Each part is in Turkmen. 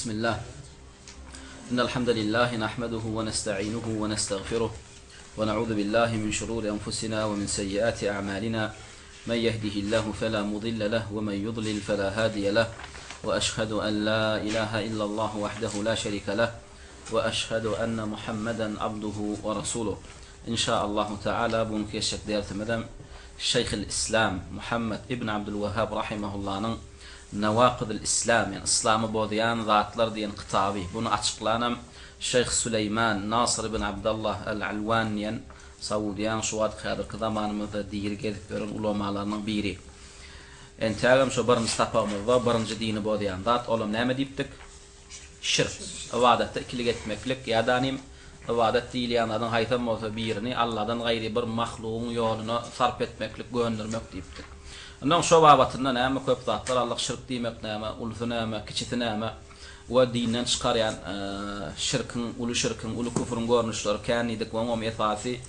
بسم الله. إن الحمد لله نحمده ونستعينه ونستغفره ونعوذ بالله من شرور أنفسنا ومن سيئات أعمالنا. من يهده الله فلا مضل له ومن يضلل فلا هادي له، وأشهد أن لا إله إلا الله وحده لا شريك له، وأشهد أن محمدا عبده ورسوله. إن شاء الله تعالى بونك يشك ديرت مدام الشيخ الإسلام محمد ابن عبد الوهاب رحمه الله نواقض الإسلام، يعني إسلام بوديان ذاتلر ديان قطابي. bunu açıklanan Şeyh Süleyman Nasır ibn Abdullah el-Alvaniyan Saudiyan şuad xadir zamanımızda diri gezip gören ulamalarının biri. Entagam şu birinci tapağımızda birinci dini bodiyan zat olam näme dipdik? Şirk. Ibadatda ikilik etmeklik ýa-da ibadat diýilýän adam haýsam bolsa birini Allahdan gaýry bir mahluğun ýoluna sarp etmeklik, göndermek dipdik. Ondan şu babatında näme köp zatlar Allah şirk diýmek näme, ulfy näme, kiçiti näme we dinden çykarýan ulu şirkin, ulu küfrün görnüşleri kännidik we o esasy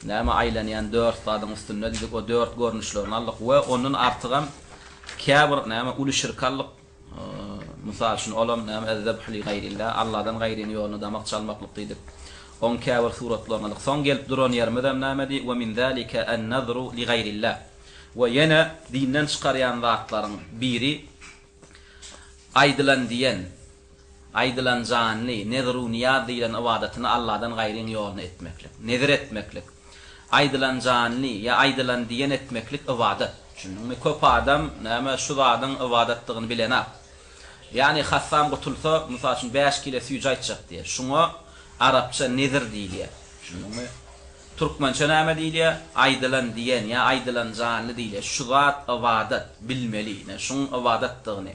näme aýlanýan 4 zadyň üstünde diýdik, o 4 görnüşlerini Allah we onun artygam käbir näme ulu şirkallyk mysal üçin olam näme ezzebh li gaýrillah, Allahdan gaýryny ýoluna damak çalmaklyk diýdik. On käbir suratlaryny alyk. Soň gelip duran ýermedem näme di? We min zalika an-nazru li gaýrillah. Ve yine dinden çıkaryan zatların biri aydılan diyen, aydılan canlı, nezru niyad diyen ibadatını Allah'dan gayrın yolunu etmeklik, nezir etmeklik. Aydılan canlı ya aydılan diyen etmeklik ibadat. Çünkü köp adam näme şu zatın ibadatlygyny bilenap. Yani hassam gutulsa, mysal üçin 5 kilo suýy aýtjak diye. Şuňa Arapça nezir diýilýär. Şuňmy Türkmençe näme diýilýär? Aydylan diýen ýa aydylan canly diýilýär. Şu zat ibadat bilmeli. Şuň ibadatdygyny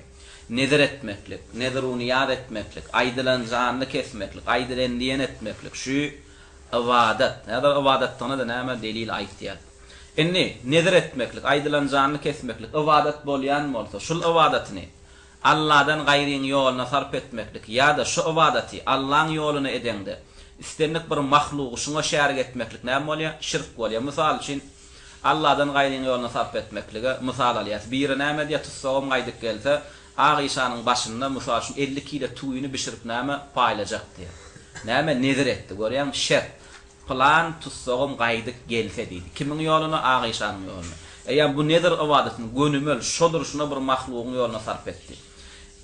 nezir etmeklik, neziruni ýad etmeklik, aydylan canly kesmeklik, aydylan diýen etmeklik. Şu ibadat. Näder ibadatdyna da näme delil aýtýar. Indi nezir etmeklik, aydylan canly kesmeklik ibadat bolýan bolsa, şol ibadatyny Allah'dan gaýryň ýoluna sarp etmeklik ýa-da şu ibadaty Allah'ın ýoluna edende istenlik bir mahluğu şuna şerik etmeklik näme bolýar? Şirk bolýar. Mysal üçin Allah'dan gaýryň ýoluna sarp etmeklige mysal alýar. Bir näme diýip tutsagam gaýdyk gelse, Aýşanyň başynda mysal üçin 50 kilo tuýuny bişirip näme paýlajak diýer. Näme nezir etdi? Görýän şert. Plan tutsagam gaýdyk gelse diýdi. Kimiň ýoluna? Aýşanyň ýoluna. Eýär bu nezir ibadatyny gönümel şodur şuna bir mahluğun ýoluna sarp etdi.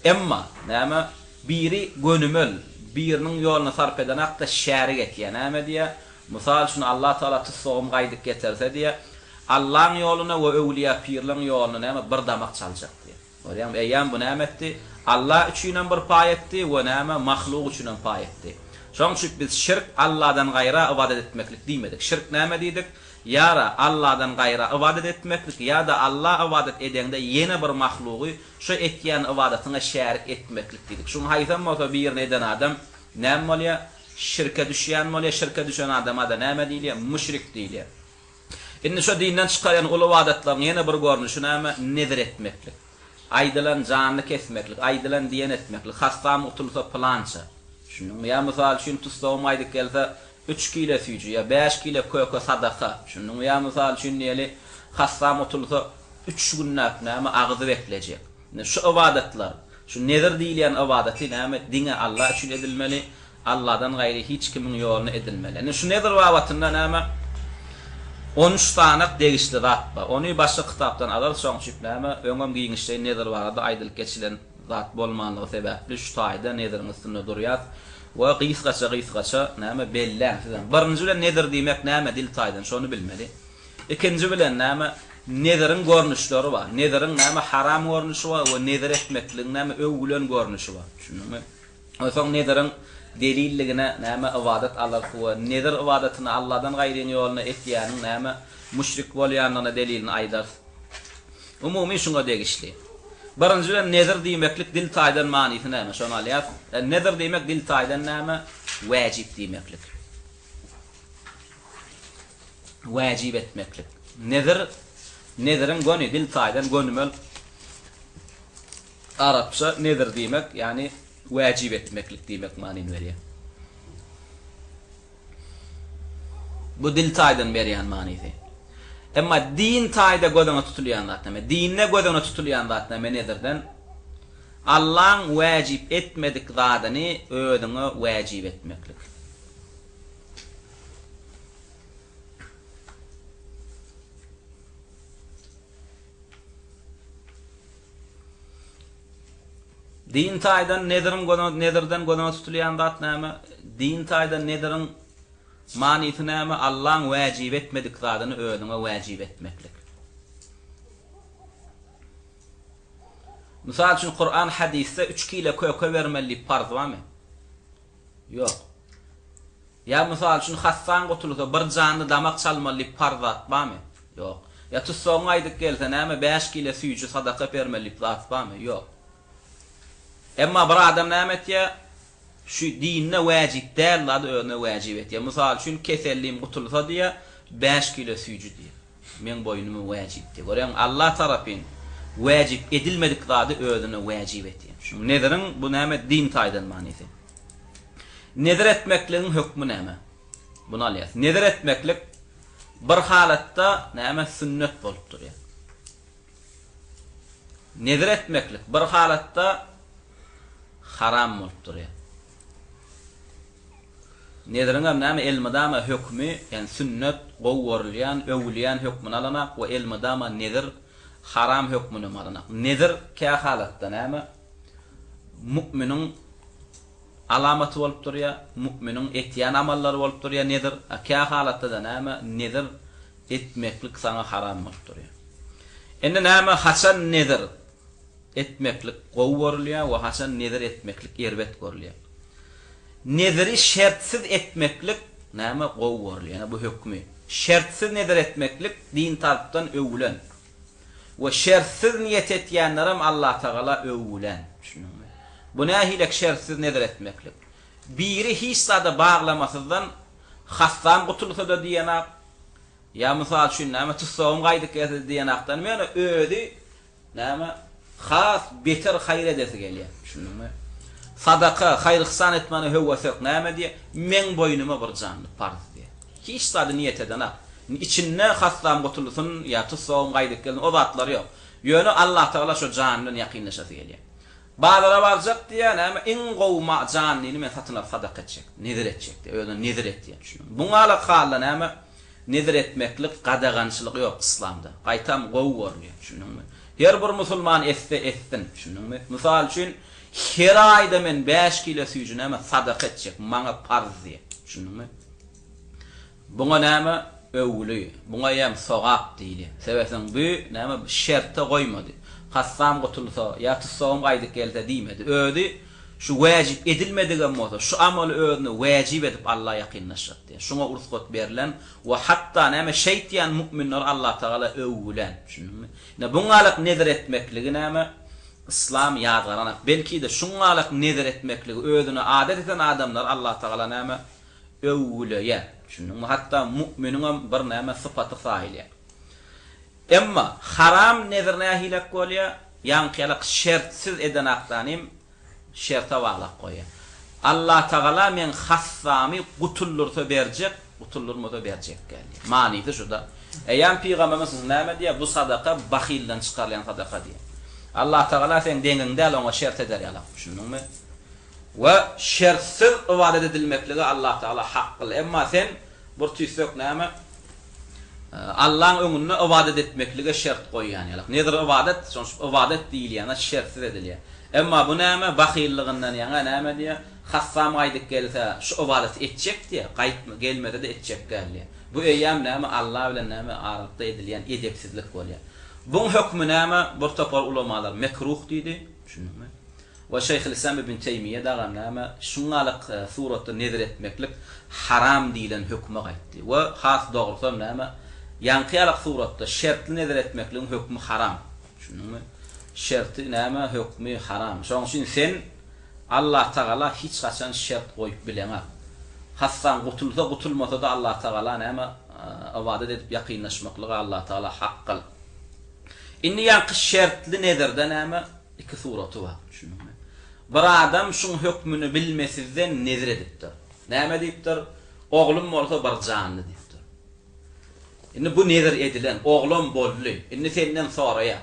Emma näme biri gönümel birinin ýoluna sarp eden hakda şärik etýär. Näme diýär? Mysal üçin Allah Taala tutsagam gaýdyk getirse diýär, Allah'ın ýoluna we öwliýa pirleriň ýoluna näme bir damak çaljak diýär. Görýän eýän bu näme etdi? Allah üçin bir paý etdi we näme mahluk üçin paý etdi. Şoň üçin biz şirk Allah'dan gaýra ibadat etmeklik diýmedik. Şirk näme diýdik? Ýara Allah'dan gaýra ibadat etmeklik ýa-da Allah ibadat edende ýene bir mahlugy şu etýän ibadatyna şärik etmeklik diýdik. Şuň haýsam bolsa bir eden adam näme bolýar? Şirke düşýän bolýar. Şirke düşen adama da näme diýilýär? Müşrik diýilýär. Indi şu dinden çykaryan ulu ibadatlaryň ýene bir görnüşi näme? Nezir etmeklik. Aydylan canly kesmeklik, aydylan diýen etmeklik, hassam utulsa plança. Şunuň ýa mysal üçin tutsagam aýdyk gelse 3 kilo suýy ýa 5 kilo köke sadaka. Şunuň ýa mysal üçin näli hassam utulsa 3 günläp näme agzy beklejek. Şu ibadatlar, şu nezir diýilýän ibadaty näme diňe Allah üçin edilmeli, Allah'dan gaýry hiç kimiň ýoluna edilmeli. Şu nezir wagtynda näme 13 tane degişli zat bar. Onu başga kitapdan alar, soň şüp näme öňem giňişde nezir barada aýdylyp geçilen zat bolmanlygy sebäpli şu taýda neziriň üstünde durýar. Ve gysgaça näme bellän. Birinji bilen nezir diýmek näme dil taýdan şonu bilmeli. Ikinji bilen näme neziriň görnüşleri bar. Neziriň näme haram görnüşi bar we nezir etmekliň näme öwgülen görnüşi bar. Şunuňmy? Soň neziriň delilligine näme ibadat alar we nezir ibadatyny Allah'dan gaýryň ýoluna etýäniň näme müşrik bolýanyna delilini aýdar. Umumy şuňa degişli. Birinji bilen nezir diýmeklik dil taýdan manysy näme? Şonu alýar. Nezir diýmek dil taýdan näme? Wajib diýmeklik. Wajib etmeklik. Neziriň göni dil taýdan gönümel Arapça nezir diýmek, yani wajib etmeklik diýmek manyny berýär. Bu dil taýdan berýän manysy. Emma din taýda gödüňe tutulýan zat näme? Dinne gödüňe tutulýan zat näme nezirden? Allah'ın vacip etmedik zadını özüne vacip etmeklik. Din taydan nedirden gona tutulayan zat näme? Din taydan nedirin manisi näme? Allah'ın vacip etmedik zadını özüne vacip etmeklik. Misal üçün Kur'an hadiste 3 kilo köke vermeli farz varmı? Yok. Ya misal üçün hassan qutulsa bir canlı damak çalmalı farz varmı? Yok. Ya tutsoğun aydık gelse näme 5 kilo süýjü sadaka vermeli zat varmı? Yok. Emma bir adam näme etýär? Şu dinne wajib däl lady özüne wajib etýär. Misal üçün keselliğim qutulsa diýe 5 kilo süýjü diýer. Men boynumy wajib diýer. Görýän Allah tarapyn vacip edilmedik zady özüne vacip etýär. Şu nedirin bu näme din taýdan manysy. Nedir etmekliğin hükmü näme? Bunu alýar. Nedir etmeklik bir halatda näme sünnet bolup durýar. Nedir etmeklik bir halatda haram bolup durýar. Nedirin näme elmadama hükmü, yani sünnet gowwurlýan, öwlýän hükmüni alanak we elmadama nedir haram hükmünü marana. Nedir kâ halatda näme? Müminin alamatı bolup durýar, müminin etýän amallary bolup durýar nedir? Kâ halatda da näme? Nedir etmeklik sana haram bolup durýar. Ende näme hasan nedir etmeklik gowwurlýar we hasan nedir etmeklik erbet görülýär. Nediri şertsiz etmeklik näme gowwurlýar. Yani bu hükmü. Şertsiz nedir etmeklik din tarapdan öwülen. Ve şertsiz niyet etýänlerim Allah Taala öwülen. Şunuňmy? Bu nähilek şertsiz nedir etmeklik? Biri hiç sada bağlamasızdan hassan qutulsa da diýenak. Ya misal şu näme tutsoğum gaýdyk diýenakdan meni öýdi näme has beter hayır edesi gelýär. Şunuňmy? Sadaka, hayır ihsan etmeni hewwesek näme diýe? Men boynuma bir canly farz diýe. Hiç sada niyet edenak. İçinne haslam qutulsun ya tutsoğum gaýdyk gelin o zatlar yok. Ýöne Allah Taala şu janyny ýakynlaşasy gelýär. Bazara barjak diýe näme en gowma janyny men satyna sadaka etjek, nedir etjek diýe. Öýden nedir etdiýen şunu. Buňa halla näme nedir etmeklik gadagançylyk yok İslamda. Gaýtam gowwurlýar şunuňmy. Her bir musulman etsin şunuňmy. Misal üçin her aýda men 5 kilo süýjü näme sadaka etjek, maňa farz diýe şunuňmy. Buňa näme öwlü, buňa ýam sogap diýdi. Sebäpsiň bu näme şertde goýmady. Hassam qutulsa, ya tutsoğum gaýdyk gelse diýmedi. Öýdi şu wajib edilmedigen bolsa, şu amaly özüne wajib edip Allah ýakynlaşat diýär. Şuňa ursat berilen we hatta näme şeýtan mükminler Allah Taala öwülen. Şunuňmy? Ne buňalyk nedir etmekligi näme? İslam ýazgaranak. Belki de şuňalyk nedir etmekligi özüne adet eden adamlar Allah Taala näme öwülýär. Şunuňmy? Hatta müminiň bir näme sypaty sahilýär. Emma haram nedir nähilek bolýar? Ýankylyk şertsiz eden akdanym şerta waglap goýar. Allah Taala men hassamy gutullursa berjek, gutullurmada berjek geldi. Manysy şuda. Eýan Peygamberimiz näme diýär? Bu sadaka bahilden çykarlayan sadaka diýär. Allah Taala sen deňiňde oňa şert eder ýalap. Şunuňmy? Ve şertsiz ibadet edilmekligi Allah Taala haqqyl. Emma sen bir tüýsek näme? Allah'ın öňünde ibadet etmeklige şert goýýan ýalak. Nedir ibadet? Şoňş ibadet diýilýär, şertsiz edilýär. Emma bu näme? Bahillygyndan ýa-da näme diýär? Hassam gaýdyk gelse şu ibadet etjek diýär, gaýtma gelmede de etjek gelýär. Bu eýam näme? Allah bilen näme aralykda edilýän edepsizlik bolýar. Bu hükmü näme? Bir topar ulamalar mekruh diýdi. Şunuňmy? Ve Şeyhülislam ibn Teymiyye dagam näme? Şuňalyk suratda nedir etmeklik haram diýilen hükme gaýtdy. We has dogrusa näme? Yanqıyalık suratda şertli nedir etmekliğin hükmü haram. Şunuňmy? Şerti näme? Hükmü haram. Şoň üçin sen Allah Taala hiç gaçan şert goýup bileňä. Hassan gutulsa gutulmasa da Allah Taala näme? Ibadet edip ýakynlaşmaklygy Allah Taala haqqyl. Inni ýanqy şertli nedirde näme? İki suraty bar. Şunuňmy? Bir adam şuň hükmüni bilmesizden nedir edipdir. Näme diýipdir? Oglum bolsa bir janly diýipdir. Indi bu nedir edilen? Oglum bolly. Indi senden soraýar.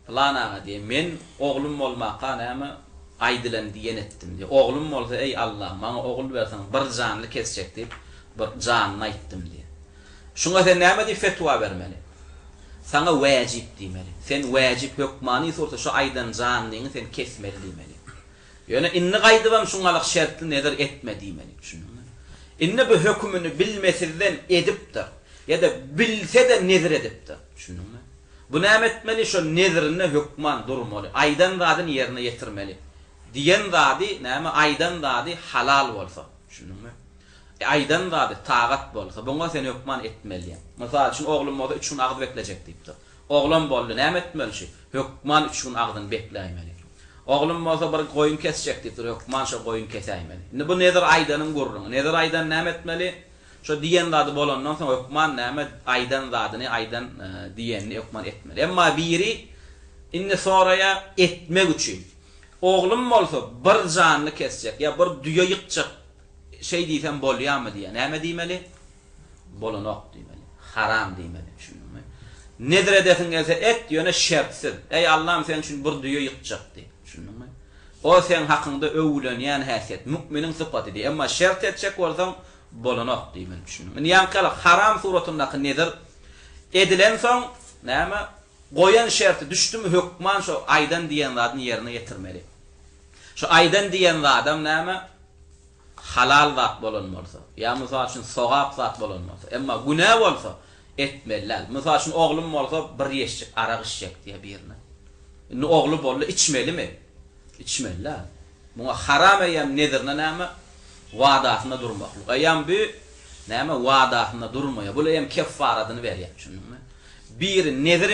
plana diye men oğlum olmaka näme aydylan diyen etdim diye. Oğlum bolsa ey Allah, bana oğul bersen bir canlı kesecek deyip bir canını aytdım diye. Şuna sen näme diye fetva vermeli? Sana wajib diýmeli. Sen wajib hökmany sorsa şu aydan canlyny sen kesmeli diýmeli. Ýöne inni gaýdybam şuňalyk şertli nedir etme diýmeli. Düşündiňmi? Inni bu hökmüni bilmesizden edipdir. Ya da bilse de nedir edipdir. Düşündiňmi? Bu näme etmeli? Şu nezirini hökman durmaly. Aydan zadyn yerine getirmeli. Diyen zady näme aydan zady halal bolsa. Düşündiňmi? Aydan zady tagat bolsa, buňa sen hökman etmeli. Mesela üçün oğlum bolsa 3 gün agdy beklejek diýipdir. Oğlum boldy, näme etmeli? Hökman 3 gün agdyn bekleýmeli. Oğlum bolsa bir goýun kesecek diýipdir, hökman şu goýun kesäýmeli. Indi bu nedir aydanyň gurruny? Nedir aydan näme etmeli? Şu diyen zady bolandan soň hökman näme aydan zadyny aydan diýenni hökman etmeli. Emma biri inni soraya etmek üçin oğlum bolsa bir canly kesecek ya bir düýe ýykjak şey diýsem bolýarmy diýen. Näme diýmeli? Bolanok diýmeli. Haram diýmeli. Düşündiňmi? Nedir edesin gelse et ýöne şertsiz. Ey Allah'ım sen üçin bir düýe ýykjak diýip. Düşündiňmi? O sen hakynda öwlenýän häsiýet, müminin sypaty diýip. Emma şert etjek bolsaň bolanok diýmeli. Düşündiňmi? Ýa-ni haram suratyndaky nedir? Edilen soň näme? Goýan şerti düşdümi hökman şu aydan diýen zadyny ýerine getirmeli. Şu aydan diýen zadam näme? Halal zat bolanmalsa. Ya mysal üçin sogap zat bolanmalsa. Emma günah bolsa etmeliler. Mysal üçin oğlum bolsa bir ýeşik araq içjek diýe birine. Indi oğlu bolsa içmelimi? İçmeliler. Buňa haram eýem nedirne näme? Wadasyna durmaklyk. Eýem bu näme wadasyna durmaýar. Bu eýem keffaradyny berýär. Düşündiňmi? Bir nedir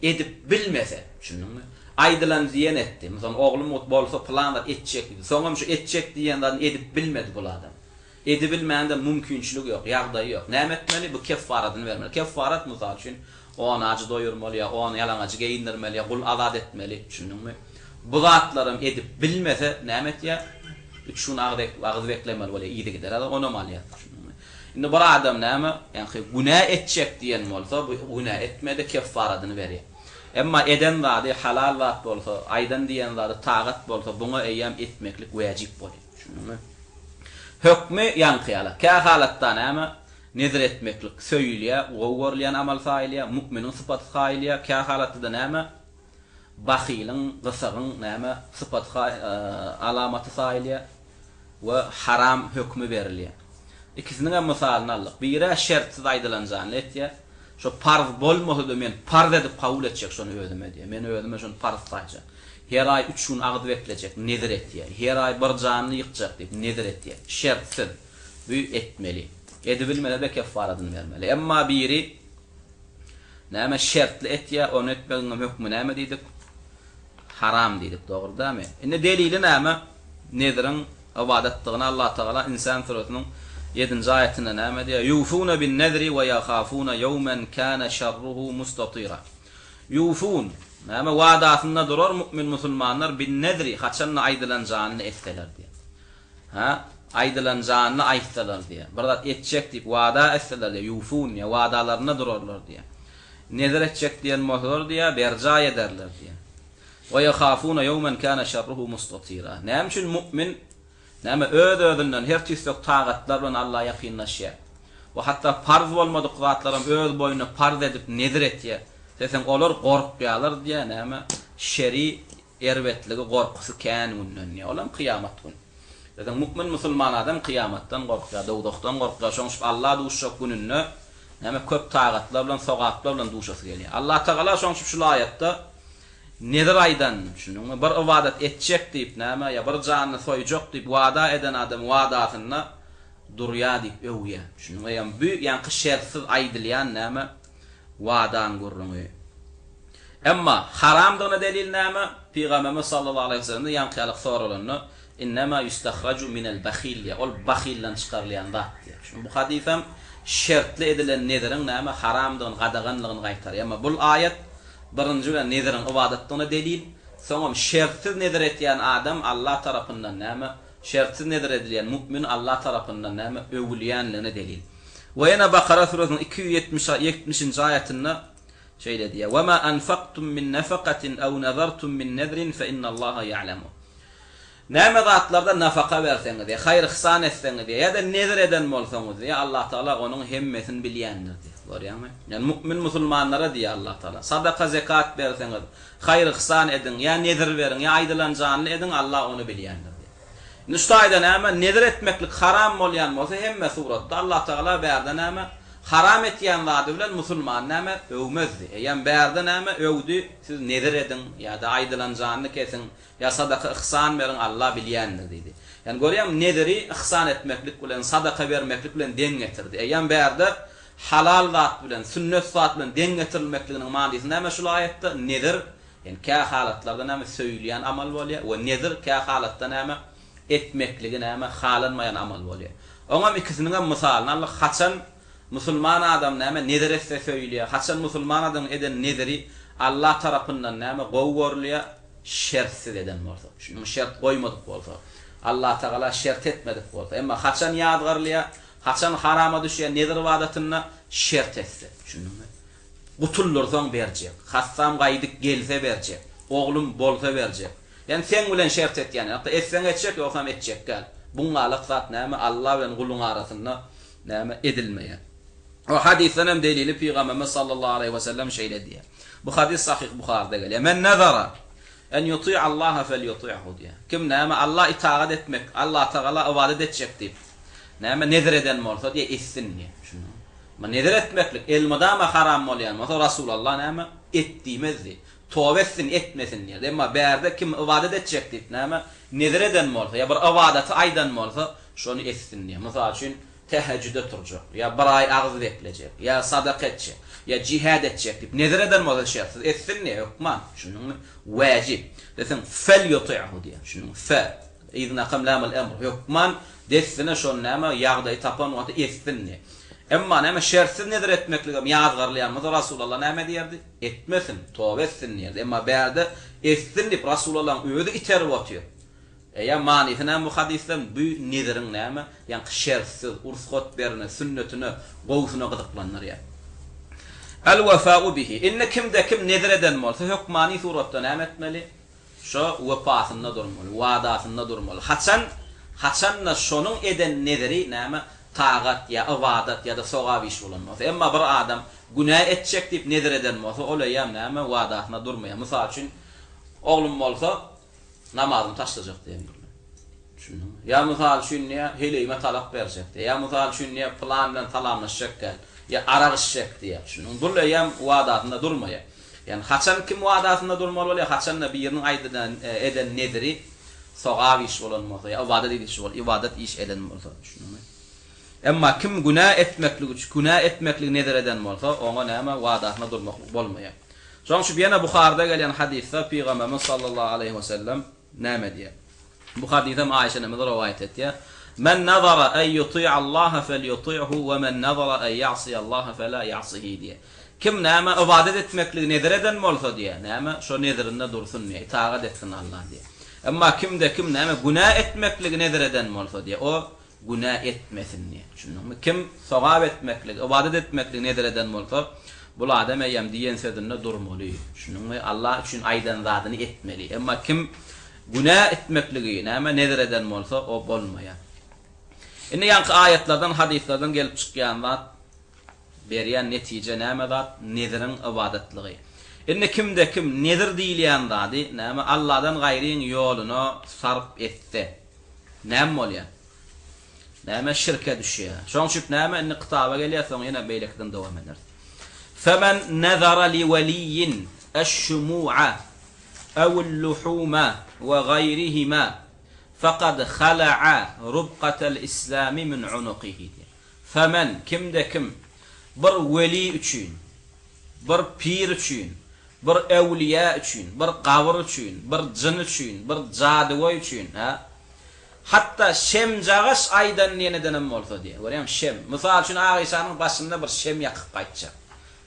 edip bilmese, düşündiňmi? Aydylan diýen etdi. Mesela oğlum bolsa planlar etjek diýdi. Soňam şu etjek diýenden edip bilmedi bu adam. Edip bilmände mümkinçilik ýok, ýagdaý ýok. Näme etmeli? Bu keffaradyny bermeli. Keffarat mysal üçin onu acı doýurmaly ýa onu ýalanaçy geyindirmeli ýa gul azat etmeli, düşündiňmi? Bu zatlarym edip bilmese näme etýär? Üçün agdy beklemeli bolar, ýygy gider, ona malýar. Indi bir adam näme? Ýani günah etjek diýen bolsa, bu günah etmede keffaradyny berýär. Emma eden zady halal zat bolsa, aydan diýen zady tagat bolsa, buňa eýem etmeklik wajib bolýar. Şunumy? Hökmi ýankyala. Ka halatda näme? Nedir etmeklik söýülýär, gowgorlayan amal saýlýar, müminin sypaty saýlýar. Ka halatda näme? Bahilin, gysagyň näme? Sypaty alamaty saýlýar we haram hökmi berilýär. İkisiniň misalyny aldyk. Biri şertsiz aydylanjany etýär. Şu farz bolmasa da men farz edip kabul etjek şonu özüme diye. Men özüme şonu farz saýjak. Her ay 3 gün agdy beklejek, nedir etýär. Her ay bir canly ýykjak diýip nedir etýär. Şertsiz bu etmeli. Edibilmeli de keffaradyny bermeli. Emma biri näme şertli etýär, onu etmegiň hökmü näme diýdik? Haram diýdik, dogry dämi? Indi delili näme? Nedirin ibadatlygyny Allah Taala insan suratynyň 7-nji ayetinde näme diýär? Yufuna bin nedri ve yakhafuna yawman kana sharruhu mustatira. Yufun näme wadasyna durar mümin musulmanlar bin nedri haçan aydylanjanyny etseler diýär. Ha? Aydylanjanyny aýtsalar diýär. Bir zat etjek diýip wada etseler diýär. Yufun ya wadalaryna durarlar diýär. Nedir etjek diýen mohor diýär, berja ederler diýär. Ve yakhafuna yawman kana sharruhu mustatira. Näme üçin mümin näme öz-özünden her türlü tagatlar bilen Allah'a ýakynlaşýar. We hatda farz bolmadyk zatlarym öz boýuna farz edip nedir etýär. Desem olar gorkýarlar diýär näme? Şeri erbetligi gorkusy kän günden. Olam kıyamat gün. Desem mükmin musulman adam kıyamatdan gorkýar, dowdakdan gorkýar. Şoňa Allah duşak gününde näme köp tagatlar bilen sogaplar bilen duşasy gelýär. Allah Taala şoňa şu aýatda nedir aydan düşünüňmi? Bir ibadat etjek diýip näme ya bir janyny soýjak diýip wada eden adam wadasyna durýar diýip öwýär. Düşünüňmi? Ýani bu ýani şertsiz aýdylýan näme? Wadan gurruny. Emma haramdygyna delil näme? Peygamberimiz sallallahu aleyhi ve sellem ýankylyk sorulany innema yustakhraju minel bakhil ya ol bakhillan çykarylýan zat diýär. Şu bu hadisem şertli edilen nedirin näme? Haramdygyny gadaganlygyny gaýtar. Emma bu ayet birinji we nedirin ibadatlygyna delil, soňam şertsiz nedir etýän adam Allah tarapyndan näme? Şertsiz nedir edilýän mükmin Allah tarapyndan näme? Öwülýänligine delil. Ve ýene Bakara surasynyň 270-nji aýatynda Şöyle diye. Ve ma anfaqtum min nafaqatin ev nazartum min nedrin fe innallaha ya'lemu. Näme zatlarda nafaka berseňiz diye, hayır ihsan etseňiz diye, ya da nedir eden bolsaňyz diye Allah Taala onuň hemmesini bilýändir diye. Görýärmi? Yani mümin musulmanlara diye Allah Taala sadaka zekat berseňiz, hayır ihsan edin, ya nedir berin, ya aýdylanjany edin, Allah onu bilýändir diye. Nüştaýda näme nedir etmeklik haram bolýan bolsa hemme suratda Allah Taala berdi näme haram etýän zady bilen musulman näme öwmezdi. Ýa berdi näme öwdi, siz nedir edin, ya da aýdylanjany kesin, ya sadaka ihsan berin, Allah bilýändir dedi. Yani görýärmi nediri ihsan etmeklik bilen sadaka bermeklik bilen deň getirdi. Ýa berdi halal zat bilen sünnet zat bilen deň getirilmekliginiň manysy näme şol aýetde nedir? Yani ka halatlarda näme söýleýän amal bolýar we nedir ka halatda näme etmekligi näme halanmayan amal bolýar. Oňa ikisiniň misalyny Allah haçan musulman adam näme nedir etse söýleýär. Haçan musulman adam eden nediri Allah tarapyndan näme gowgorlýar, şertsiz eden bolsa. Şunu şert goýmadyk bolsa. Allah Taala şert etmedik bolsa. Emma haçan ýadgarlýar, haçan harama düşýär nedir wadatyna şert etse. Şunuňmy? Gutulursaň berjek. Hassam gaýdyk gelse berjek. Oglum bolsa berjek. Yani sen bilen şert et yani. Hatta etsen etjek, ýoksam etjek gal. Buňalyk zat näme Allah bilen guluň arasynda näme edilmeýär. O hadisden hem delili Peygamberimiz sallallahu aleyhi ve sellem şeýle diýär. Bu hadis sahih Buhari'de gelýär. Men nazara en yuti' Allah felyuti'hu diýär. Kim näme Allah itaat etmek, Allah Taala ibadet etjek diýip näme nedir eden bolsa diýe etsin diýär. Şunu. Ma nedir etmeklik elmadama haram bolýan bolsa Rasulullah näme etdiýmezdi. Tövbe etsin etmesin diýär. Emma berde kim ibadet etjek diýip näme nedir eden bolsa ya bir ibadety aýdan bolsa şonu etsin diýär. Mysal üçin tehejjüde turjak, ya bir ay ağız bekleyecek, ya sadaka edecek, ya cihad edecek deyip nedir eden moda şertsiz etsin ne hukman, şunun vacip. Desin fel yuti'hu diye, şunun fe, idna qamlamul emr, hukman desine şon näme ýagdaý tapan wagty etsin ne. Emma näme şertsiz nedir etmekligim ýazgarlaýan moda Rasulullah näme diýerdi? Etmesin, tövbe etsin diýerdi. Emma berde etsin deyip Rasulullah öýde iterip otýar. Ya manifine bu hadisten bu nedirin näme? Yani şertsiz, ursqot berine, sünnetine, gowsuna gydyplanlar ya. El vefa'u bihi. Inne kimde kim nedir eden bolsa hukmani suratda näme etmeli? Şo wefasyna durmaly, wadasyna durmaly. Haçan şonuň eden nediri näme? Tagat ya ibadat ya da sowab iş bolanmaz. Emma bir adam günah etjek diýip nedir eden bolsa, ol ýa näme wadasyna durmaýar. Mysal üçin oglum bolsa namazını taşlayacak diýendir. Şunu. Ya misal şun ya heleyme talak berjek diýär. Ya misal şun ya plan bilen talamlaşjak gal. Ya aragyşjak diýär. Şunun buly ýa wadatynda durmaýar. Yani haçan kim wadatynda durmaly bolýar, haçan bir ýeriniň aýdydan eden nediri sowab iş bolanmaz. Ya ibadet iş bol, ibadet iş eden bolsa. Şunu. Emma kim günah etmeklik nedir eden bolsa, oňa näme wadatynda durmak bolmaýar. Şoň şu ýene Buhari'de gelen hadisde Peygamberimiz sallallahu aleyhi ve sellem näme diýär? Bu hadisde Aýşe näme rivayet etdi? Men nazara en yuti' Allah felyuti'hu ve men nazara en ya'si Allah fela ya'sihi diýär. Kim näme ibadet etmeklik nedir eden bolsa diýär, näme şo nedirinde dursun diýär, itaat etsin Allah diýär. Emma kimde kim näme günah etmeklik nedir eden bolsa diýär, o günah etmesin diýär. Şunuňmy? Kim sowab etmeklik, ibadet etmeklik nedir eden bolsa, bu adam eýem diýen sözünde durmaly. Şunuňmy? Allah üçin aýdan zadyny etmeli. Emma kim günah etmekligi näme nedir eden bolsa, o bolmaýar. Indi ýanky ayetlerden, hadislerden gelip çykýan zat berýän netije näme zat? Nedirin ibadetligi. Indi kimde kim nedir diýilýän zady, näme Allahdan gaýryň ýoluny sarf etse, näme bolýar? Näme şirke düşýär. Şoň üçin näme indi kitaba gelýär, soň ýene beýlekden dowam eder. فمن نذر لولي الشموع أو اللحوم وغيرهما فقد خلع ربقة الإسلام من عنقه. فمن kimde kim bir weli üçin, bir pir üçin, bir awliya üçin, bir gawr üçin, bir jin üçin, bir jadygoý üçin, hatta şem jagaş aýdan neneden bolsa diýär. Görýärmi şem? Mysal üçin Aýşanyň başynda bir şem ýakyp gaýtjak.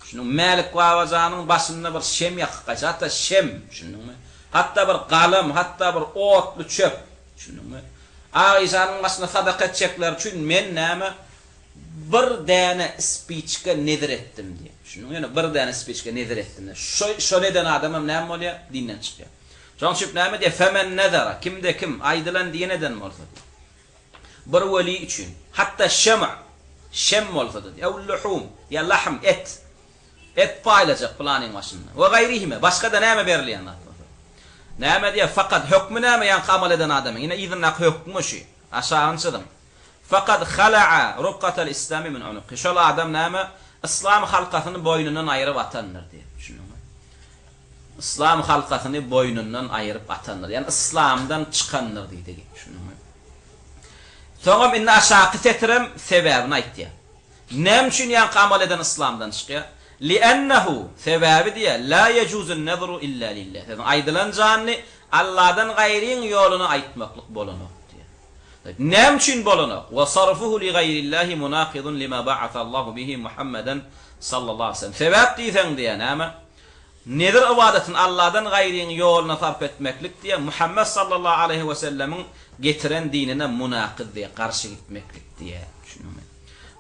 Şunu Malik Wawazanyň başynda bir şem ýakyp gaýtjak. Hatta şem, şunuňmy? Hatta bir galam, hatta bir otly çöp, şunuňmy? Aýşanyň başyna sadaka etjekler üçin men näme bir dene speech'e nedir ettim diye. Şunu yani bir dene speech'e nedir ettim. Şöyle eden adamım ne oluyor? Dinden çıkıyor. Şunu şüp ne diye femen nedara kimde kim aydılan diye neden mi olsa diye. Bir veli için hatta şem olsa diye. Ev luhum ya lahm et paylaşacak planın başında. Ve gayrihime başka da neme berliyan neme diye fakat hükmü neme yan amal eden adamın yine idinnak hükmü şu aşağınsıdım. Fakat khala'a rubqatal İslami min unuqi. Şol adam neme İslam halkasını boynundan ayırıp atanlar diye. İslam halkasını boynundan ayırıp atanlar. Yani İslam'dan çıkanlar diye. Sonra inna aşağı tetrem sebebini aytdı. Nem için yan amal eden İslam'dan çıkıyor? Li'ennehu sebebi diye la yecuzun nezru illa lillah. Yani aydılan canlı Allah'dan gayrin yolunu aytmaklık bolunu. Nem için bolunu? Ve sarfuhu li gayrillahi munaqidun lima ba'athallahu bihi Muhammeden sallallahu aleyhi ve sellem. Sebep diysen diye ama nedir ibadetin Allah'dan gayrin yoluna sarf etmeklik diye Muhammed sallallahu aleyhi ve sellemin getiren dinine munaqid diye karşı gitmeklik diye.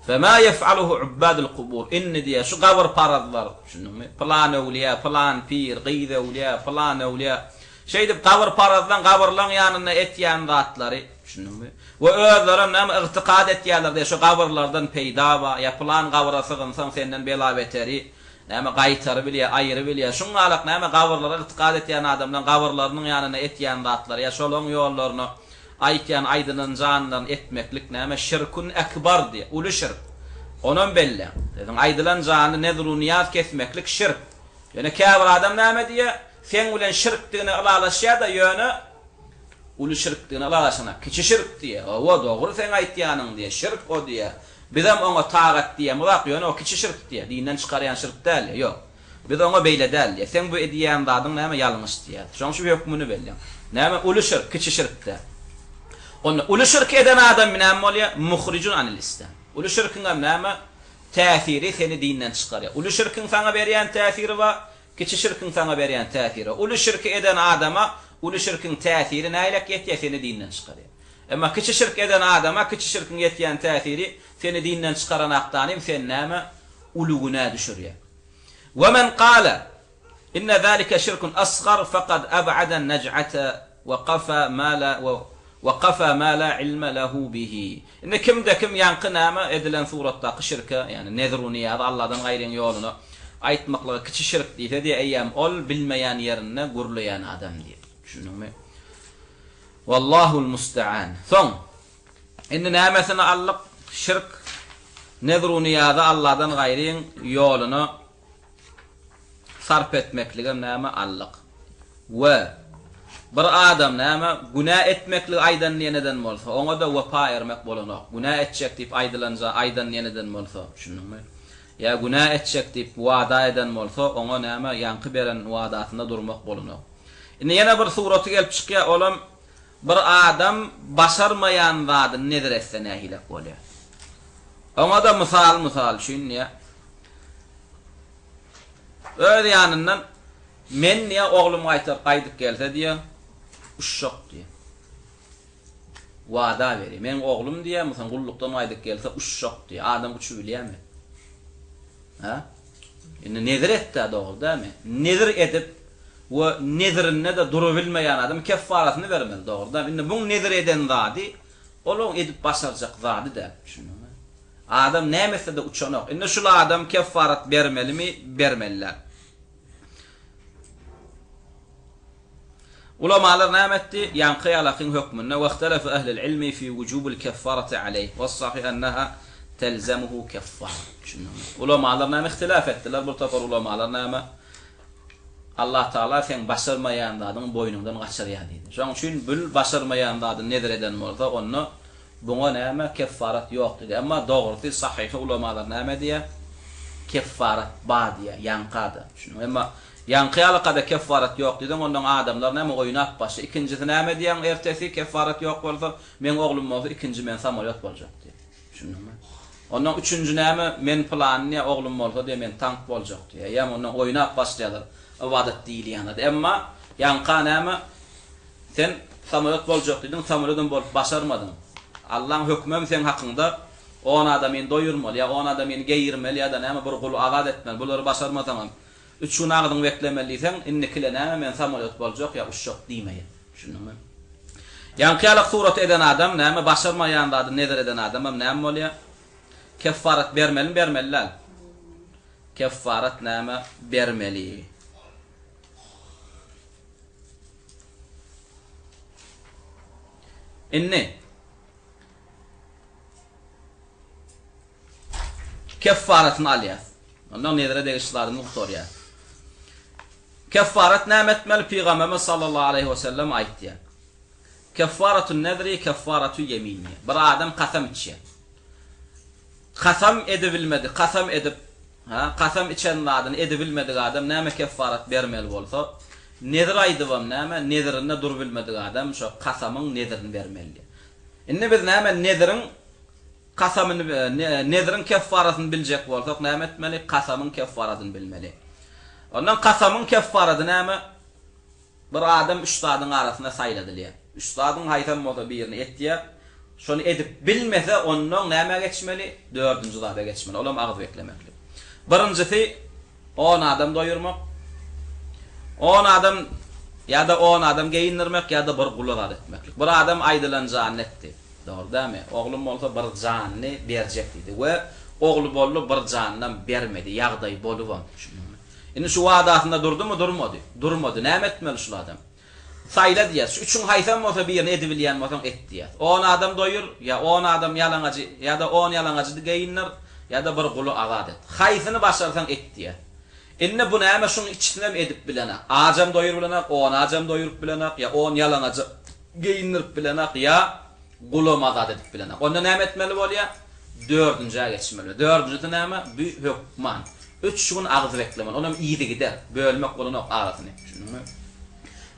فما يفعله عباد القبور إن دي شو قبر paradlar شنو فلان أولياء فلان pir قيد أولياء فلان أولياء şey de قبر paradlan قبرlan yanına etyen zatları şunu ve özlerim nem irtikad etýärler diye şu قبرlardan peyda ba yapılan قبra sığınsan senden bela beteri nem gaýtar bilýär aýry bilýär şuňa alak nem قبرlara irtikad etýän adamdan قبرlarynyň yanına etyen zatlar ya şolon ýollaryny aytyan aydynyň janyndan etmeklik näme şirkun ekbar diye ulu şirk onun belli dedim aydylan jany nedru niyaz kesmeklik şirk yani käbir adam näme diye sen bilen şirkdigini alalaşýa da ýöne ulu şirkdigini alalaşana kiçi şirk diye o dogry sen aytýanyň diye şirk o diye bizem ona taat diye murak ýöne o kiçi şirk diye dinden çykarýan şirk däl ýok biz ona beýle däl diye sen bu edýän zadyň näme ýalňyş diye şoň şu hökmüni belli näme ulu şirk kiçi şirk de onu ulu şirk eden adam näme bolýar? Muhricun anil İslam. Ulu şirkin näme? Täsiri seni dinden çykarýar. Ulu şirkin sana berýän täsiri we kiçi şirkin sana berýän täsiri. Ulu şirk eden adama ulu şirkin täsiri näýlek ýetýär seni dinden çykarýar. Emma kiçi şirk eden adama kiçi şirkin ýetýän täsiri seni dinden çykaran akdanym sen näme? Ulu günä düşürýär. Ve men qala inna zalika şirkun asghar faqad ab'ada an-naj'ata ve qafa ma la وقفا ما لا علم له به إن كم ده كم ينقنامة إدلن صورة شركة يعني نذروني هذا الله دم غيرين يقولنا أيت مقلة كش شرك دي هذه أيام أول بالميان يرنا قرليان آدم دي شنو ما والله المستعان ثم إننا مثلا الله شرك نذروني هذا الله دم غيرين يقولنا صرف etmekliğe nama Allah ve bir adam näme günah etmekli aydan neden bolsa ona da wefa ermek bolanok günah etjek dip aydylanja aydan neden bolsa şunumy ya günah etjek dip wada eden bolsa ona näme ýanky beren wadatyna durmak bolanok indi ýene bir suraty gelip çykýar olam bir adam başarmayan wady nedir etse nähilek bolýar ona da misal şunya öýle ýanyndan men niye oğlum aytar qaydyp gelse diye uşak diye. Wada beri. Men oğlum diye mesela gullukdan aydyp gelse uşak diye. Adam uçu bilýärmi? Ha? Indi nedir etdi dogry dämi? Nedir edip we nedirine de duru bilmeýän adam keffaratyny bermeli dogry dämi? Indi bu nedir eden zady olon edip başarjak zady däp düşünýärmi? Adam nämese de uçanok. Indi şul adam keffarat bermelimi? Bermeliler. Ulamalar nämetdi yanqı alaqın hükmünde ve ihtilaf ehlil ilmi fi wujubil keffarati alayh ve sahih enha telzamuhu keffara. Ulamalar näme ihtilaf etdiler bu tapar ulamalar näme Allah Taala sen başarmayan zadyň boynundan gaçyrýar diýdi. Şoň üçin bu başarmayan zady nedir eden bolsa onu buňa näme keffarat ýok diýdi. Emma dogry sahih ulamalar näme diýär? Keffarat ba diýär, yanqada. Emma yanqıyalı kada keffarat yok dedim ondan adamlar näme oýnap başy ikincisi näme diýen ertesi keffarat yok bolsa men oglum bolsa ikinci men samolyot boljak diýdi. Şunumy? Ondan üçüncü näme men planyny oglum bolsa diýen men tank boljak diýdi. Ýa ondan oýnap başlaýar. Ibadat diýil ýa-da. Emma yanqa näme sen samolyot boljak diýdin, samolyotdan bolup başarmadın. Allah'ın hükmü sen hakkında 10 adamyn doyurmaly, ya 10 adamyn geýirmeli ya da näme bir gulu agad etmeli. Bulary başarma tamam. 3 gün agdyň beklemelisen, innekile näme men samolyot boljak ya uçak diýmeýär. Şunuňmy? Ýankyýalyk surat eden adam näme başarmaýanda nedir eden adam näme bolýar? Kefaret bermeli. Kefaret näme bermeli. Inni kefaretini alýar. Ondan nedire degişlaryny uktorýar. Kefaret näme etmeli? Peygamberimiz sallallahu aleyhi ve sellem aýtdy. Kefaretun nedri kefaratu yemini. Bir adam qasam içýär. Qasam edebilmedi, qasam edip qasam içen adam edebilmedi adam näme kefaret bermeli bolsa, nedir aýdybam näme nedirinde dur bilmedi adam şo qasamyň nedirini bermeli. Indi biz näme nedirin qasamyny nedirin kefaretini biljek bolsak näme etmeli? Qasamyň kefaretini bilmeli. Ondan qasamyň kefareti näme? Bir adam üstadyň arasynda saýladylýar. Üstadyň haýtam moda birini etdiýär. Şonu edip bilmese ondan näme geçmeli? 4-nji zada geçmeli. Olam agyz beklemekli. Birinjisi 10 adam doýurmak. 10 adam ya da 10 adam geyindirmek ya da bir gulak etmeklik. Bir adam aýdylan jannetdi. Dogry dämi? Oglum bolsa bir janny berjek diýdi we ogly bollu bir jandan bermedi. Ýagdaý bolubam. Indi şu wadatyna durdumy, durmady. Durmady. Näme etmeli şu adam? Saýla diýär. Şu üçin haýsam bolsa birini edebilýän bolsa etdiýär. 10 adam doýur, ya 10 adam ýalaňaçy, ya da 10 ýalaňaçy geyinler, ya da bir gulu agad et. Haýsyny başarsan etdiýär. Indi bu näme şuň içinden edip bilenak. Ajam doýur bilenak, 10 ajam doýurup bilenak, ya 10 ýalaňaçy geyindirip bilenak, ya gulu agad edip bilenak. Onda näme etmeli bolýar? 4-njiä geçmeli. 4-nji näme? Bu hukman. 3 gün agzy beklemen. Onam iýdi gider. Bölmek bolanok arasyny. Şunuňmy?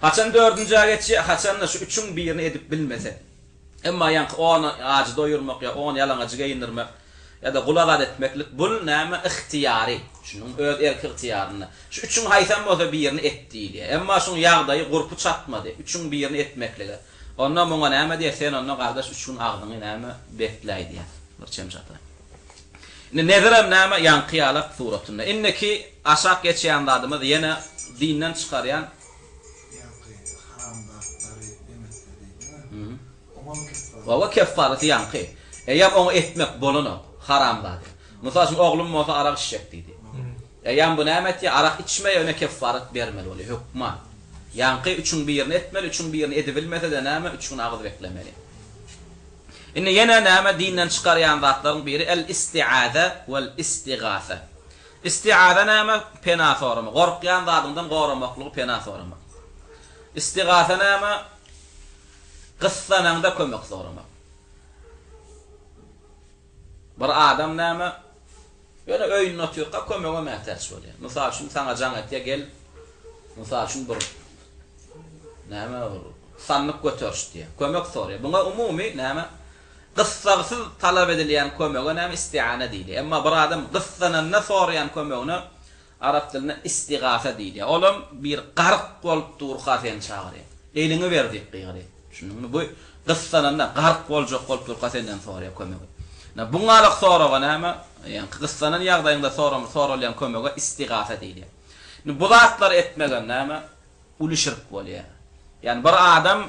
Haçan 4-njiä geçýär, haçan da şu üçün birini edip bilmese. Emma ýanky 10 ajy doýurmak ya 10 ýalaňaçy geyindirmek ya da gulagad etmeklik bul näme ihtiýary. Şunun öz erki ihtiýaryny. Şu üçün haýsam bolsa birini etdiýdi. Emma şuň ýagdaýy gurpy çatmady. Üçün birini etmeklige. Ondan muňa näme diýär? Sen ondan gardaş üçün agdyňy näme bekläýdi diýär. Bir çemjata. Indi nedirem näme ýankyýalyk suratyny. Inneki aşak geçýän adamy ýene dinden çykarýan wa kefaret ýanky. Eýer onu etmek bolany haramlar. Mysal üçin oglum bolsa arak içjek diýdi. Eýer bu näme etdi? Arak içmeýe öne kefaret bermeli bolýar. Hukma. Ýanky üçün birini etmeli, üçün birini edebilmese de näme üçün agyz beklemeli. Indi ýene näme dinden çykarýan zatlaryň biri el-isti'aza wal-istigasa. Isti'aza näme? Pena soramak. Gorkýan zadyňdan goramaklygy pena soramak. Istigasa näme? Qıssananda kömek soramak. Bir adam näme? Ýöne öýüň oturýar, kömege mätäç bolýar. Mysal üçin saňa jaň etýär gel. Mysal üçin bir näme sanlyk götürüşdi. Kömek soraýar. Buňa umumy näme? Qıssagysyz talap edilýän kömege näme isti'ana diýilýär. Emma bir adam qıssananda soraýan kömegini arab dilinde istigasa diýilýär. Olam bir garq bolup durýar sen çagyrýar. Elini berdik gyýry. Şunuňmy bu qıssananda garq boljak bolup durýar senden soraýar kömegi. Buňalyk soraga näme? Ýani qıssanan ýagdaýynda soralýan kömege istigasa diýilýär. Bu zatlar etmegen näme? Uly şirk bolýar. Ýani bir adam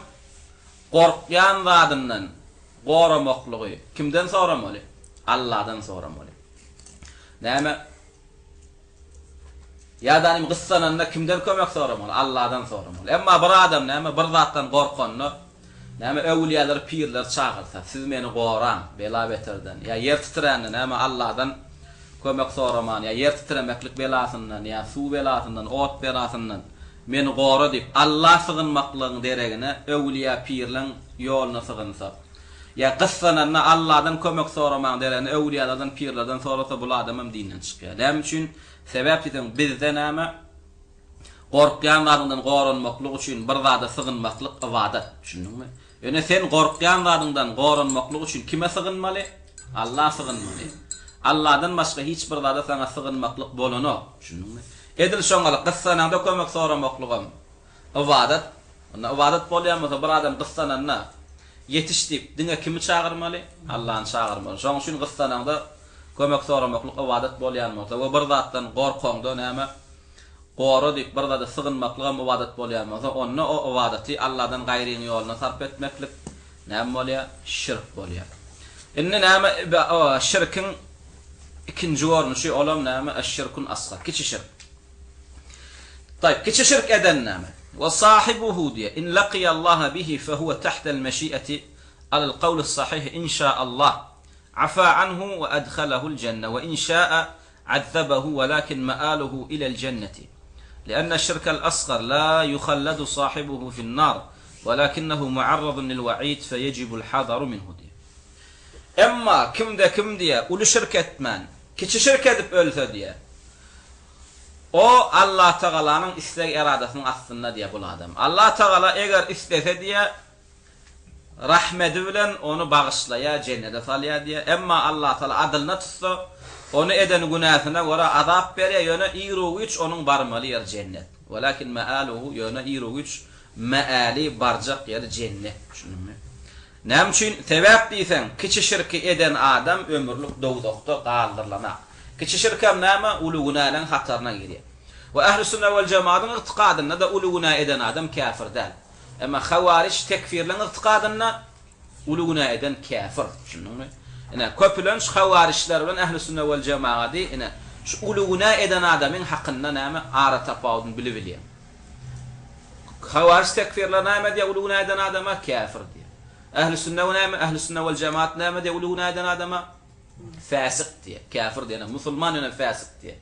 gorkýan zadyndan goramaklygy kimden soramaly? Allahdan soramaly. Näme? Ýa-da qıssananda kimden kömek soramaly? Allahdan soramaly. Emma bir adam näme? Bir zatdan gorkanny näme öwliýalar, pirler çagyrsa, siz meni goran, bela beterden. Ya yer titrenni näme Allahdan kömek soraman, ya yer titremeklik belasyndan, ya suw belasyndan, ot belasyndan meni gora dip Allah sığınmaklygyny deregine öwliýa pirleň ýolyna sığınsa. Ya qıssananda Allahdan kömek soraman deregine öwliýalardan, pirlerden sorasa bu adamym dinden çykýar. Näme üçin? Sebäp diýdim bizde näme? Gorkýan zadyňdan goranmaklyk üçin bir zada sığınmaklyk ibadat. Düşündiňmi? Ýöne sen gorkýan zadyňdan goranmaklyk üçin kime sığınmaly? Allah sığınmaly. Allahdan başga hiç bir zada sana sığınmaklyk bolanok. Düşündiňmi? Edil şoňaly qıssananda kömek soramaklygym ibadat. Onda ibadat bolýarmasa bir adam qıssananda yetişdik. Dine kimi çağırmalı? Allah'ın çağırmalı. Şoň üçin gyssananda kömek soramaklyk ibadet bolýan bolsa, we bir zatdan gorkanda näme gory diýip bir zada sygynmaklyga ibadet bolýan bolsa, onu o ibadeti Allah'dan gaýryň ýoluna sarp etmeklik näme bolýar? Şirk bolýar. Inne näme şirkin ikinji gornuşy olam näme? Eş-şirkun asgar. Kiçi şirk. Taýip, kiçi şirk eden näme? Ve sahibuhu diye in laqiya Allah bihi fehuve tahta al-meşi'ati alal qawli sahih inşaallah afa anhu ve adkhalahu'l cenne ve in şa'a azzabahu velakin ma'aluhu ila'l cenneti. لأن الشرك الأصغر لا يخلد صاحبه في النار ولكنه معرض للوعيد فيجب الحذر منه diye. Emma kim diye ulu şirk etmen, kiçi şirk edip ölse diye. O Allah Teala'nın istek iradesinin aslında diye bu adam. Allah Teala eğer istese diye rahmeti bilen onu bağışlaya, cennete salya diye. Emma Allah Teala adılına tutsa onu eden günahına göre azap veriyor. Yöne iruğuç onun barmalı yer cennet. Velakin mealuhu yöne iruğuç meali barcak yer cennet. Nem için sebep deysen kiçi şirki eden adam ömürlük doğdukta kaldırlana. Kiçi şirkem näme ulu günahlan hatarına giriyor. Ve ehl-i sünnet vel cemaatın itiqadında da ulu günah eden adam kafir değil. Ama havariç tekfirlen itiqadında ulu günah eden kafir. Şunun ina köpülen havariçler bilen ehl-i sünnet vel cemaati ina şu ulu günah eden adamın hakkında näme ara tapawdun bilip. Havariç tekfirler näme diye ulu günah eden adama kafir diye. Ehl-i sünnet vel cemaat näme diye ulu günah eden adama fasık diye, kafir diye, Müslüman yana fasık diye.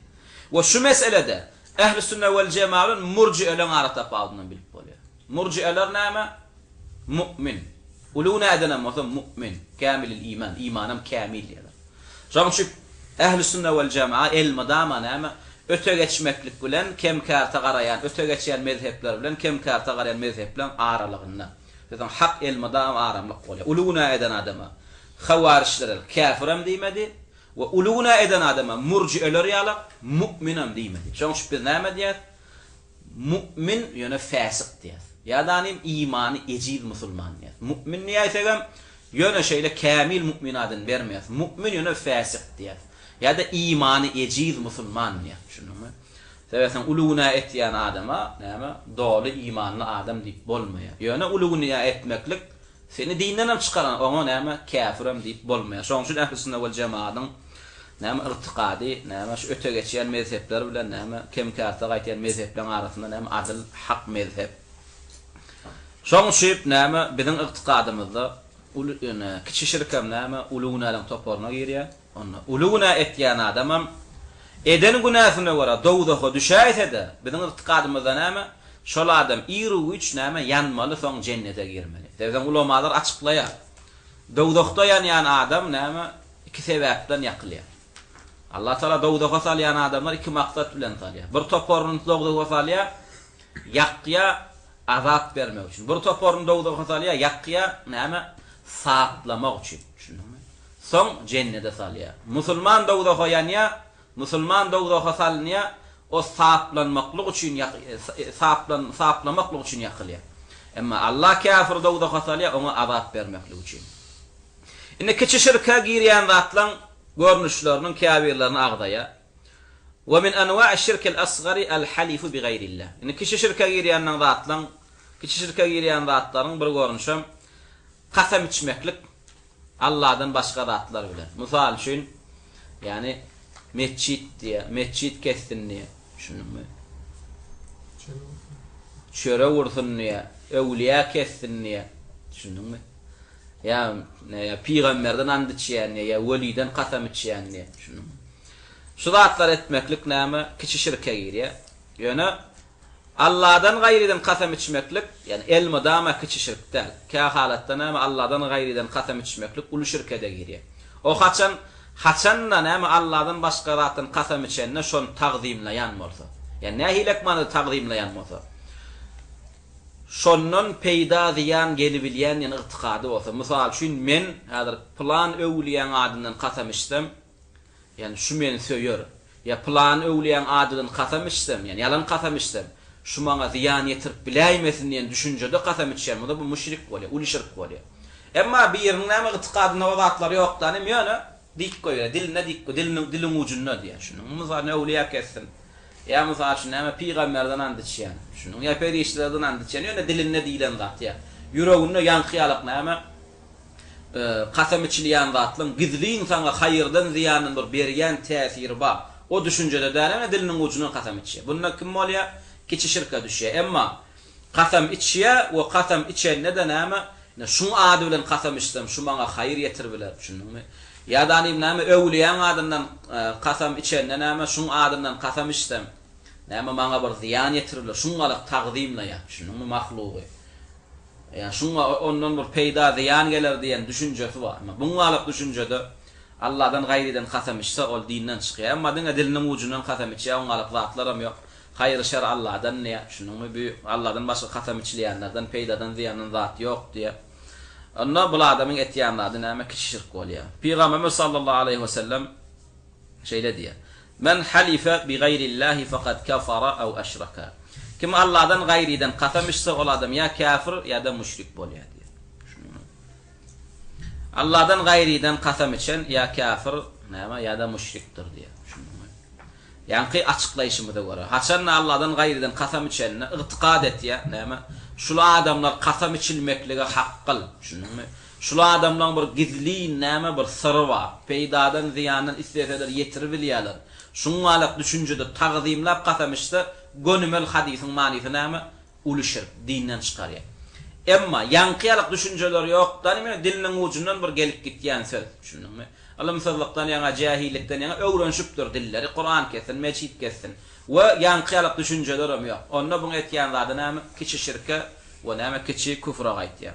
Ve şu meselede ehl-i sünnet vel cemaatın murci'elerin ara tapawdyny bilip bolýar. Murci'eler näme? Mu'min. Uluna edenen mu'min, kamilil iman, imanam kamil diýerler. Şoň üçin ehl-i sünnet vel cemaat elmadama näme? Öte geçmeklik bilen kemkarta garayan, öte geçen mezhepler bilen kemkarta garayan mezhep bilen aralygyna. Zaten hak elmadama aramlyk bolýar. Uluna eden adama havariçler kafiram diýmedi we uluna eden adama murci'eler ýaly mu'minam diýmedi. Şoň şu bir näme diýär? Mu'min ýöne fasık diýär. Ýa-da imany ejid musulman diýär. Mu'min näýsegem ýöne şeýle kamil mu'min adyn bermeýär. Mu'min ýöne fasık diýär. Ýa-da imany ejid musulman diýär. Şunumy? Sebäpden uluna etýän adama näme? Dogry imanly adam diýip bolmaýar. Ýöne uluna etmeklik seni dinden çıkaran ona näme kafirim diýip bolmaýar. Şoň üçin ehl-i sünnet vel cemaatyň näme irtiqady, näme şu öte geçýän mezhepler bilen näme kemkarta gaýtýan mezhepler arasynda näme adyl hak mezhep. Şoň üçin näme biziň irtiqadymyzda kiçi şirkem näme ulugunalyň toparyna girýär. Onu uluguna etýän adamam eden günahyna görä dowdaga düşäýse-de biziň irtiqadymyzda näme şol adam iruğuç näme yanmaly soň cennete girmeli. Sebäpden ulamalar açıklaýar. Dowdakda ýan adam näme iki sebäpden ýakylýar. Allah Taala dowdaga salýan adamlar iki maksat bilen salýar. Bir toporun dowdaga salýar, ýakýa azap bermek üçin. Bir toporun dowdaga salýar, ýakýa näme saatlamak üçin. Şunumy? Soň cennete salýar. Musulman dowdaga ýanýa, musulman dowdaga salýar. O saaplanmaklyk üçin saaplamaklyk üçin ýakylýar. Emma Allah kafir dowda hasalya ona azap bermeklik üçin. Indi kiçi şirke girýän zatlaryň görnüşlerini kafirlerini agdaýa. Ve min anwa' şirk al-asghar al-halif bi gayrillah. Indi kiçi şirke girýän zatlaryň bir görnüşi kasam içmeklik Allah'dan başga zatlar bilen. Misal üçin yani mescit kestin diye. Şunumy? Çöre vursun diye, evliya kessin diye. Şunumy? Ya peygamberden and içýän ya weliden kasam içýän diye. Şunumy? Şu zatlar etmeklik näme? Kiçi şirke girýär. Ýöne Allah'dan gaýrydan kasam içmeklik, yani elmadama kiçi şirkden. Ka halatda näme Allah'dan gaýrydan kasam içmeklik ulu şirkede girýär. O haçanna näme Allah'dan başga zatyn kasam içende şonu taqdimlayan bolsa. Yani nähilek many taqdimlayan bolsa. Şonun peýda diýen gelibilýän ýa-ni irtiqady bolsa. Mysal üçin men häzir plan öwliýän adyndan kasam içdim. Yani şu meni söýür. Ya plan öwliýän adyndan kasam içdim, yani yalan kasam içdim. Şu maňa ziyan ýetirip biläýmesin diýen düşünjede kasam içýär. Bu müşrik bolýar, uly şirk bolýar. Emma bir näme itiqadyna wagtlar ýokdan ýöne dik goýar, diline dik, dilin ucunna diýär. Şunu mysal awliya kessin. Ya mysal şu näme peýgamberden andyçýan. Şunu ya perişlerden andyçýan ýöne diline diýilen zat ýa. Ýüreginde ýanqyýalyk näme qasam içilýän zatlyň gizliň saňa haýyrdan ziýanyň bir berýän täsiri bar. O düşünjede däme diliniň ucundan qasam içýär. Bunda kim bolýar? Kiçi şirke düşýär. Emma qasam içýär we qasam içende de näme şu ady bilen qasam içsem şu maňa haýyr ýetir biler. Şunuňmy? Ýa-da näme öwliýän adamdan qasam içende näme şu adamdan qasam içsem näme maňa bir ziýan ýetirler. Şuňalyk taqdimlaýar. Şunuňmy mahlugy. Ya şunga ondan bir peýda ziýan geler diýen düşünjesi bar. Ama buňalyk düşünjede Allahdan gaýrydan qasam içse ol dinden çykýar. Amma diňe diliniň ucundan qasam içýär, oňalyk zatlaram ýok. Haýyr şer Allahdan ne? Şunuňmy bu Allahdan başga qasam içilýänlerden peýdadan ziýanyň zat ýok diýe. Onda bu adamyň etýänlerden näme kiçi şirk bolýar. Peygamber sallallahu aleyhi we sellem şeýle diýär. Men halifa bi gayrillahi faqad kafara aw ashraka. Kim Allah'dan gayriden qasam içse ol adam ya kafir ya da müşrik bolýar diýär. Allah'dan gayriden qasam içen ya kafir näme ya da müşrikdir diýär. Ýani açyklaýyşymy da görä. Haçan Allah'dan gayriden qasam içenne itiqad etýär, näme? Şular adamlar qasam içilmekligi haqqyl. Şunuňmy? Şular adamlaryň bir gizli näme bir syry bar. Peýdadan ziýanyň isleseler ýetirip bilýärler. Şuňalyk düşünjede taqdimlap qasam içse gönümel hadisin manisi näme? Uluşyr, dinden çykarýar. Emma ýanqyýalyk düşünjeler ýokdan emne diliniň ucundan bir gelip gitýän söz. Şunuňmy? Alamsızlıktan ýa-da jahillikden ýa-da öwrenşipdir dilleri, Qur'an kessin, meçit kessin. We ýanqyýalyk düşünjeler hem ýok. Onda bu etýän zady näme? Kiçi şirke we näme kiçi küfre gaýtýar.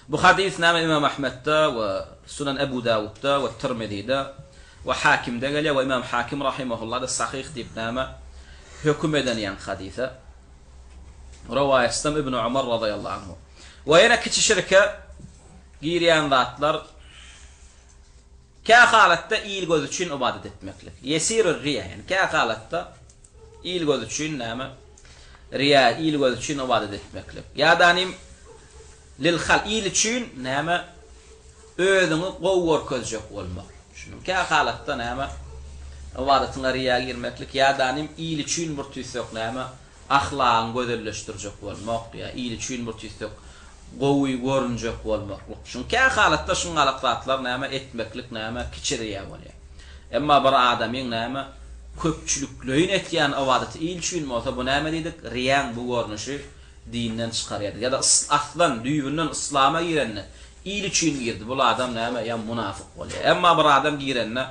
Bu hadis näme İmam Ahmed'de we Sunan Ebu Davud'da we Tirmizi'de we Hakim'de gelýär we İmam Hakim rahimahullah da sahih diýip näme hüküm eden ýan hadise. Rivayetçi İbn Umar radıyallahu anhu. Ve ýene kiçi şirke girýän zatlar ka halatda iyil göz üçin ibadet etmeklik. Yesirur riya yani ka halatda iyil göz üçin näme? Riya iyil göz üçin ibadet etmeklik. Ýa-danym lil hal iyil üçin näme? Özüňi gowwar közjek bolmak. Şunu ka halatda näme? Ibadetyňa riya girmeklik ýa-danym iyil üçin bir tüýsek näme? Ahlagyny gözelleşdirjek bolmak ýa iyil üçin bir tüýsek gowy görünjek bolmak. Şunka halatda şuňalyk zatlar näme etmeklik näme kiçiriýär bolýar. Emma bir adamyň näme köpçülükleýin etýän ibadet iyil üçin bolsa bu näme diýdik? Riýan bu görnüşi dinden çykarýar. Ya da aslan düýbünden islama girenni iyil üçin girdi. Bu adam näme? Ya munafyk bolýar. Emma bir adam girenne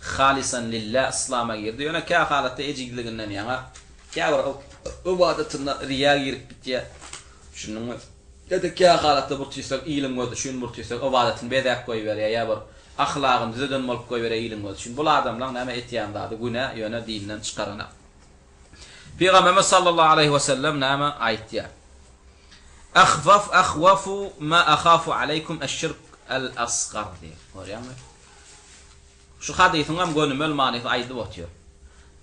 halisan lillah islama girdi. Ýöne ka halatda ejikliginden ýa-da käbir ibadetinde riýa girip bitýär. Şunuň ya da ka halatda bir tüýsek ilim göz üçin bir tüýsek ibadetini bezäp goýberýär ýa bir ahlagyny düzeden bolup goýberýär ilim göz üçin. Bu adamlar näme etýän zady günä ýöne dinden çykarana. Peygamber sallallahu aleyhi we sellem näme aýtdy? Akhwafu ma akhafu aleykum ash-shirk al-asghar. Görýärmi? Şu hadisin hem gönümel manysy aýdyp otýar.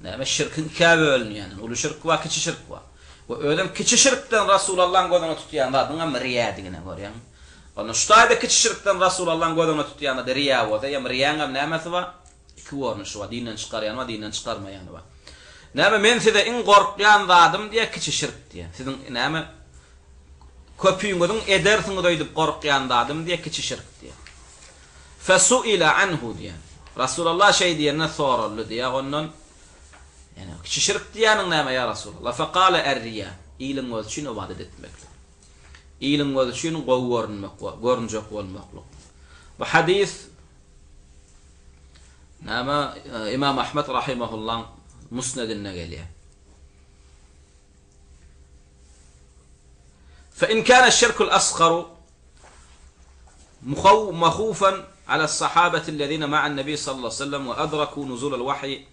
Näme şirkin ka bölünýän, ulu şirk we kiçi şirk we. Bu ödem kiçi şirkden Rasulullah'ın gözüne tutýan zadyň hem riýa digine görýän. Onu şuýda kiçi şirkden Rasulullah'ın gözüne tutýan da riýa bolsa, hem riýaň hem nämesi bar? İki görnüşi bar, dinden çykarýan we dinden çykarmaýan bar. Näme men size iň gorkýan zadym diýe kiçi şirk diýe. Siziň näme köpüýüňiziň edersiňiz diýip gorkýan zadym diýe kiçi şirk diýe. Fasuila anhu diýe. Rasulullah şey diýene soruldy diýe ondan yani kiçi şirk diýäniň näme ya Rasulullah? Faqala er-riya. İlim göz üçin ibadet etmek. İlim göz üçin gowy görünmek, görünjek bolmaklyk. Bu hadis näme İmam Ahmed rahimahullah musnedine gelýär. فإن كان الشرك الأصغر مخوفا على الصحابة الذين مع النبي صلى الله عليه وسلم وأدركوا نزول الوحي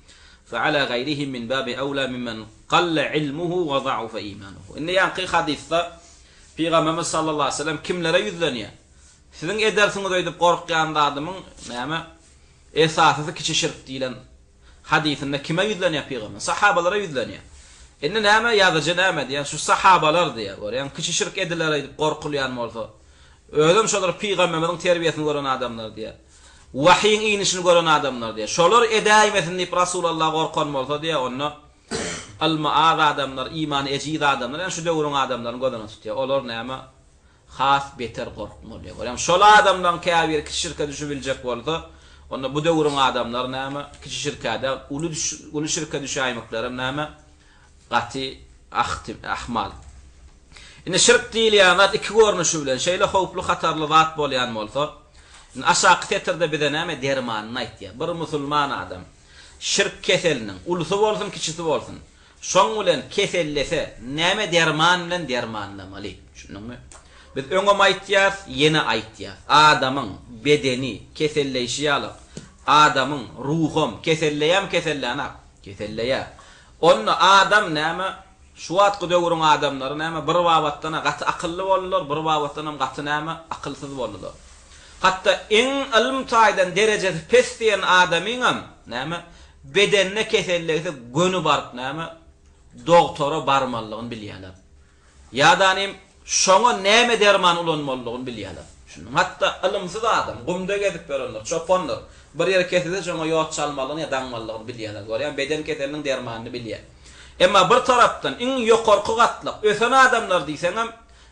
فعلى غيرهم من باب أولى ممن قل علمه وضعف إيمانه. إن ينقي حديثة Peygamber sallallahu aleyhi ve sellem kimlere yüzlenýär? Siziň edersiňiz öýdüp gorkýan adamyň näme esasy kiçi şirk diýilen hadisinde kime yüzlenýär Peygamber? Sahabalara yüzlenýär. Indi näme ýazyjy näme diýär? Şu sahabalar diýär. Görýän kiçi şirk ediler öýdüp gorkulýan bolsa, Özüm şolar peygamberlerin terbiyesini gören adamlar diye. Vahyin inişini gören adamlar diye. Şolar edaýmesin diýip Rasulullah gorkan bolsa diye onu al-ma'ad adamlar, iman ejid adamlar, yani şu döwrüň adamlaryny gözüne tutýar. Olar näme? Has beter gorkmaly. Yani şol adamdan käbir şirke düşübiljek bolsa, onda bu döwrüň adamlar näme? Kiçi şirkede uly şirke düşäýmekleri näme? Gaty ahmal. Ine şirk diýil ýa-da iki görnüşi bilen şeýle howply hatarly zat bolýan bolsa, aşağı tetirde bir näme dermanyny aýtýar. Bir musulman adam şirk keseliniň ulusy bolsun, kiçisi bolsun, şoň bilen kesellese näme derman bilen dermanlamaly. Şunuňmy? Biz öňe aýtýar, ýene aýtýar. Adamyň bedeni keselleýşýärlik, adamyň ruhum keselleýär. Onu adam näme? Şu wagtky döwrüň adamlary näme bir wagtdan gaty akylly bolurlar, bir wagtdan gaty näme akylsyz bolurlar. Hatta en ilm taýdan derejesi pes diýen adamyň näme bedenine kesellese gönü baryp näme doktora barmalygyny bilýärler. Ýa-danym şoňa näme derman ulanmalygyny bilýärler. Şunu hatta ilmsiz adam gumda gezip berenler, çopanlar bir ýere keselse şoňa ýot çalmalygyny ýa daňmalygyny bilýärler. Görýän beden keseliniň dermanyny bilýär. Emma bir tarapdan iň ýokarky gatlyk ösen adamlar diýseňem,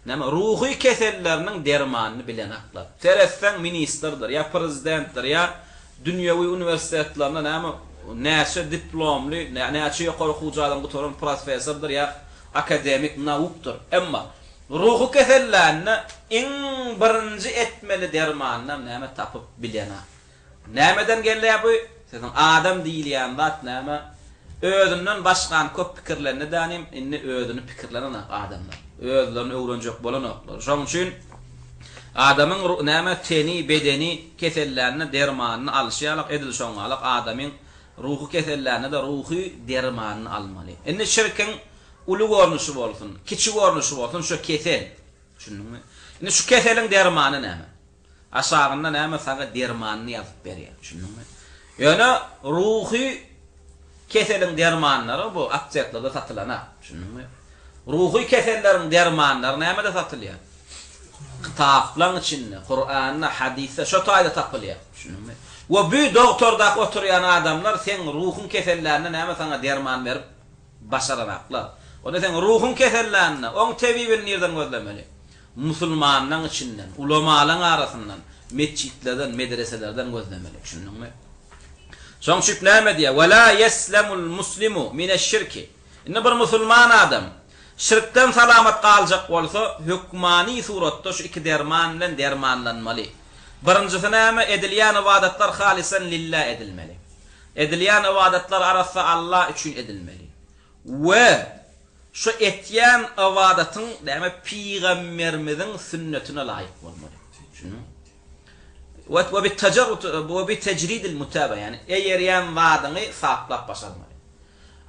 näme ruhy keselleriniň dermanyny bilen aklar. Teresen ministerdir, ýa prezidentdir, ýa dünýäwi uniwersitetlerinde näme näçe diplomly, näçe ýokary hujadan gutoran professordur, ýa akademik nawukdur. Emma ruhy kesellerini iň birinji etmeli dermanyny näme tapyp bilen. Nämeden gelýär bu? Sen adam diýilýän zat näme? Özünden başkan köp pikirlerini danim, inni özünü pikirlenen adamlar. Özlerini öwrenjek bolanaklar. Şoň üçin adamyň näme teni, bedeni kesellerini dermanyny alşýarlyk edil şoňalyk adamyň ruhy kesellerini de ruhy dermanyny almaly. Inni şirkin uly görnüşi bolsun, kiçi görnüşi bolsun şu kesel. Şunuňmy? Inni şu keseliň dermany näme? Aşagynda näme saňa dermanyny ýazyp berýär. Şunuňmy? Ýöne ruhy keseliň dermanlary bu apteklarda satylana. Şunuňmy? Ruhy keselleriň dermanlary näme de satylýar? Kitaplar içinde, Kur'an'da, hadiste, şu taýda tapylýar. Şunuňmy? Ve bu doktorda oturýan adamlar sen ruhun kesellerine näme saňa derman berip başaranaklar. Onda sen ruhun kesellerine, on tebibin nerden gözlemeli? Musulmanlaryň içinden, ulamalaryň arasyndan, mescitlerden, medreselerden gözlemeli. Şunuňmy? Şoň şüp näme diýär? Ve la yeslemul muslimu mineş-şirki. Inne bir musulman adam şirkden salamat galjak bolsa, hükmani suratda şu iki derman bilen dermanlanmaly. Birincisi näme? Edilýän ibadatlar halisan lillah edilmeli. Edilýän ibadatlar arasy Allah üçin edilmeli. Ve şu etýän ibadatyň näme Peygamberimiziň sünnetine laýyk bolmaly. Şunu ve bitecrid el-mutaba, yani eger ýan wadyny saklap başarmaly.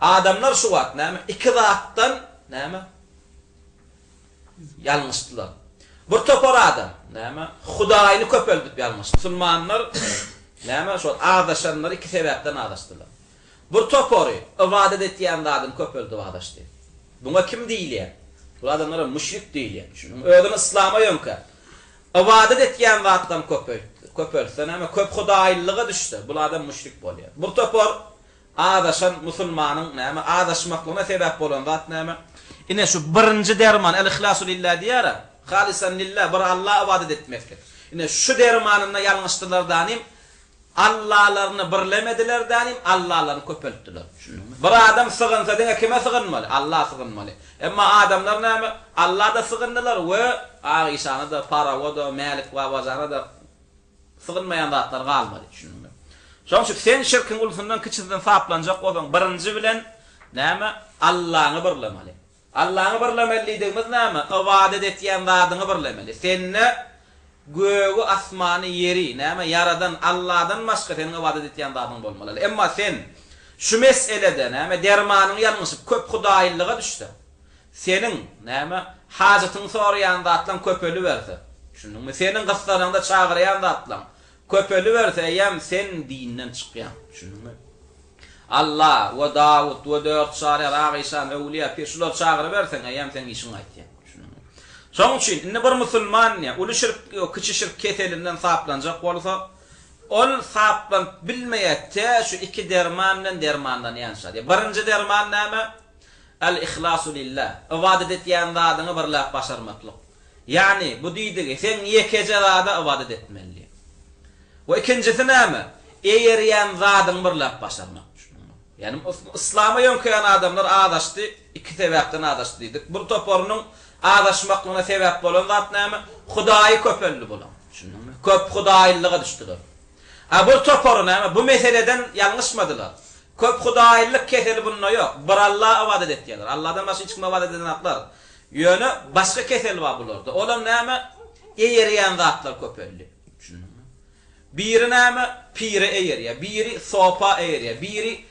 Adamlar şu wagt näme iki zatdan näme ýalňyşdylar. Bir topar adam näme Hudaýyny köpeldip ýalňyş. Musulmanlar näme şu adaşanlar iki sebäpden adaşdylar. Bir topary ibadet etýän adam köpeldi adaşdy. Bunga kim diýilýär? Bu adamlara müşrik diýilýär. Şunu özüni islama ýönkär. Ibadet etýän zatdan köpelse näme köp hudaýlyga düşdi. Bu adam müşrik bolýar. Bir topar adaşan musulmanyň näme adaşmaklygyna sebäp bolan zat näme? Ine şu birinji derman el-ihlasu lillah diýär. Halisan lillah bir Allah ibadet etmekdir. Ine şu dermanyna ýalňyşdylar danim Allah'larını birlemediler danim Allah'larını köpeltdiler. Bir adam sığınsa diňe kime sığınmaly? Allah sığınmaly. Emma adamlar näme? Allah da sığındylar we Aýşany da, Parawa da, Malik we Wazana da sığınmayan zatlar galmaly. Şoň üçin sen şirkin ulusundan kiçinden saplanjak bolsaň, birinji bilen näme? Allah'yny birlemeli. Allah'yny birlemeli diýmez näme? Ibadet etýän zadyny birlemeli. Senne göğü, asmanı, yeri, näme yaradan Allah'dan başga senin ibadet etýän zadyň bolmaly. Emma sen şu meselede näme dermanyň ýalňyşyp köp hudaýlyga düşdi. Senin näme hajatyň soraýan zatlan köpeli berse. Şunuňmy senin gyslarynda çagyrýan zatlan köpeli berse, ýam sen dinden çykýan. Şunuňmy? Allah we Dawud we dört şaryar Aýşan, Ewliya, peşler çagyryp bersen, ýam sen işiň aýtýan. Şoň üçin indi bir musulman ya uly şirk, kiçi şirk ketelinden saplanjak bolsa, ol saplan bilmeýär şu iki derman bilen dermandan ýanşady. Birinji derman näme? El-ihlasu lillah. Ibadet etýän zadyny birläp başarmaklyk. Yani bu diýdigi sen ýekeje zada ibadet etmeli. Ve ikincisi näme? Eýerýän zadyny birläp başarmak. Yani İslam'a ýönkeýän adamlar adaşdy, iki sebäpden adaşdy diýdik. Bir toporunyň adaşmaklygyna sebäp bolan zat näme? Hudaýy köpelli bolan. Şunuňmy? Köp hudaýlyga düşdiler. Bu toporu näme? Bu meseleden ýalňyşmadylar. Köp hudaýlyk keseli bunun ýok. Bir Allah ibadet etýärler. Allahdan başga hiç kim ibadet eden atlar. Ýöne başga kesel bar bularda. Olam näme? Eýerýän zatlar köpelli. Şunuňmy? Biri näme? Pire eýerýär. Biri sopa eýerýär. Biri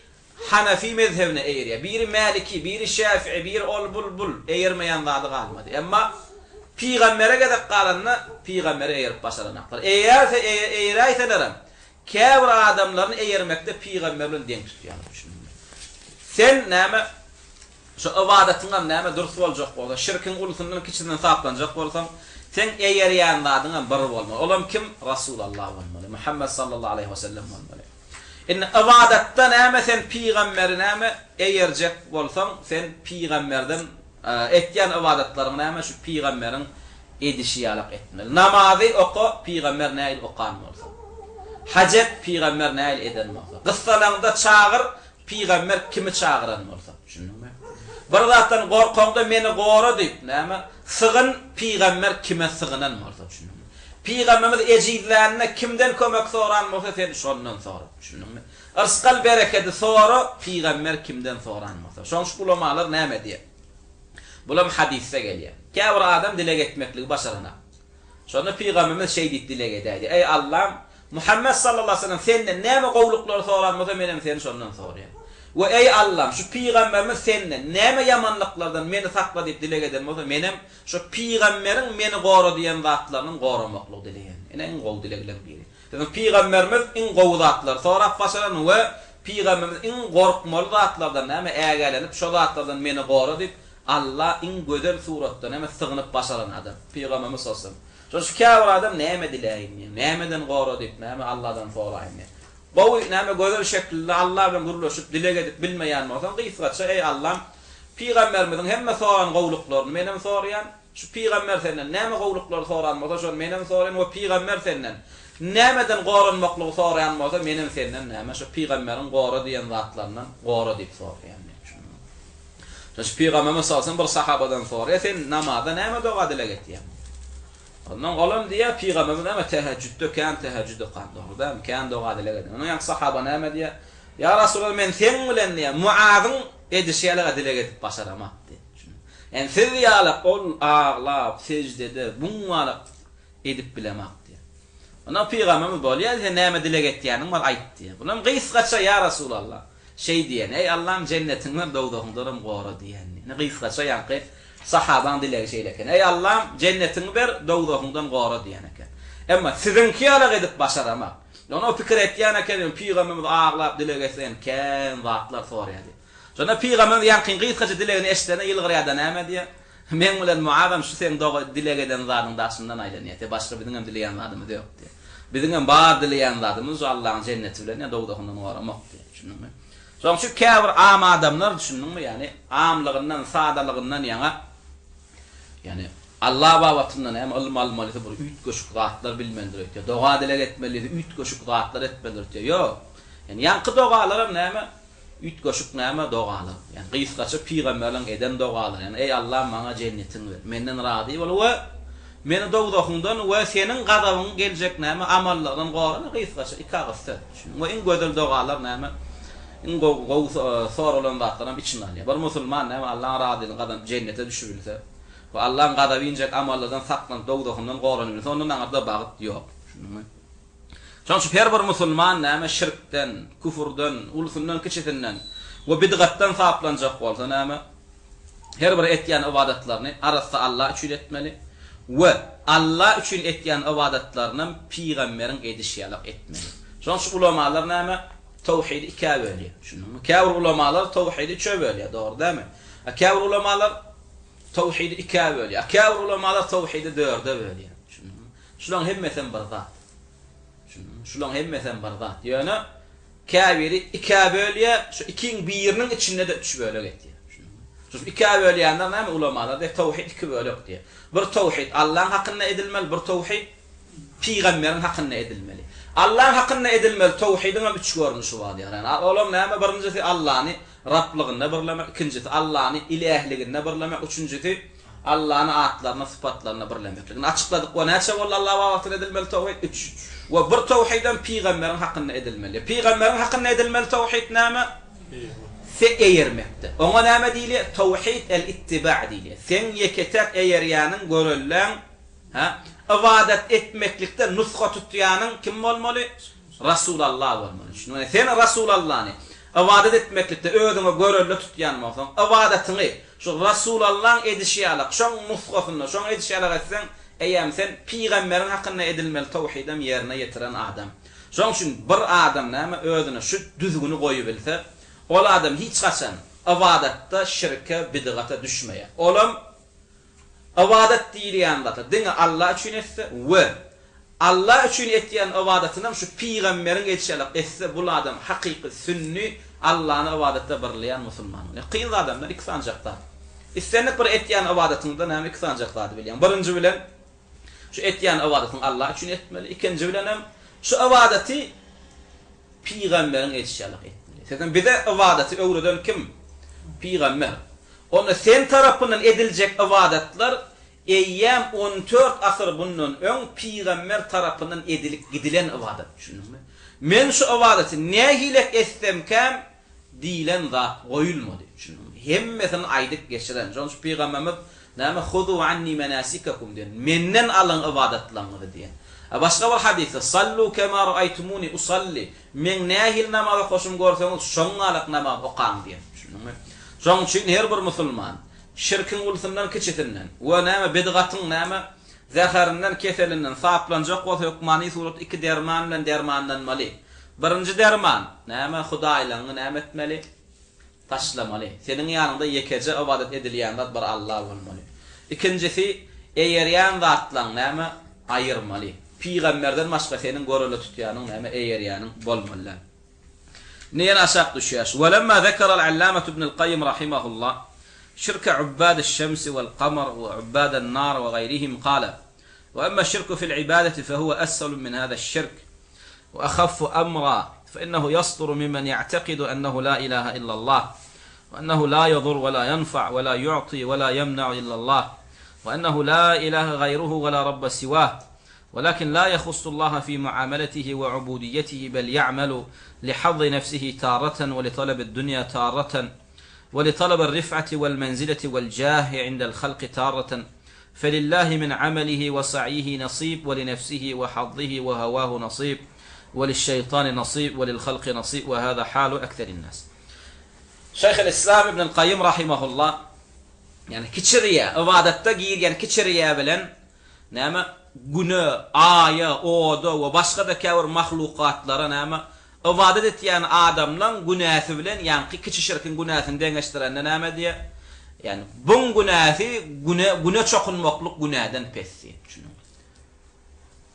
Hanefi mezhebine eğriye. Biri Maliki, biri Şafii, biri ol bul eğirmeyen zady kalmadı. Ama Peygambere gedip kalanna Peygambere eğirip başaranaklar. Eğerse eğrayselerem käbir adamlaryny eğirmekde Peygamberle denk tutýarlar. Sen näme şu ibadetiňe näme durus boljak bolsa, şirkin ulusundan kiçinden saklanjak bolsam, sen eğerýän zadyňa bir bolmaly. Olam kim? Rasulullah bolmaly. Muhammed sallallahu aleyhi ve sellem bolmaly. İbadetten näme sen Peygamberi näme eýerjek bolsaň, sen Peygamberden etýän ibadetlerini näme şu Peygamberiň edişiýalyk etmeli. Namazy oku, Peygamber näil okan bolsa. Hajat Peygamber näil eden bolsa. Gyssalanda çağır, Peygamber kimi çağıran bolsa. Şunuňmy? Bir zatdan gorkanda meni gora diýip näme? Sygyn Peygamber kime sygynan bolsa. Şunuňmy? Peygamberimiz ejizlerine kimden kömek soran bolsa sen şondan sor. Şunuňmy? Arsqal bereketi sora Peygamber kimden soran bolsa. Şoň şu ulamalar näme diýär? Bulam hadisde gelýär. Käbir adam dilek etmekligi başarana. Şonda Peygamberimiz şey diýip dilek edýär. Ey Allah'ım, Muhammed sallallahu aleyhi ve sellem senden näme gowluklar soran bolsa menem seni şondan sorýar. Ve ey Allah'ım, şu Peygamberimiz senden näme yamanlyklardan meni sakla diýip dilek eden bolsa menem şu Peygamberiň meni gora diýen zatlarynyň goramaklygy dileýän. En gow dilekler biri. Demek Peygamberimiz en gow zatlar sonra başaran we Peygamberimiz en gorkmaly zatlardan näme ägelenip şu zatlardan meni gora diýip Allah en gözel suratda näme sygynyp başaran adam. Peygamberimiz sallallahu aleyhi şu käbir adam näme dileýän, nämeden gora diýip näme Allahdan soraýan. Bu näme gözel şekilde Allah bilen guruluşyp dilek edip bilmeýän bolsa gysgaça ey Allah, Peygamberimizin hemme soran gowluklaryny menem soraýan. Şu Peygamber senden näme gowluklar soran bolsa şol menem soraýan we Peygamber senden nämeden goranmaklygy soraýan bolsa menem senden näme şu Peygamberiň gora diýen zatlaryndan gora diýip soraýan. Şu Peygamberimiz sallallahu bir sahabadan soraýar, sen namazda näme doga dilek etýän? Ondan galam diýär Peygamberimiz näme tehejjüdde kan tehejjüde qandyrda, kan doga dilek etýän. Onu ýa sahaba näme diýär? Ya Rasulullah men sen bilen diýär Muazyň edişýärlige dilek etip başaramak diýär. En siz ýalyp ol ağlap secdede bunlaryk edip bilemek diýär. Ona Peygamberimiz bolýar, sen näme dilek etýäniň bar aýt diýär. Bunam gysgaça ya Rasulullah şey diýen, ey Allah'ım cennetiňden dowdagyňdan gora diýen. Ne gysgaça ýanky sahabaň dilegi şeýleken. Ey Allah'ım cennetiňi ber dowdagyňdan gora diýen eken. Emma sizinki ýalyk edip başaramak. Onu pikir etýän eken Peygamberimiz ağlap dilek etsen kän wagtlar soraýdy. Şonda Peygamberimiz ýanky gysgaça dilegini eşitene ýylgyrýada näme diýär? Men bilen Muazam şu sen doga dilek eden zadyň daşyndan aýlanýar. Başga biziň dileýän zadymyz ýok diýär. Biziň bar dileýän zadymyz Allah'ın cenneti bilen dowdagyňdan goramak diýär. Şunuňmy? Soň şu käbir am adamlar düşündiňmi? Yani amlygyndan, sadalygyndan ýaňa yani Allah babatyndan hem ilm almaly bir üýt göşük zatlar bilmendir diýär. Doga dilek etmeli, üýt göşük zatlar etmelir diýär. Ýok. Yani ýanky dogalarym näme? Üýt göşük näme dogalar. Yani gysgaça Peygamberiň eden dogalar. Yani ey Allah maňa jennetini ber. Menden razy bol we meni dowdagyňdan we seniň gadabyň geljek näme amallardan gorany gysgaça iki agysta. We en gözel dogalar näme? En gow soralan zatlaryň içinden ýa. Bir musulman näme Allah'ın razylygyny gadam jennete düşürilse we Allah'ın gadaby injek amallardan saklan dowdagyňdan goranyr. Ondan aňarda bagyt ýok. Şunuňmy? Şoň şu her bir musulman näme şirkden, küfürden, ulusundan kiçitinden we bidgatdan saplanjak bolsa näme her bir etýän ibadetlerini arasynda Allah üçin etmeli we Allah üçin etýän ibadetlerini Peygamberiň edişýärlik etmeli. Şoň şu ulamalar näme tawhid iki bölýär. Şunuňmy? Käbir ulamalar tawhidi üçe bölýär, dogry dämi? Käbir ulamalar tawhid iki bölýär. Käbir ulamalar tawhidi 4'e bölýär. Şulan hemmeten bir zat. Şulan hemmeten bir zat. Ýöne käbiri iki bölýär, şu ikiň biriniň içinde de 3 bölek etýär. Şu iki bölýänden näme ulamalar da tawhid iki bölek diýär. Bir tawhid Allah'ın hakkında edilmeli, bir tawhid Peygamberin hakkında edilmeli. Allah'ın hakkında edilmeli tawhidin 3 görnüşi var yani. Olam näme birincisi Allah'ni Rablygyny birlemek, ikincisi Allah'ni ilahligini birlemek, üçüncüsi Allah'ın atlaryna, sıfatlaryna birlemek. Açıkladık we näçe bolla Allah'a wagtyny edilmeli tawhid 3. We bir tawhidden Peygamberin hakkında edilmeli. Peygamberin hakkında edilmeli tawhid näme? Eýermekde. Oňa näme diýilýär? Tawhid el-ittiba' diýilýär. Sen yeketek eýerýäniň görülen, ibadet etmeklikde nusxa tutýanyň kim bolmaly? Rasulullah bolmaly. Şunu sen Rasulullahny ibadet etmeklikde özüňe görülen tutýan bolsaň, ibadetini şu Rasulullah'ın edişýalyk, şoň nusxasyny, şoň edişýalyk etsen, eýem sen Peygamberin hakkında edilmeli tawhidem ýerine ýetiren adam. Şoň üçin bir adam näme özüne şu düzgünü goýup bilse, ol adam hiç kaçan ibadetde şirke, bidgata düşmeýär. Olam ibadet diýilýän zat, diňe Allah üçin etse we Allah üçin etýän ibadetinem şu Peygamberin edişýalyk etse, bu adam hakyky sünni Allah'ın ibadette birleýän musulman. Kıyın adamlar iki sancakta. İstenlik bir etýän ibadetinde näme iki sancaklardy bilýän. Birinji bilen şu etýän ibadetini Allah üçin etmeli. Ikinji bilen hem şu ibadeti Peygamberin edişýalyk etmeli. Sen bize ibadeti öwreden kim? Peygamber. Onu sen tarapyndan ediljek ibadetler eýýäm 14 asyr bundan öň Peygamber tarapyndan edilip gidilen ibadet. Düşündiňmi? Men şu ibadeti nähilek estemkem diýilen zat goýulmady. Düşündiňmi? Hemmesini aýdyp geçiren. Jon şu Peygamberimiz näme hudu anni manasikakum diýen. Menden alan ibadetlerinizi diýen. Başga bir hadisde sallu kema ra'aytumuni usalli. Men nähil namaz hoşum görseňiz şoňalyk namaz okan diýen. Düşündiňmi? Şoň üçin her bir musulman şirkin ulsundan keçetinden we näme bidgatyň näme zaharinden keselinden saplanjak bolsa hukmany surat iki derman bilen dermanlanmaly. Birinji derman näme Hudaýlaryny näme etmeli? Taşlamaly. Seniň ýanynda yekeje ibadet edilýän zat bir Allah bolmaly. İkincisi eýerýän zatlaryň näme aýyrmaly. Peygamberden başga seniň görüle tutýanyň näme eýerýäniň bolmaly. Niye aşağı düşüyor? ولما ذكر العلامة ابن القيم رحمه الله شرك عباد الشمس والقمر وعباد النار وغيرهم قال وأما الشرك في العبادة فهو أسهل من هذا الشرك وأخف أمرا فإنه يصدر ممن يعتقد أنه لا إله إلا الله وأنه لا يضر ولا ينفع ولا يعطي ولا يمنع إلا الله وأنه لا إله غيره ولا رب سواه ولكن لا يخص الله في معاملته وعبوديته بل يعمل لحظ نفسه تارة ولطلب الدنيا تارة ولطلب الرفعة والمنزلة والجاه عند الخلق تارة فلله من عمله وسعيه نصيب ولنفسه وحظه وهواه نصيب وللشيطان نصيب وللخلق نصيب وهذا حال أكثر الناس. شيخ الإسلام ابن القيم رحمه الله yani kiçiriye ibadette giyir yani kiçiriye bilen näme güne, aya, oda we başga da käbir mahlukatlara näme ibadet etýän adamlaň günäsi bilen ýanky kiçi şirkin günäsini deňeşdiren näme diýe? Yani bun günäsi güne çokunmaklyk günäden pessi.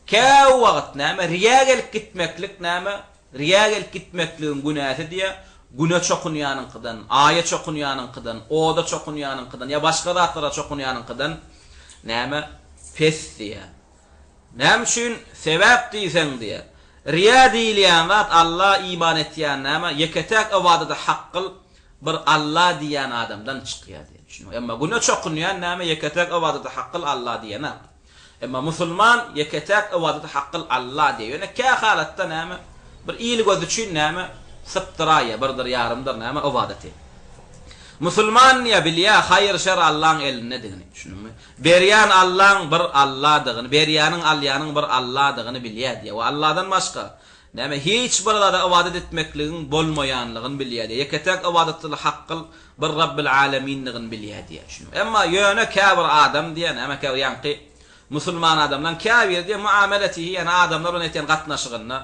Käw wagt näme riýa gelip gitmeklik näme? Riýa gelip gitmekligiň günäsi diýe güne çokunýanyňkydan, aya çokunýanyňkydan, oda çokunýanyňkydan ya başga zatlara çokunýanyňkydan näme pes diye. Näme üçin sebäp diýsen diye. Riya diýilýän zat Allah iman etýän näme yeketek ibadete haqqyl bir Allah diýen adamdan çykýar diye düşünüyor. Emma güne çokunýan näme yeketek ibadete haqqyl Allah diýen. Emma musulman yeketek ibadete haqqyl Allah diýär. Ýöne kä halatda näme bir iyli göz üçin näme sıptıraya birdir yarımdır näme ibadeti. Musulman ya bilýä hayır şer Allah'ın elinde diýeni düşünürmi? Berýän Allah'ın bir Allah'dygyny, berýäniň alýanyň bir Allah'dygyny bilýär diýe. We Allah'dan başga näme hiç bir zada ibadet etmekligiň bolmaýanlygyny bilýär diýe. Yeketek ibadetli haqqyl bir Rabbil alaminligiň bilýär diýe düşünür. Emma ýöne käbir adam diýen, näme käbir ýanky musulman adamdan käbir diýe muameletihi ýani adamlar bilen etýän gatnaşygyna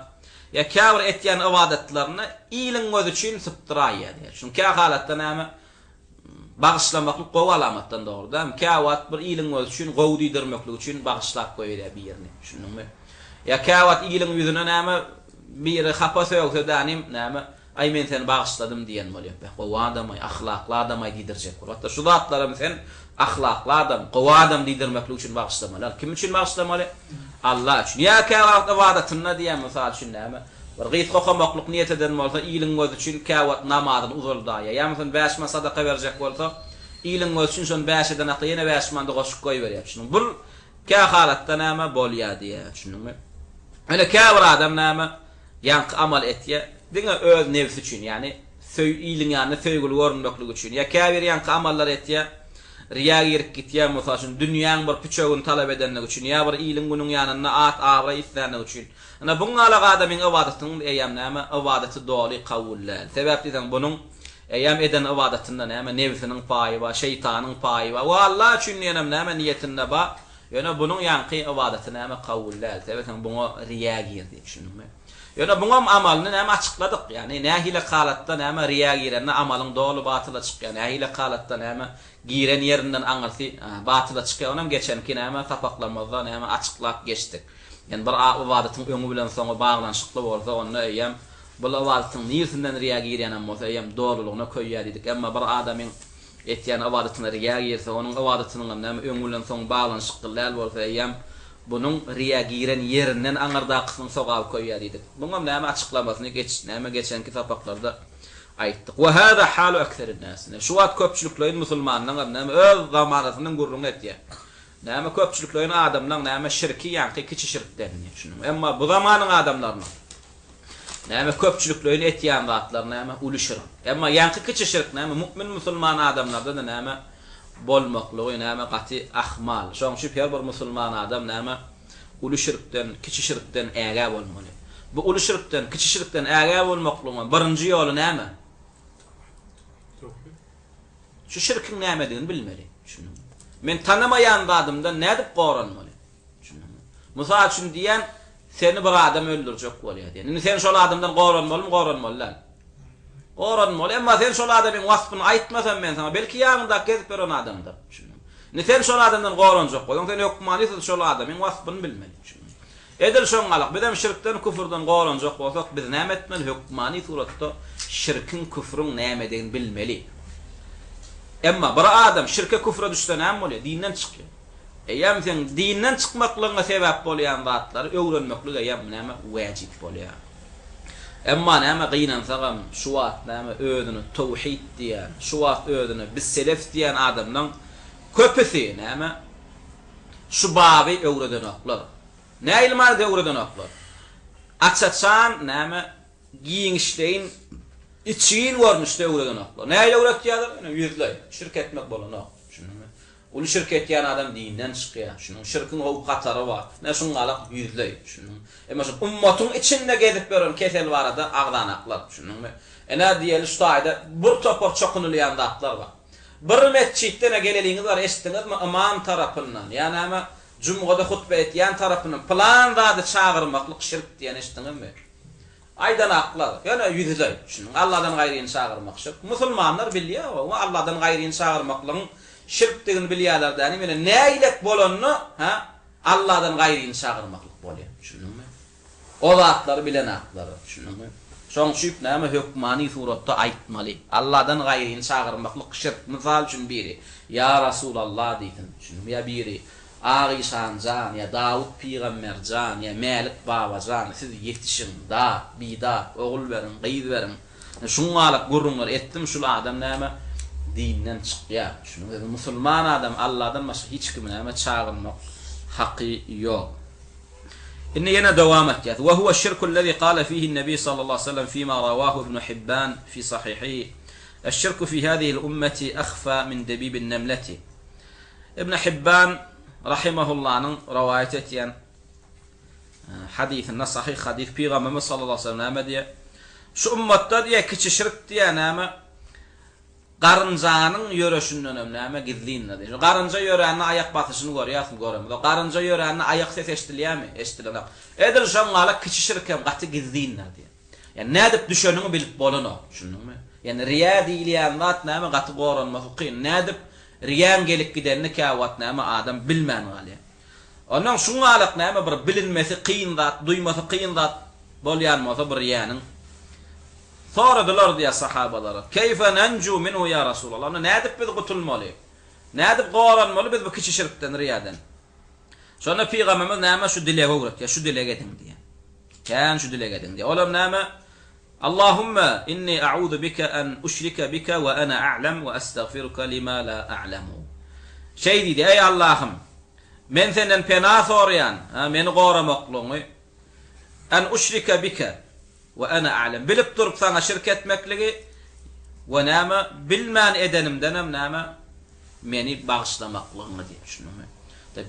ya käbir etýän ibadetlerini iyiliň göz üçin sıptyraýar diýe. Şunu kä halatda näme Bağışlamaklyk gowy alamatdan dogry da. Käwat bir iliň öz üçin gowy diýdirmeklik üçin bağışlap goýýar bir ýerine. Şunuňmy? Ya käwat iliň ýüzüne näme bir hapa söýgse danym näme ay men seni bağışladym diýen bolýar. Gowy adam, ahlakly adam diýdirjek. Hatta şu zatlarym sen ahlakly adam, gowy adam diýdirmeklik üçin bağışlamalar. Kim üçin bağışlamaly? Allah üçin. Ya käwat ibadatyna diýen mysal üçin näme? Bir gyýt gokamaklyk niýet eden bolsa iliň öz üçin käwat namazyny uzuldaýa. Ýa-ni sen 5 man sadaka berjek bolsa iliň öz üçin şon 5 eden akly ýene 5 manda goşup goýberýär. Şunu bu kä halatda näme bolýar diýär. Şunuňmy? Öyle käwir adam näme ýanky amal etýär. Diňe öz nefsi üçin, ýani iliň ýanyna söýgüli görünmeklik üçin. Ya käwir ýanky amallar etýär. Riýa girip gitýär mysal üçin dünýäň bir piçögüni talap edenlik üçin, ýa bir iliň günüň ýanyna at agry islenmek üçin. Ana buňa adamyň ibadatyny eýem näme ibadaty doly kawullär. Sebäpli sen bunyň eýem eden ibadatyna näme nefsiniň paýy we şeytanyň paýy we Allah üçin näme niýetinde ba, ýöne bunyň ýanky ibadaty näme kawullär. Sebäpli sen buňa riýa girdi, şunuňmy? Ýöne buňa amalyny näme açykladyk, ýani nähile halatda näme riýa girenni amalyň doly batyla çykýar. Nähile halatda näme giren yerinden aňyrsy batyla çykýar. Onam geçenki näme tapaklamazda näme açyklap geçdik. Yani bir ibadatyň öňü bilen soňa baglanşykly bolsa, onu eýem bu ibadatyň niýetinden riýa girýän bolsa, eýem dogrulygyna köýýär diýdik. Emma bir adamyň etýän ibadatyna riýa girse, onuň ibadatynyň näme öňü bilen soň baglanşykly bolsa, eýem bunyň riýa giren ýerinden aňyrdakyny sogap köýýär diýdik. Buňa näme açyklamasyny geçenki tapaklarda aýtdyk. Wa hada halu akserin nas. Şu wagt köpçüliklerin musulmanlaryň näme öz zamanasynyň gurrun etýär. Näme köpçüliklerin adamlaryň näme şirki ýanky kiçi şirk denýär. Şunu. Emma bu zamanyň adamlaryň näme köpçüliklerin etýän zatlar näme uly şirk. Emma ýanky kiçi şirk näme mümin musulman adamlarda da näme bolmaklygy näme gaty ahmal. Şoň şu her bir musulman adam näme uly şirkden, kiçi şirkden äge bolmaly. Bu uly şirkden, kiçi şirkden äge bolmaklygyň birinji ýoly näme? Şu şirkin näme diýeni bilmeli. Şunu. Men tanımayan adamdan ne dip goranmaly? Mysal üçin diýen seni bir adam öldürjek bolýar diýen. Sen şol adamdan goranmaly. Goranmaly, emma sen şol adamyň wasfyny aýtmasan men sana belki ýanynda gezip beren adamdır. Sen şol adamdan goranjak bolýan, sen hukmany şol adamyň wasfyny bilmeli. Edil şoňalyk, bizem şirkden, küfürden goranjak bolsak, biz näme etmeli? Hukmany suratda şirkin, küfrüň näme diýeni bilmeli. Emma bir adam şirke küfre düşse näme bolýar? Dinden çykýar. Eýem sen dinden çykmaklygyna sebäp bolýan zatlary öwrenmeklik eýem näme wajib bolýar. Emma näme gynansaňam şu wagt näme özüni tawhid diýen, şu wagt özüni biz selef diýen adamlaryň köpüsi näme şu baby öwredenoklar. Näme ilmar öwredenoklar? Açaçan näme giýinişleýin İçin görmüşde öwredenoklar. Näle öwretýärler? Ýüzley, şirketmek bolanok. Şunuňmy? Ulu şirket ýan adam dinden çykýar. Şunuň şirkin gowy gatary bar. Näşuň galyk ýüzley. Şunuň. Emma şu ummatyň içinde gezip beren kesel barada agdanaklar. Şunuňmy? Ene diýeli şu taýda bir topar çokunulýan zatlar bar. Bir mesçitde geleliňiz bar, eşitdiňizmi? Imam tarapyndan. Ýani ama jumgada hutba etýän tarapyndan plan zady çağırmaklyk şirk diýen eşitdiňizmi? Aydan aklar. Yani yüzley. Şunu Allah'dan gayrını çağırmak şirk. Musulmanlar bilýär, o Allah'dan gayrını çağırmaklaryň şirk diýeni bilýärler. Yani mene näýlek bolanny, Allah'dan gayrını çağırmaklyk bolýar. Şunuňmy? O zatlar bilen aklar. Şunuňmy? Şoň şüp näme hukmany suratda aýtmaly. Allah'dan gayrını çağırmaklyk şirk. Mysal üçin biri, ya Rasulullah diýsin. Şunu ya biri Ağişan can, ya Davud Peygamber can, ya Malik Baba can, siz yetişin, da, bida, oğul verin, qıyız verin. Şunu alıp gurrunlar ettim, şul adam näme dinden çykýar. Şunu dedi, musulman adam Allah'dan başka hiç kim näme çağırmak haqqı yok. İnne yine devam etýär. Ve huve şirkullezî qâle fîhi Nebi sallallahu aleyhi ve sellem fîmâ ravâhu İbn Hibban fî sahîhî. Eşşirku fî hâzihil ümmeti akhfâ min debîbin nemleti. İbn Hibban rahimahullah'ın rivayet etýän hadisinde sahih hadis Peygamberimiz sallallahu aleyhi ve sellem näme diýär? Şu ummatda diýär kiçi şirk diýär näme? Garynjanyň ýöreşinden näme gizliňde diýär. Garynja ýöräni ayak basyşyny görýärsiň, göremez. Garynja ýöräni ayak ses eşdilýärmi? Eşdilenok. Edil şoňalyk kiçi şirkem gaty gizliňde diýär. Yani nädip düşenini bilip bolano. Şunuňmy? Yani riya diýilýän zat näme gaty goranma hukyny nädip riyan gelip gidenni käwat näme adam bilmän galy. Ondan şuňalyk näme bir bilinmesi kıyın zat, duýmasy kıyın zat bolýan bolsa bir riýanyň. Soradylar diýär sahabalara. Keyfe nanju minhu ya Rasulullah? Nädip biz gutulmaly? Nädip goranmaly biz bu kiçi şirkden riýadan? Şonu Peygamberimiz näme şu dilege öwretdi, şu dilege edin diýär. Kän şu dilege edin diýär. Olam näme? Allahumma inni a'udhu bika an ushrika bika wa ana a'lam wa astaghfiruka lima la a'lamu. Şey diýdi, ey Allah'ım, men senden penah sorayan, meni goramaklygy, an ushrika bika wa ana a'lam. Bilip durup sana şirk etmekligi we näme bilmän edenimden näme meni bagışlamaklygy diýip düşünme.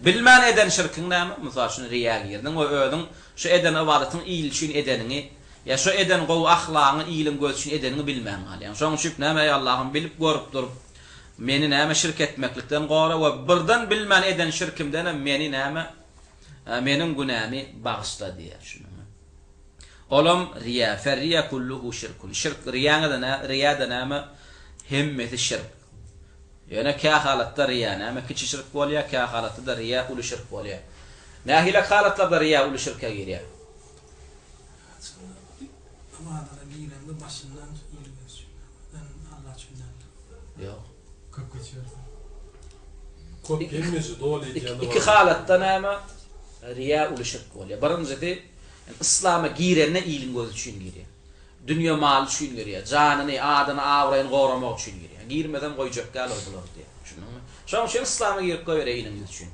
Bilmän eden şirkin näme? Mysal şunu riýa girdiň we özüň şu eden ibadatyň iýil üçin edenini ya şu eden gow ahlagyny iýilin göz üçin edenini bilmän gal. Yani şoň üçin näme ey Allah'ım bilip görüp durup meni näme şirk etmeklikden gora we birden bilmän eden şirkimden meni näme menin günämi bagışla diýär şunu. Olam riya, ferriya kulluhu şirkun. Şirk riyada näme hemmeti şirk. Yani kâ halatda riya näme kiçi şirk bolýar, kâ halatda riya uly şirk bolýar. Nähile halatlarda riya uly şirke girýär. Amadana giýrende başyndan ýylgyň. Allah üçin. Ýok. Köp geçýär. Köp gelmesi dolu ekýän. İki halatda näme riya uly şirk bolýar. Birinjisi İslam'a girenne iýilin göz üçin girýär. Dünýä mal üçin girýär. Janyny, adyny, awraýyny goramak üçin girýär. Girmeden goýjak gal bolýar diýär. Şunuňmy? Şoň üçin İslam'a girip goýar iýilin göz üçin.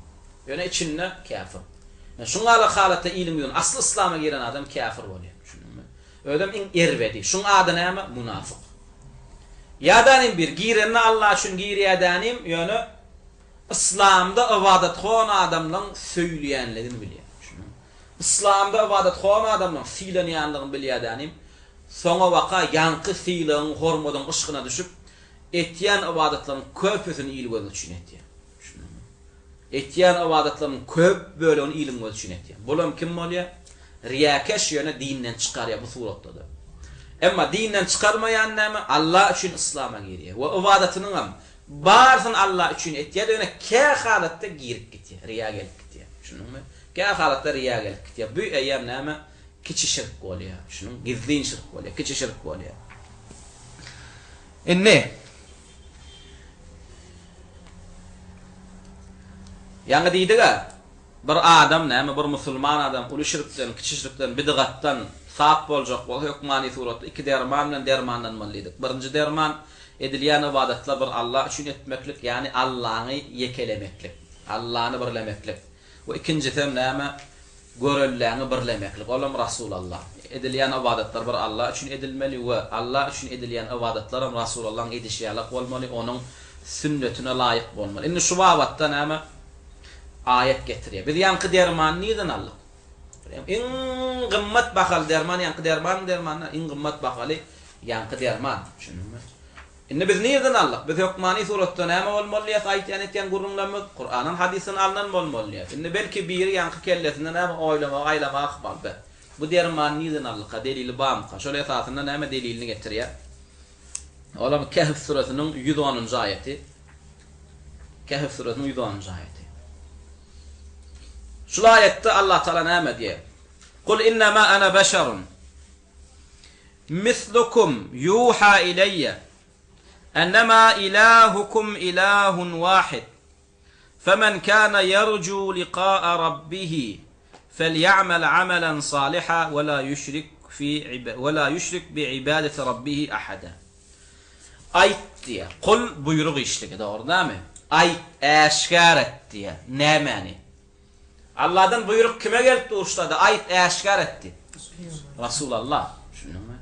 Ýöne içinde kafir. Şuňaly halatda iýilim ýön asly İslam'a giren adam kafir bolýar. Şunuňmy? Ödem erwedi. Şuň ady näme? Munafyk. Ýadanym bir girenne Allah üçin girýärdanym ýöne İslam'da ibadat kılan adamlaryň söýleýänligini bilýär. İslam'da ibadat kılan adamlaryň fiilenýänligini bilýärdanym. Soňa waka ýanky fiilen hormadan ışgyna düşüp etýän ibadatlaryň köpüsini iýil göz üçin etýär. Etýän ibadatlaryň köp bölegi iýilim göz üçin etýär. Bulam kim bolýar? Riyakaş ýöne dinden çykarýar bu suratda da. Emma dinden çykarmaýan näme? Allah üçin İslam'a girýär. We ibadatynyň hem barsyn Allah üçin etýär, ýöne kä halatda girip gitýär, riya gelip gitýär. Şunuňmy? Kä halatda riya gelip gitýär. Bu eýam näme? Kiçi şirk bolýar. Şunuň gizlin şirk bolýar, kiçi şirk bolýar. Enne ýa-ni diýdiga bir adam näme bir musulman adam uly şirkden, kiçi şirkden, bidgatdan sap boljak bolsa hukmany suratda iki derman bilen dermandan mallydyk. Birinji derman edilýän ibadatlar bir Allah üçin etmeklik, ýani Allahy yekelemeklik, Allahny birlemeklik. We ikinjisi näme? Görelläni birlemeklik. Olam Rasulullah. Edilýän ibadatlar bir Allah üçin edilmeli we Allah üçin edilýän ibadatlar hem Rasulullah'ın edişýärlik bolmaly, onuň sünnetine laýyk bolmaly. Indi şu wagtda näme? Ayet getirýär. Biz ýanky derman niden aldyk? En gymmat bahal derman ýanky derman en gymmat bahaly ýanky derman. Şunuňmy? Indi biz neden aldyk? Biz hukmany suratda näme bolmaly? Aýtýan etýän gurrunlamy Kur'anyň hadisini alynan bolmaly. Indi belki biri ýanky kellesinden näme aýlamak balby. Bu derman neden aldyk? Delili bamka. Şol esasynda näme delilini getirýär? Olam Kehf surasynyň 110-njy aýaty. Kehf surasynyň 110-njy aýaty. Şu ayette Allah Teala näme diýär? Kul innama ana basharun mislukum yuha ilayya annama ilahukum ilahun wahid faman kana yarju liqa'a rabbih falyamal 'amalan salihan wa la yushrik bi ibadati rabbih ahada. Ayt diýär. Kul buyruk işligi, dogry näme? Ayt äşkar et diýär. Nämäni? Allah'dan buyruk kime geldi uçladı? Ayet eşkar etti. Rasulullah. Şunuňmy?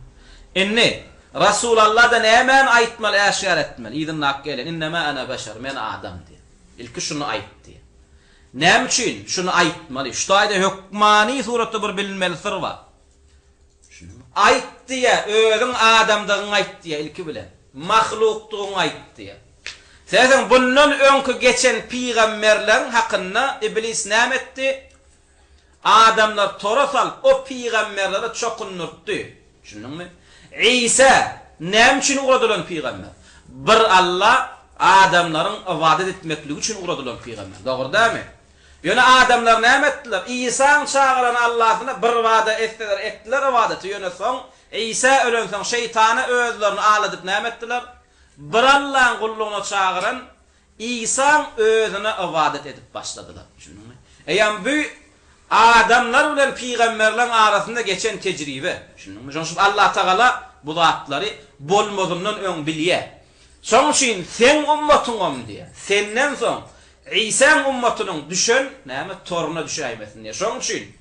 Inni Rasulullah da hemen aytmal eşkar etmel. İzin nakkelen. İnnema ana beşer. Men adam diye. İlki şunu aytti. Näme üçin? Şunu aytmaly. Şu aýda hukmany suratda bir bilinmeli sır bar. Aytdy ya, özüň adamdygyny aytdy ya ilki bilen. Mahlukdygyny aytdy ya. Sen bundan öňkü geçen peygamberler hakynda iblis näme etdi? Adamlar tora salyp o peygamberlere çokunnurdy. Şunuňmy? İsa näme üçin uradylan peýgamber? Bir Allah adamlaryň ibadet etmekligi üçin uradylan peýgamber. Dogry dämi? Ýöne adamlar näme etdiler? İsa çağıran Allahyna bir wada etdiler ibadeti. Ýöne soň İsa ölen soň şeytany özlerini aladyp näme etdiler? Bir Allahyň gullugyna çağıran İsa özüne ibadet edip başladylar. Şunuňmy? Eýem bu adamlar bilen peýgamberler arasynda geçen tejribe. Şunuňmy? Şoň Allah Taala bu zatlary bolmadyndan öň bilýär. Şoň üçin sen ummatyňam diýär. Senden soň İsa'nın ummatynyň düşen näme toruna düşäýmesin diye. Şoň üçin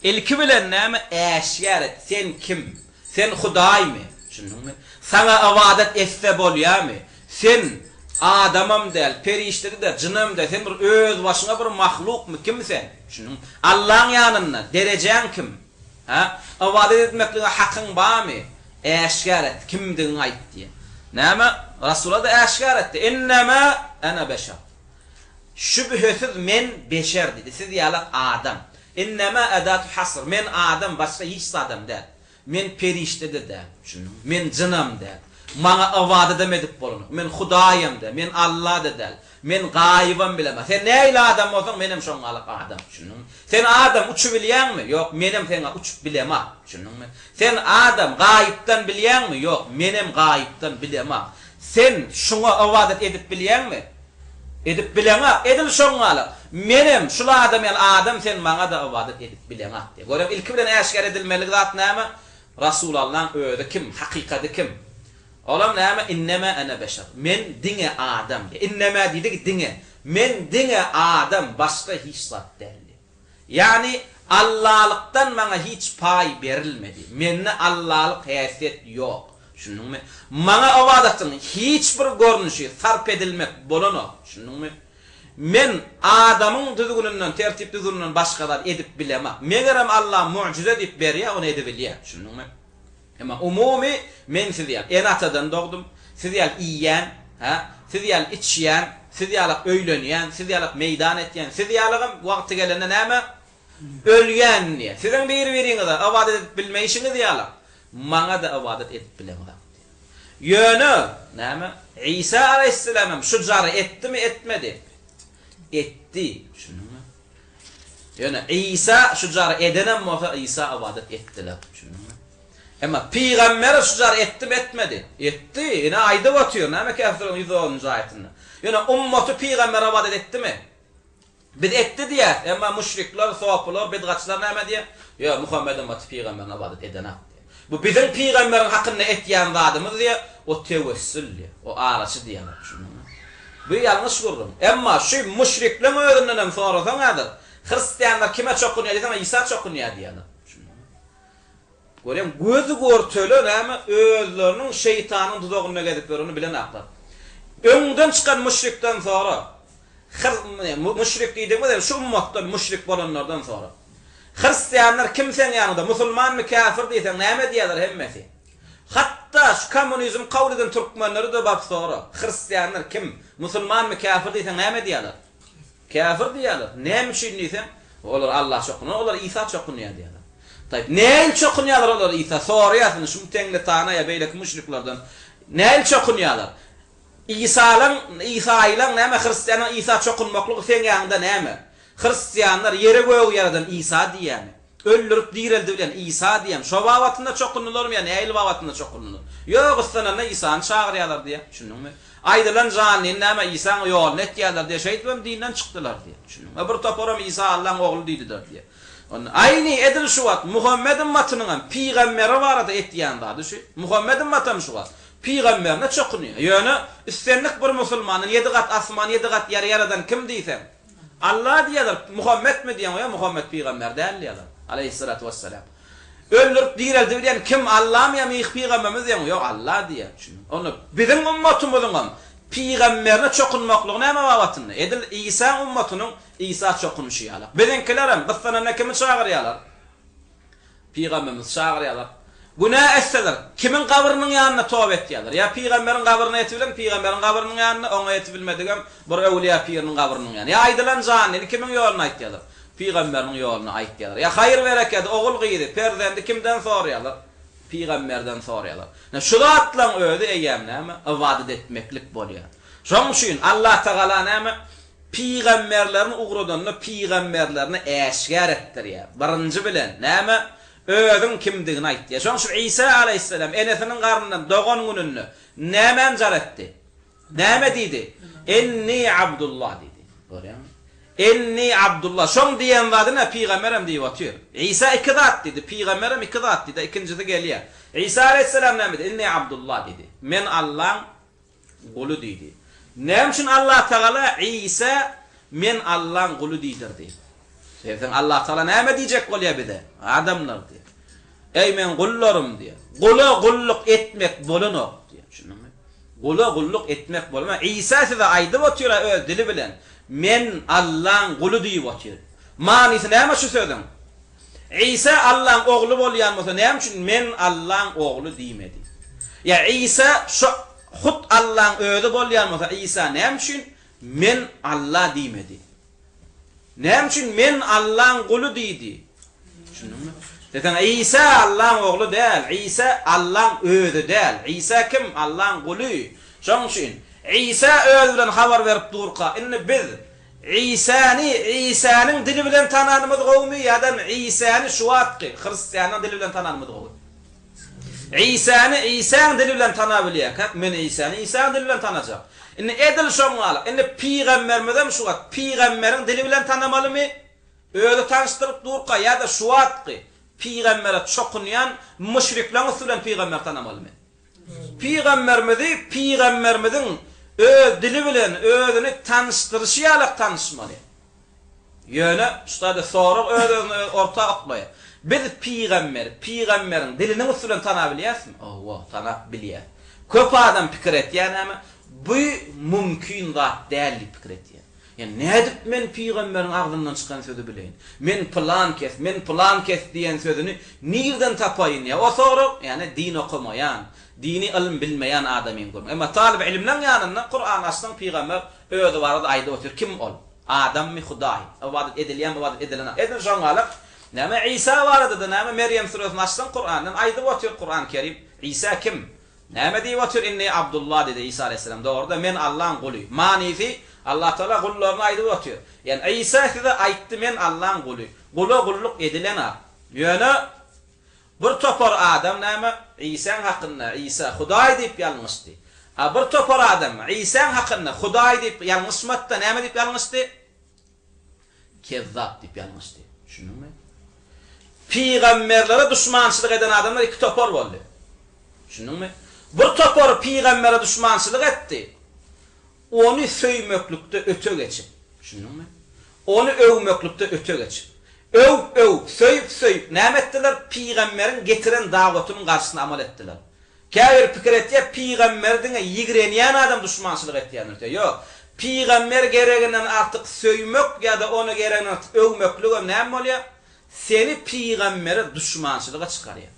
ilki bilen näme äşgär et. Sen kim? Sen Hudaýmy? Şunuňmy? Sana ibadet etse bolýarmy? Sen adamam del, periştedi de, cınım de, sen bir öz başına bir mahluk mu? Kim sen? Şunuň Allah'ın ýanyna derejäň kim? Ha? Ibadet etmekliğe hakyň barmy? Äşgär et. Kimdiň aýt diye. Näme? Rasulullah da äşgär etdi. Innema ana beşer. Şübhesiz men beşer dedi. Siz ýaly adam. Innema adatu hasr. Men adam başga hiç adam däl. Men periştedi de. Şunu. Men cynam däl. Maňa ibadet edip bolany. Men Hudaýym de. Men Allah de däl. Men gaýybam bilemem. Sen näýle adam bolsaň menem şoňaly adam. Şunu. Sen adam uçup bilýärmi? Ýok, menem seni uçup bilemem. Şunuňmy? Sen adam gaýypdan bilýärmi? Ýok, menem gaýypdan bilemem. Sen şoňa ibadet edip bilýärmi? Edip bileňa, edil şoňaly. Menem şula adam ýaly adam sen maňa da ibadet edip bileňa diýip. Görem ilki bilen äşgär edilmeli zat näme? Rasulullah'ın özü kim? Hakykati kim? Olam näme? Innema ana beşer. Men diňe adam diýip. Innema diýdi diňe. Men diňe adam başga hiç zat däl. Yani Allah'lıktan maňa hiç pay berilmedi. Menne Allah'lyk häsiýet ýok. Şunuňmy? Maňa ibadetyň hiç bir görnüşi sarp edilmek bolany. Şunuňmy? Men adamyň düzgününden, tertip düzgününden başgalar edip bilemem. Megerem Allah mucize dip berýär, onu edip bilýär. Şunuňmy? Ama umumy men siz ýaly enatadan dogdum. Siz ýaly iýýän, ha? Siz ýaly içýän, siz ýaly öýlenýän, siz ýaly meýdan etýän, siz ýaly wagty gelende näme? Ölýän diýär. Siziň bir-biriňize ibadet edip bilmeýişiňiz ýaly. Maňa da ibadet edip bilemem. Ýöne näme? İsa aleyhisselam şu jary etdimi, etmedi? Etdi. Şunuňmy? Ýöne İsa şu jary edenem bolsa İsa ibadet etdiler. Şunuňmy? Emma peýgamber şu jary etdim, etmedi? Etdi. Ene aýdyp atýar. Näme käfirliň 110-njy aýatyny. Ýöne ummaty peýgamber ibadet etdimi? Biz etdi diýär. Emma müşrikler, soplar, bidgatçylar näme diýär? Ýa Muhammed ummaty peýgamber ibadet edenek. Bu bizim peýgamberiň hakyna etýän zadymyz diýär, o tewessül diýär, o araçy diýär. Bu ýalňyş gurulur. Emma şu müşrikler özünden sorasaň adyr. Hristiýanlar kime çokunýar diýär, İsa çokunýar diýär. Görem gözü görteli näme özleriniň şeytanyň tuzagyna gedip berýärini bilen aklar. Öňden çykan müşrikden sonra müşrik diýdiňmi, şu ummatdan müşrik bolanlardan sonra Hristiýanlar kimseň ýanynda musulmanmy kafir diýsen näme diýerler hemmesi. Hatta şu kommunizm kabul eden türkmenleri de bap sonra Hristiýanlar kim musulmanmy kafir diýsen näme diýerler? Kafir diýerler. Näme üçin diýsen? Olar Allah çokunýar, olar İsa çokunýar diýerler. Taýip näme çokunýarlar olar İsa? Soraýasyň şu teňle tanaýa beýlek müşriklerden. Näme çokunýarlar? İsa ile näme Hristiýanyň İsa çokunmaklygy sen ýanynda näme? Hristiýanlar ýere göýü ýaradan İsa diýärmi? Öldürüp dirildi bilen İsa diýem. Şo wagtynda çokunurlarmy ýa näil wagtynda çokunurlar? Ýok, üstänne İsa'ny çağırýarlar diýär. Şunuňmy? Aýdylan jany näme İsa'ň ýolyny etýärler diýär. Şeýtlen dinden çykdylar diýär. Şunuňmy? Bir toparam İsa Allah'ın ogly diýdiler diýär. Onu aýny edil şu wagt Muhammed ummatynyň peýgamberi barada etýän zady şu. Muhammed ummatym şu wagt peýgamberine çokunýar. Ýöne üstenlik bir musulmanyň 7 gat asman 7 gat ýer ýaradan kim diýsen? Allah diýerler. Muhammed mi diýen ýa Muhammed peýgamber däl diýerler. Aleyhissalatu vesselam. Öldürüp dirildi bilen kim Allah mı ya peýgamberimiz diýen? Ýok Allah diýer. Onu bizim ummatymyzyň peýgamberine çokunmaklygy näme wagtynda? Edil İsa ummatynyň İsa çokunuşy ýaly. Bizinkilerem gyssanana kimi çağırýarlar? Peýgamberimiz çağırýarlar. Günah etseler kimin kabrynyň ýanyna tawap etýärler? Ya peýgamberiň kabryna etibilen peýgamberiň kabrynyň ýanyna oňa etibilmedigem bir awliya piriniň kabrynyň ýanyna. Ya aýdylan jany kimin ýolyna aýtýarlar? Peýgamberiň ýolyna aýtýarlar. Ya hayır bereket, ogul gyýdy, perdendi kimden soraýarlar? Peygamberden soraýarlar. Şu zatlaň özi eýem näme? Ibadet etmeklik bolýar. Şoň üçin Allah Taala näme? Peygamberlerini uğradanna peygamberlerini eşgär etdirýär. Birinji bilen näme? Özüň kimdigini aýtdy. Şoň şu İsa aleyhisselam enesiniň garnyndan doğan gününde nämen jaratdy? Näme diýdi? Enni Abdullah diýdi. Görýärmi? Enni Abdullah. Şoň diýen wadyna peygamberem diýip atýar. İsa iki zat diýdi. Peygamberem iki zat diýdi. İkincisi gelýär. İsa aleyhisselam näme diýdi? Enni Abdullah diýdi. Men Allah'ın kulu diýdi. Näme üçin Allah Taala İsa men Allah'ın kulu diýdirdi? Sebäpden Allah Taala näme diýjek bolýar bize? Adamlar diýdi. Ey men gullarym diýdi. Gula gulluk etmek bolanok diýdi. Şunmy? Gula gulluk etmek bolma. İsa size aýdyp otýar öz dili bilen. Men Allah'ın kulu diýip otýar. Manysy näme şu sözdüň? İsa Allah'ın oglu bolýan bolsa näme üçin men Allah'ın oglu diýmedi? Ya İsa şu hut Allah'ın özü bolýan bolsa İsa näme üçin men Allah diýmedi? Näme üçin men Allah'ın kulu diýdi? Şunmy? Deden İsa Allah'ın oglu däl, İsa Allah'ın özü däl. İsa kim? Allah'ın kulu. Şoň üçin İsa öz bilen habar berip durqa. Inni biz İsa'nyň dili bilen tananymyz gowmy ýa-da İsa'ny şu wagtky Hristiýanyň dili bilen tananymyz gowmy. İsa'nyň dili bilen tana bilýär. Men İsa'nyň dili bilen tanajak. Inni edil şoňaly. Inni peýgambermizem şu wagt peýgamberiň dili bilen tanamalymy? Öýle tanıştyryp durqa ýa-da şu wagtky peýgambere çokunýan müşrikler usulen peýgamber tanamalymy? Peýgamberimiziň öz dili bilen özüni tanıştyrışýalyk tanışmaly. Ýöne şutada sorak özüni orta atlaýar. Biz peýgamberiň dilini usulen tana bilýärmi? Awwa, tana bilýär. Köp adam pikir etýär näme? Bu mümkin zat däl pikir etýär. Yani nädip men peýgamberiň agdyndan çykan sözi bileýin. Men plan kes diýen sözüni nirden tapaýyn ya? O sorak, yani din okumayan, dini ilim bilmeyen adamın görmek. Ama talib ilimden yanında Kur'an aslan peygamber öýde barada aýdyp otur. Kim ol? Adam mi Hudaý? Ibadet edilýän, ibadet edilen. Edin şoňalyk. Näme İsa barada da näme Meryem suresini aslan Kur'andan aýdyp otur Kur'an Kerim. İsa kim? Näme diýip otur? Inni Abdullah dedi İsa aleyhisselam. Doğruda men Allah'ın kulu. Manisi Allah Taala kullaryny aýdyp otur. Yani İsa size aýtdy men Allah'ın kulu. Kulu kulluk edilen a. Ýöne bir topar adam näme? İsa'nın hakkında İsa Hudaý diýip ýalňyşdy. Bir topar adam İsa'nın hakkında Hudaý diýip ýalňyşmatda näme diýip ýalňyşdy? Kezzap diýip ýalňyşdy. Şunumy? Peýgamberlere düşmançylyk eden adamlar iki topar boldy. Şunumy? Bir topar peýgambere düşmançylyk etdi. Onu söýmeklikde öte geçip. Şunumy? Onu övmeklikde öte geçip. Söyüp näme etdiler? Peýgamberiň getiren dawlatynyň garşysyna amal etdiler. Käbir pikir etýär, peýgamberdiňe ýigrenýän adam düşmançylyk etýändir. Ýok, peýgamber gereginden artyk söýmek ýa-da onu gereginden övmeklik näme bolýar? Seni peýgambere düşmançylyga çykarýar.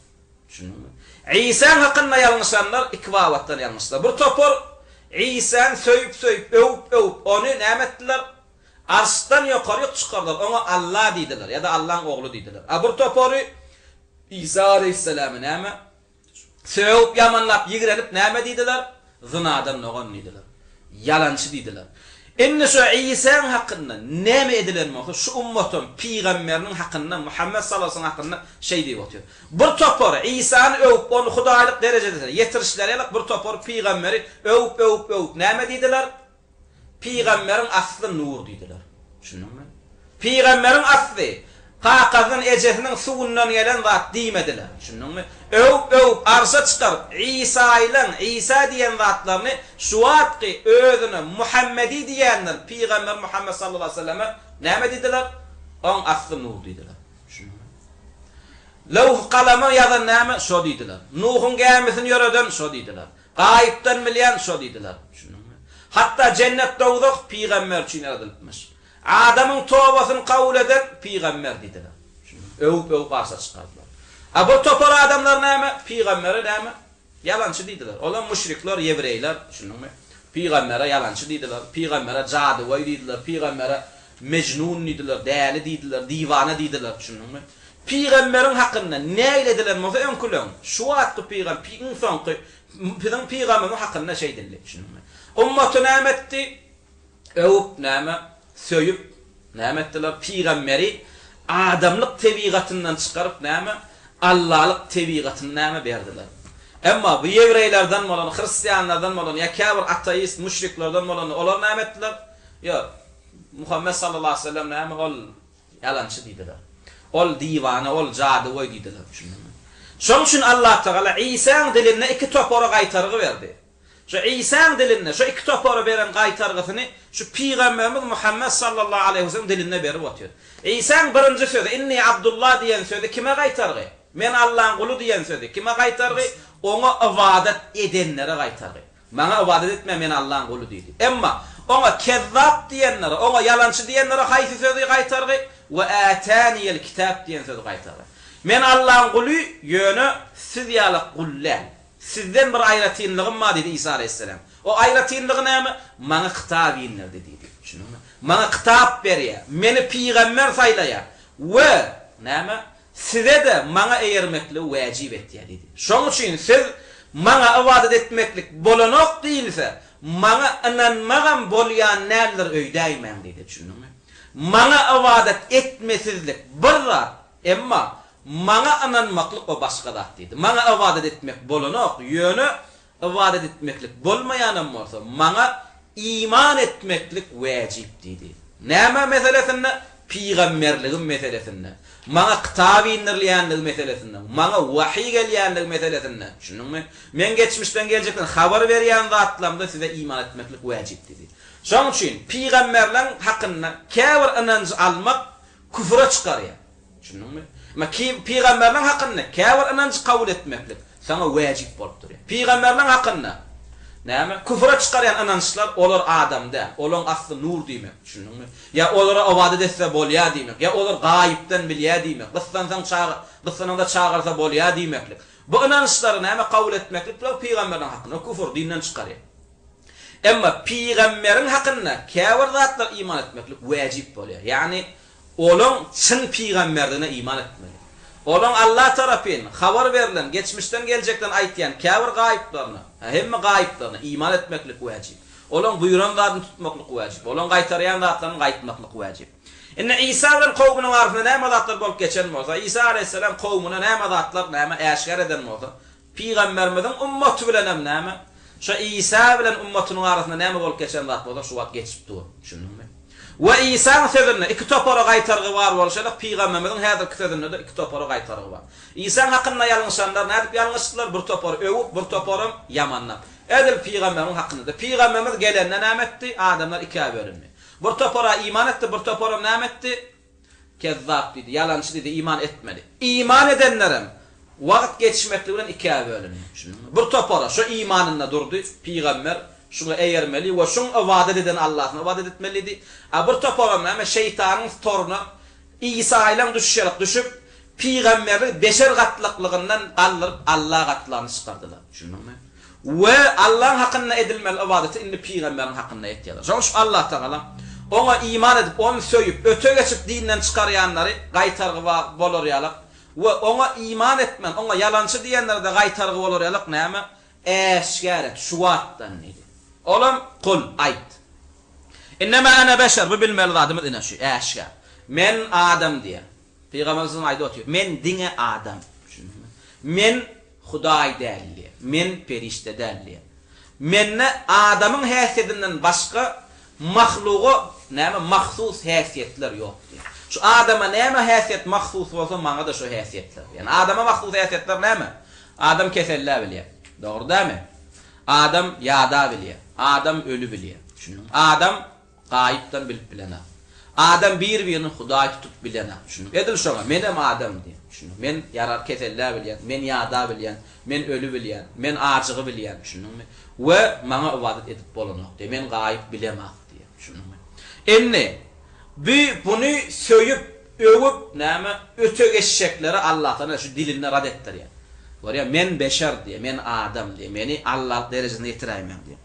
Şunumy? İsa'nın hakkında ýalňyşanlar iki wagtdan ýalňyşlar. Bir topar İsa'ny söýüp övüp onu näme etdiler? Arsdan ýokary çykardylar. Ona Allah diýdiler ýa-da Allah'ın oglu diýdiler. Bir topary İsa aleyhisselamy näme? Söýüp ýamanlap ýigrenip näme diýdiler? Zinadan nogan diýdiler. Yalançy diýdiler. Enne şu İsa'nın hakkında näme edilenmokda şu ummatym peýgamberiniň hakkında Muhammed sallallahu aleyhi ve sellem hakkında şey diýip otýar. Bir topar İsa'ny övüp onu Hudaýlyk derejede ýetirişlerýär. Bir topar peýgamberi övüp näme diýdiler? Peýgamberin asly nur diýdiler. Şunumy? Peýgamberin asly Kakazın ejesinin suwundan gelen zat diýmediler. Şunumy? Övüp arşa çykaryp İsa diýen zatlaryny şu wagtky özüne Muhammedi diýenler Peýgamber Muhammed sallallahu aleyhi ve selleme näme diýdiler? On asly nur diýdiler. Şunumy? Lawh kalamy ýazan näme? Şo diýdiler. Nuhun gemisini ýöreden şo diýdiler. Gaýypdan bilýän şo diýdiler. Şunumy? Hatta cennet dowduk peýgamber üçin yaradylmış. Adamın tawbasyny kabul eden peýgamber diýdiler. Övüp arşa çykardylar. Bu topar adamlar näme? Peýgambere näme? Yalançy diýdiler. Olar müşrikler, ýewreýler, şunumy? Peýgambere yalançy diýdiler. Peýgambere jadywy diýdiler. Peýgambere mejnun diýdiler, däli diýdiler, diwana diýdiler, şunumy? Peygamberin hakkında ne edilen olsa ön kullan. Şu atlı peygamberin hakkında şey dilli. Ummatı nimetti, övüp nime, söyüp nimettiler peygamberi adamlık tebigatından çıkarıp nime, Allah'lık tebigatından nime verdiler. Ama bu Yevreylerden olan, Hristiyanlardan olan, ya kâbir ateist, müşriklerden olan, onlar nimettiler. Ya Muhammed sallallahu aleyhi ve sellem nime, ol yalancı dediler. Ol divane, ol cadı oy dediler. Şunun için Allah Teala İsa'nın diline iki toporu qaytarğı verdi. Şu İsa'nın diline şu iki toporu veren qaytarğısını şu Peygamberimiz Muhammed sallallahu aleyhi ve sellem diline verip atıyor. İsa'nın birinci sözü inni Abdullah diyen sözü kime qaytarğı? Men Allah'ın kulu diyen sözü kime qaytarğı? Ona ibadet edenlere qaytarğı. Bana ibadet etme, men Allah'ın kulu dedi. Ama ona kezzap diyenlere, ona yalancı diyenlere haysi sözü qaytarğı ve ataniyel kitap diyen sözü qaytarğı. Men Allah'ın kulu yönü siz yalık kullan. Sizden bir ayrıtınlığım var dedi İsa aleyhisselam. O ayrıtınlığı ne mi? Bana kitap inler dedi. Bana kitap veriyor. Beni peygamber saylaya. Ve ne mi? Size de bana eğermekle vacip et ya dedi. Şunun için siz bana ibadet etmeklik bolanok değilse bana inanmağın bolyan neler öydeymen dedi. Bana ibadet etmesizlik bir rahat. Ama bana inanmaklık o başka da dedi. Bana ibadet etmek bolanok yönü ibadet etmeklik bolmayanım olsa bana iman etmeklik vacip dedi. Neme meselesinde? Peygamberliğin meselesinde. Bana kitap indirliyanlık meselesinde. Bana vahiy gelyanlık meselesinde. Şunun mu? Men geçmişten gelecekten haber veriyen zatlamda size iman etmeklik vacip dedi. Şunun için peygamberlerin hakkında kâfir inancı almak küfre çıkarıyor. Şunun mu? Ama peygamberlerin hakkında kâfir inancı kabul etmeklik sana vacip bolup duruyor. Peygamberlerin hakkında näme? Küfre çıkarayan inançlar olar adamda, olan aslı nur demek. Şunun mu? Ya olara ibadet etse bolya demek. Ya olar gayipten bilya demek. Kıssanın da çağırsa bolya demeklik. Bu inançları näme kabul etmeklik bu peygamberlerin hakkında küfür dinden çıkarıyor. Ama peygamberin hakkında kâfir zatlar iman etmeklik vacip bolya. Yani olan çın peygamberine iman etmeli. Olan Allah tarafından haber verilen, geçmişten gelecekten aytyan kâfir gayiplarına, hemme gayiplarına iman etmeklik vacip. Olan buyuran zatını tutmaklık vacip. Olan qaytarayan zatlarını qaytmaklık vacip. İnne İsa bilen kavminin arasında näme zatlar bolup geçen bolsa, İsa aleyhisselam kavmuna näme zatlar, näme eşkar eden bolsa, peygamberimizin ümmeti bilen näme? Şu İsa bilen ümmetinin arasında näme bolup geçen zat bolsa, şu wagt geçip dur. Şununmi? Ve İsa'nın sözünde iki topara qaytarğı var bolşalyk peygamberimizin häzirki sözünde de iki topara qaytarğı var. İsa'nın hakkında yalňyşanlar nädip yalňyşdylar? Bir topar övüp, bir toparym yamanlap. Edil peygamberin hakkında. Peygamberimiz gelenden näme etdi? Adamlar ikiye bölünmedi. Bir topara iman etdi, bir toparym näme etdi? Kezzap dedi, yalançı dedi, iman etmedi. İman edenlerim wagt geçmekle bilen ikiye bölünmedi. Bir topara şu imanında durdu peygamber şunu eğermeli ve şunu ibadet eden Allah'ına ibadet etmeliydi. Bir toparam ama şeytanın toruna İsa ile düşüp peygamberi beşer katlıklığından kaldırıp Allah katlarını çıkardılar. Şunun mu? Ve Allah'ın hakkında edilmeli ibadeti indi peygamberin hakkında ettiler. Şunu Allah Teala ona iman edip onu söyüp öte geçip dinden çıkarayanları qaytarğı bolur yalık ve ona iman etmen, ona yalancı diyenleri de qaytarğı bolur yalık näme? Eşgaret, şuvattan neydi? Olam kul ayt. İnnema ana beşer bu bilmeli zatımız inaşı. Eşga. Men adam diye. Peygamberimizin aydı atıyor. Men dine adam. Men Huday derli. Men perişte derli. Menne adamın haysiyetinden başka mahluğu näme mahsus haysiyetler yok diye. Şu adama näme haysiyet mahsus olsa bana da şu haysiyetler. Yani adama mahsus haysiyetler näme? Adam kesella biliyor. Doğru değil mi? Adam yada biliyor. Adam ölü biliyor. Adam gayipten bilip bilene. Adam bir-birini Huday tutup bilene. Edil şoňa menem adam diye. Men yarar kesella bilýän, men yada bilýän, men ölü bilýän, men arjygy bilýän. Ve maňa ibadet edip bolanok diye. Men gayip bilemek diye. Enne bunu söyüp övüp näme öte geçşekleri Allah'tan şu diline rad ettir ya. Var ya men beşer diye, men adam diye, meni Allah derecesine yetirayman diye.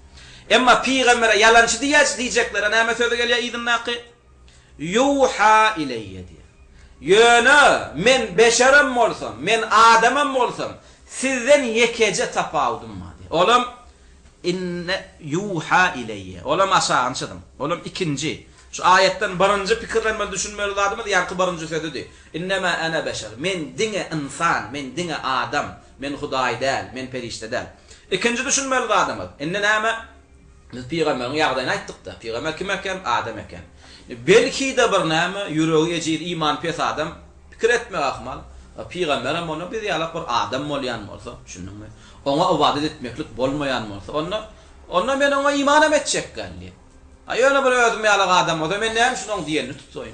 Emma peygambere yalancı diyecekler näme sözü gelýär idin naqi? Yuha ileyye diye. Yöne men beşerim bolsam, men adamım bolsam, sizden yekece tapawdum ma diye. Olam inne yuha ileyye. Olam aşağınçıdım. Olam ikinci. Şu ayetten birinci pikirlenme düşünmeli adamı yankı birinci söyledi. İnnema ana beşer. Men dine insan, men dine adam, men Huday değil, men perişte değil. İkinci düşünmeli adamı. İnne nama biz peygamberin yağdayını ayttık da. Peygamber kim eken? Adam eken. Belki de bir nama yüreği ecir iman pes adam fikir etme akmal. Peygamberim onu bir yalak bir adam bolyan bolsa, düşündün mü? Ona ibadet etmeklik bolmayan bolsa, ona men ona iman etjek galli. Ayöne bir özüm yalak adam o da men näme şunu on diýeni tutsoýun.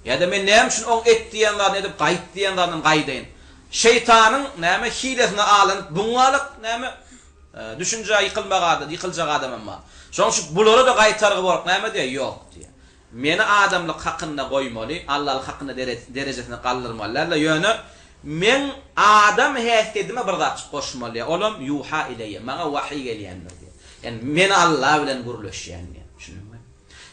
Ya da men näme şunu on et diýenlerni edip gaýt diýenlerden gaýdaýyn. Şeytanyň näme hilesine alanyp buňalyk näme düşünje yıkıljak adam emma. Şoň şu bulary da gaýtargy bolup näme diýär? Ýok diýär. Meni adamlyk hakynda goýmaly, Allahlyk hakynda derejesine galdyrmalylar. Ýöne men adam häsdedime bir zat goşmaly. Olam yuha ileyye. Maňa wahy gelýändir diýär. Yani men Allah bilen gurulýan diýär. Düşünme.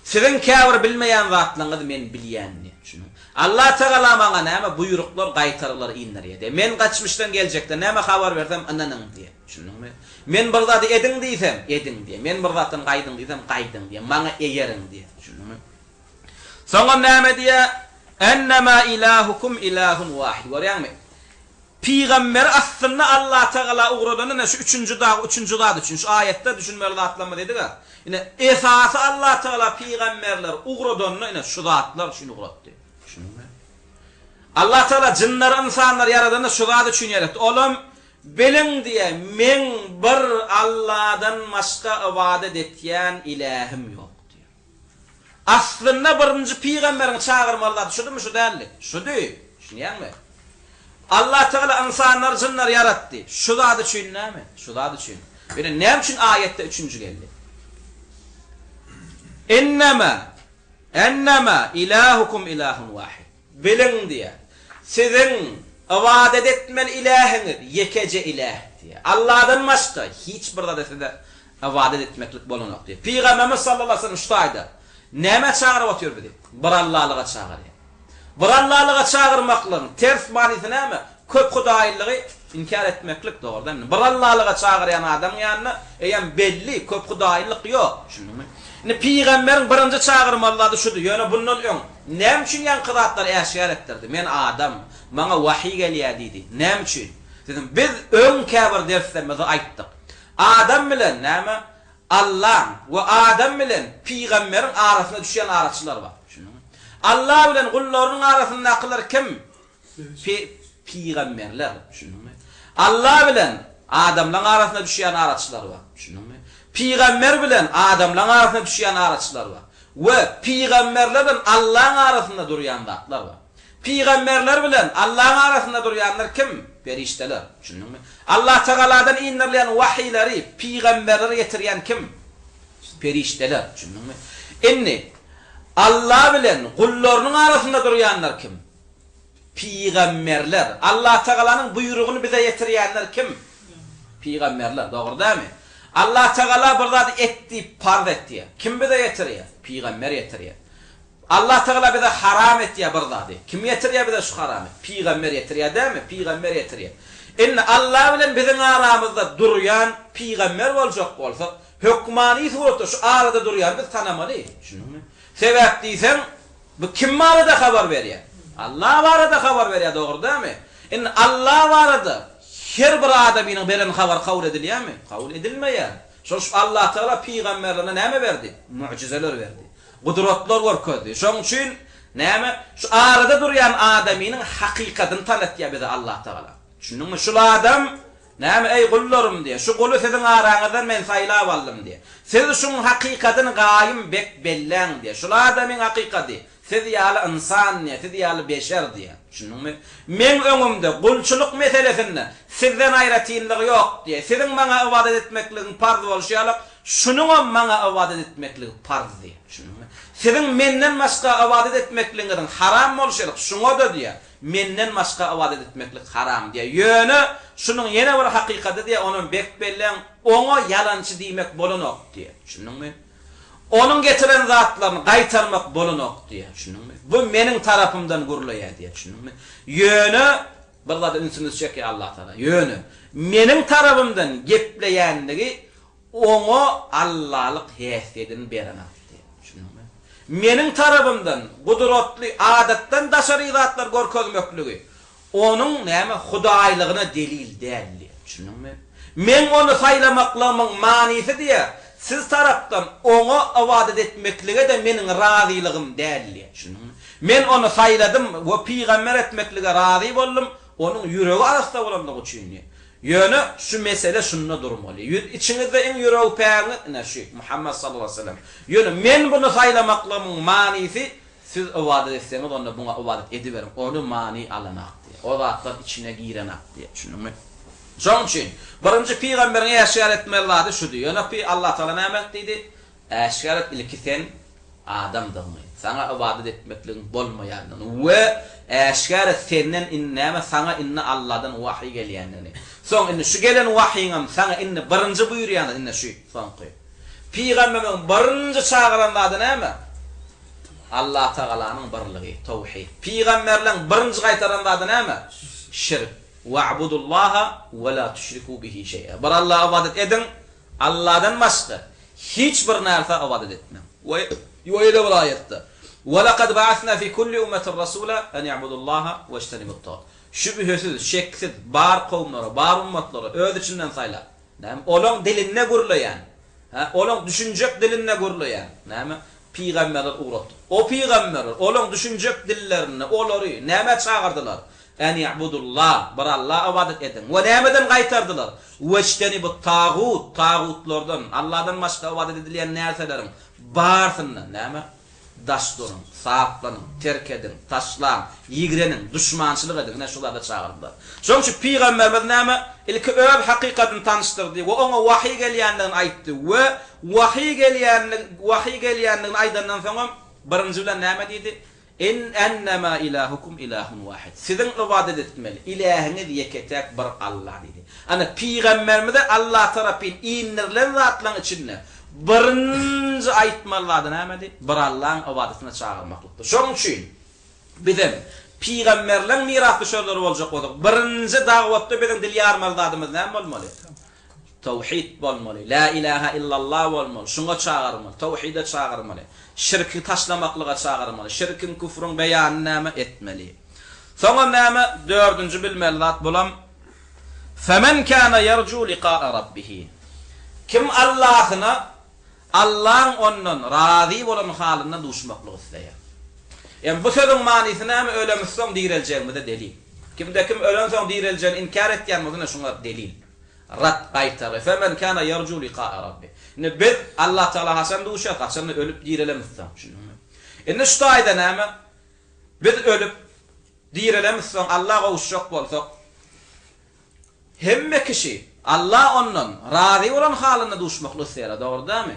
Sizin käbir bilmeýän zatlaryňyzy men bilýän diýär. Düşünme. Allah Teala maňa näme buyruklar, gaýtarlar indirýär diýär. Men gaçmyşdan geljekde näme habar bersem ananyň diýär. Düşünme. Men bir zat edin diýsem, edin diýär. Men bir zatdan gaýdyn diýsem, gaýdyn diýär. Maňa eýeriň diýär. Düşünme. Sonra näme diýär? Ennema ilahukum ilahun wahid. Görýärmi? Peygamber aslında Allah Teala uğradığını şu üçüncü dağ üçün şu ayette düşünmeli zatlanma dedik ha. Yine esası Allah Teala peygamberler uğradığını yine şu zatlar şunu uğrattı. Allah Teala cinler insanlar yaradığını şu zat üçün yarattı. Oğlum bilin diye men bir Allah'dan başka ibadet etýän ilahim yok diyor. Aslında birinci peygamberin çağırmalılar şudu mu şu değerli? Şudu. Şunyan mı? Allah Teala insanlar cinler yarattı. Şu zat üçün näme? Şu zat üçün. Beni näme üçün ayette üçüncü geldi? Ennema ilahukum ilahun wahid. Bilin diye. Sizin ibadet etmen ilahiniz yekece ilah diye. Allah'dan başka hiçbir zatda ibadet etmeklik bolanok diye. Peygamberimiz sallallahu aleyhi ve sellem şutaydı. Näme çağırıp oturuyor dedi? Bir Allah'lığa çağırıyor. Bir Allah'lığa çağırmaklığın ters manisi näme? Köp hudaýlygy inkar etmeklik doğrudan mı? Bir Allah'lığa çağıran adam yanına belli köp hudaýlyk yok. Şunu ne peygamberin birinci çağırmalydy şudu. Ýöne bundan öň näme üçin ýanky zatlar äşýar etdirdi? Men adam, maňa wahy gelýär diýdi. Näme üçin? Dedim biz öň käbir derslerimizi aýtdyk. Adam bilen näme? Allah we adam bilen peygamberin arasynda düşýän araçylar bar. Şunu. Allah bilen gullaryň arasynda aklar kim? Peygamberler. Şunu. Allah bilen adamlaryň arasynda düşýän araçylar bar. Şunu. Peygamber bilen adamlaryň arasynda düşýän araçylar bar. We peygamberler bilen Allah'ın arasynda durýan zatlar bar. Peygamberler bilen Allah'ın arasynda durýanlar kim? Perişteler. Düşündün mü? Allah Teala'dan indirilýän wahyleri peygamberlere getirýän kim? Perişteler. Düşündün mü? Inni Allah bilen gullarynyň arasynda durýanlar kim? Peygamberler. Allah Teala'nın buyruğunu bize getirýänler kim? Peygamberler. Doğru değil mi? Allah Teala bir zat etdi, farz etdi. Kim bize getirýär? Peygamber getirýär. Allah Teala bize haram etdi bir zatı. Kim getirýär bize şu haramı? Peygamber getirýär değil mi? Peygamber getirýär. İnne Allah bilen bizim aramızda durýan peygamber boljak bolsa, hükmani suretde şu arada durýar biz tanamaly. Şunu. Sebäp diýsem, bu kim barada habar berýär? Allah barada habar berýär, dogry değil mi? İnne Allah barada her bir adamyň beren habar kabul edilýärmi? Kabul edilmeýär. Şoş Allah Teala peygamberlerine näme berdi? Mucizeler berdi. Gudratlar görkezdi. Şoň üçin näme? Şu arada durýan adamyň hakykatyn tanıtýar bize Allah Teala. Şunun şu adam näme ey gullarym diye. Şu gulu sizin araňyzdan men saýlap aldym diye. Siz şunun hakykatyn gaýym bek belläň diye. Şu adamyň hakykaty siz ýaly insan diye, siz ýaly beşer diye. Şunun men öňümde gulçuluk meselesinde sizden aýratynlygy ýok diye. Sizin maňa ibadet etmekligiň farz bolýarak şunun maňa ibadet etmekligi farz diye. Şunun sizin menden başga ibadet etmekligiň haram bolýarak şuňa da diye. Menden başga ibadet etmeklik haram diye. Ýöne şunun ýene bir hakykaty diye, onun bek belläň oňa ýalançy diýmek bolanok diye. Şunun onun getiren zatlarını qaytarmak bolunok diye düşündün. Bu menin tarafımdan gurulaya diye düşündün. Yönü burada ünsünüz çekiyor Allah Teala. Yönü menin tarafımdan gepleyenligi onu Allah'lık hesiyetini berana diye düşündün. Menin tarafımdan kudretli adattan daşarı zatlar görkezmekligi onun näme Hudaýlygyna delil değil diye düşündün. Men onu saylamaklamın manisi diye siz taraftan onu avadet etmeklige de menin razılığım değil. Men onu sayladım ve peygamber etmeklige razı boldum. Onun yüreği arasında bolanlygy üçin. Yönü şu mesele şunna durmaly. İçinizde en yüreği päňi näşi Muhammed sallallahu aleyhi ve sellem. Yönü men bunu saylamaklamın manisi siz avadet etseniz onu buna avadet ediverin. Onu mani alanak diye. O zatlar içine girenak diye düşündün. Şoň üçin birinji peýgamberin eşgaret etmeladi şu diýär. Ýöne Allah Taala näme dedi? Eşgaret ilki sen adamdyň. Sana ibadet etmekligiň bolmaýandyny we eşgaret senden innäme sana inne Allahdan wahy gelýändigini. Soň inne şu gelen wahyňam sana inne birinji buýurýandy inne şu soňky. Peýgamberiň birinji çağırandady näme? Allah Taalanyň birligi, tawhid. Peýgamberleň birinji gaýtarandady näme? Şirk. Wa'budullaha ve la tüşriku bihi şey'a. Bar Allah'a ibadet edin, Allah'dan başka hiçbir narsa ibadet etmem. Ve öyle bir ayette. Ve laqad ba'athna fi kulli ummetin rasula en ya'budullaha ve ijtenibut tağut. Şüphesiz, şeksiz bar kavmlary, bar ummatları öz içinden sayla. Näme? Olaň diline gurlayan, olaň düşünjek diline gurlayan. Näme? Peýgamberler uğratdy. O peýgamberler olaň düşünjek dillerini, olary näme çağırdylar? En ya'budullah, bar Allah ibadet edin. Ve nämeden gaýtardylar? Weştenibut tağut, tağutlardan, Allah'dan başga ibadet edilen närselerin barsyndan, näme? Daşdurun, saatlanın, terk edin, taşlan, yigirenin, düşmançylyk edin, näme şularda çağırdylar. Şoň üçin peýgamberimiz näme? Ilki öz hakykatyn tanıştyrdy we oňa wahy gelýändigini aýtdy we wahy gelýändigini aýdandan soň birinji bilen näme diýdi? In ennema ilahukum ilahun wahid. Sizin ibadet etmeli. İlahiniz yeketek bir Allah dedi. Ana peýgamberimiz de Allah tarapyn inirlen zatlaryň içinde birinji aýtmalady näme dedi? Bir Allah'ın ibadetine çağırmaklyktır. Şoň üçin bizim peýgamberleň mirasçylary boljak bolduk. Birinji dagwatda bizim dil ýarmazladymyz näme bolmaly? Tawhid bolmaly. La ilaha illallah bolmaly. Şuňa çağırmaly. Tawhide çağırmaly. Şirki taşlamaklyga çağırmaly. Şirkin küfrün beýanyny näme etmeli. Soňra näme 4-nji bilmelat bolam. Femen kana yerju liqa'a rabbih. Kim Allah'ına Allah'ın ondan razı bolan halyna duşmaklygy isleýär. Yani bu sözün manysy näme? Ölemizsoň diýireljegmi de delil. Kimde kim ölen soň diýireljegini inkar etýänmizine şuňa delil. Rat qaytar. Femen kana yerju liqa'a rabbih. Ne biz Allah Teala hasan duşa hasan ölüp diýirelemizsoň. Indi şu aýda näme? Biz ölüp diýirelemizsoň Allah'a uşak bolsak hemme kişi Allah ondan razı bolan halyna duşmakly isleýär, dogry-dämi?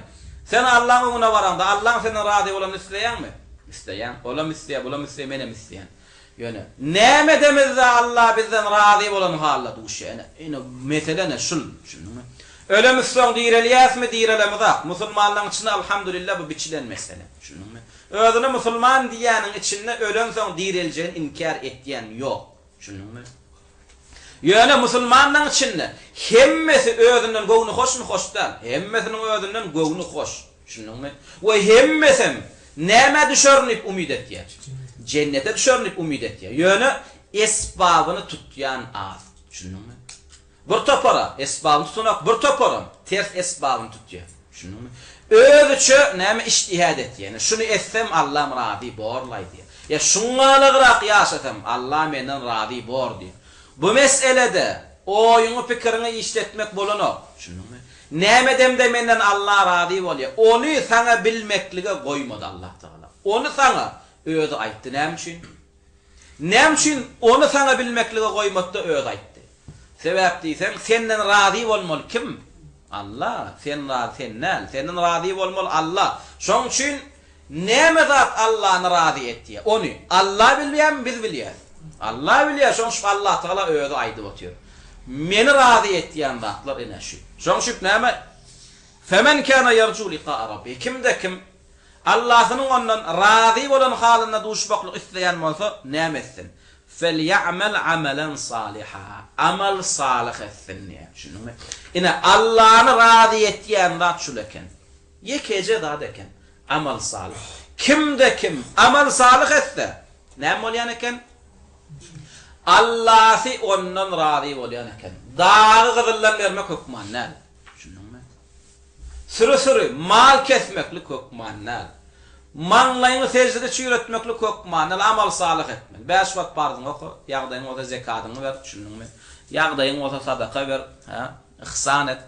Sen Allah'a ona baranda Allah senden razı bolan isleýärmi? Isleýän. Olam isleýär, bulam isleýär, menem isleýän. Ýöne näme demizde Allah bizden razı bolan halyna duşa. Ene mesele ne şul, şunu. Ölemizsoň diýirelýäsmi diýirelemizak. Musulmanlaryň içinde alhamdulillah bu biçilen mesele. Şunumy? Özüne musulman diýäniň içinde ölen soň diýireljegini inkar etýän ýok. Şunumy? Ýöne musulmanlaryň içinde hemmesi özünden gowny hoşmy hoşdan, hemmesiniň özünden gowny hoş. Şunumy? We hemmesim näme düşürnip umyt etýär? Cennete düşürnip umyt etýär. Ýöne esbabyny tutýan az. Şunumy? Bir topara esbabını tutunak, bir toparam ters esbabını tutýar. Şunumy? Özüçe näme iştihad etýär. Şunu etsem Allah razı borlaýdy. Ya şuňalygyrak ýaşasam Allah menden razı bor diýär. Bu meselede oýuňy pikirini işletmek bolanok. Şunumy? Näme demde menden Allah razı bolýar. Onu sana bilmeklige goýmady Allah Taala. Onu sana özü aýtdy. Näme üçin? Näme üçin onu sana bilmeklige goýmady özü aýtdy? Sebäp diýsem, senden razı bolmaly kim? Allah. Sen razı, senden razı bolmaly Allah. Şoň üçin näme zat Allah'ny razı etdi? Onu Allah bilýär, biz bilýär. Allah bilýär, şoň şu Allah Taala özü aýdyp otýar. Meni razı etýän zatlar ene şu. Şoň şu näme? Femen kana yarju liqa rabbi. Kimde kim Allah'ın ondan razı olan halına duşmaklık isteyen olsa ne etsin? Fely'amel amelen saliha. Amal salih etsin diye. Şunu mu? Yine Allah'ın razı ettiğin zat şuleken. Yekece da deken. Amal salih. Kimde kim amal salih etse ne olayan eken? Allah'ı ondan razı olayan eken. Dağı kızıllan vermek hükman ne? Şunu mu? Sürü mal kesmeklik hükman ne? Manlayını secdede çüretmeklik hükman ne? Amal salih etmeli. 5 vakit barzın oku. Yağdayın olsa zekatını ver. Şunu mu? Yağdayın olsa sadaka ver. İhsan et.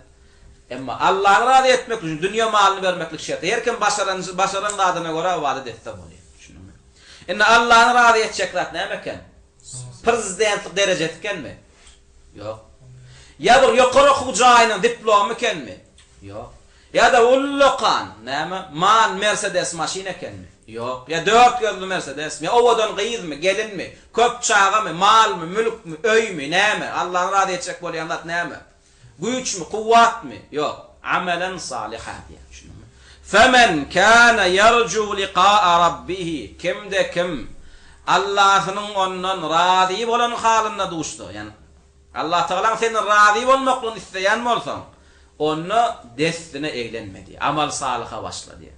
Ama Allah'ı razı etmek için dünya malını vermeklik şart. Herken başaran adına göre vaat etse oluyor. Şunu mu? İnne Allah'ı razı edecek zat ne meken? Prezidentlik derecetiken mi? Yok. Ya bir yukarı hucayının diplomu ken mi? Yok. Ya da ulluqan, näme? Man Mercedes maşine ken mi? Yok. Ya 4 gözlü Mercedes mi? Ovadan qıyız mı? Gelin mi? Köp çağı mı? Mal mı? Mülk mü? Öy mü? Näme? Allah'ın razı edecek bolýan zat näme? Güç mü? Kuvvat mı? Yok. Amelen salihat diye. Şunu mu? Femen kana yarju liqa'a rabbih. Kimde kim Allah'ın ondan razı bolan halına duşdu. Yani Allah Teala senin razı olmakla isteyen mi olsan? Onu destine eğlenmedi. Amal salih'a başla diye.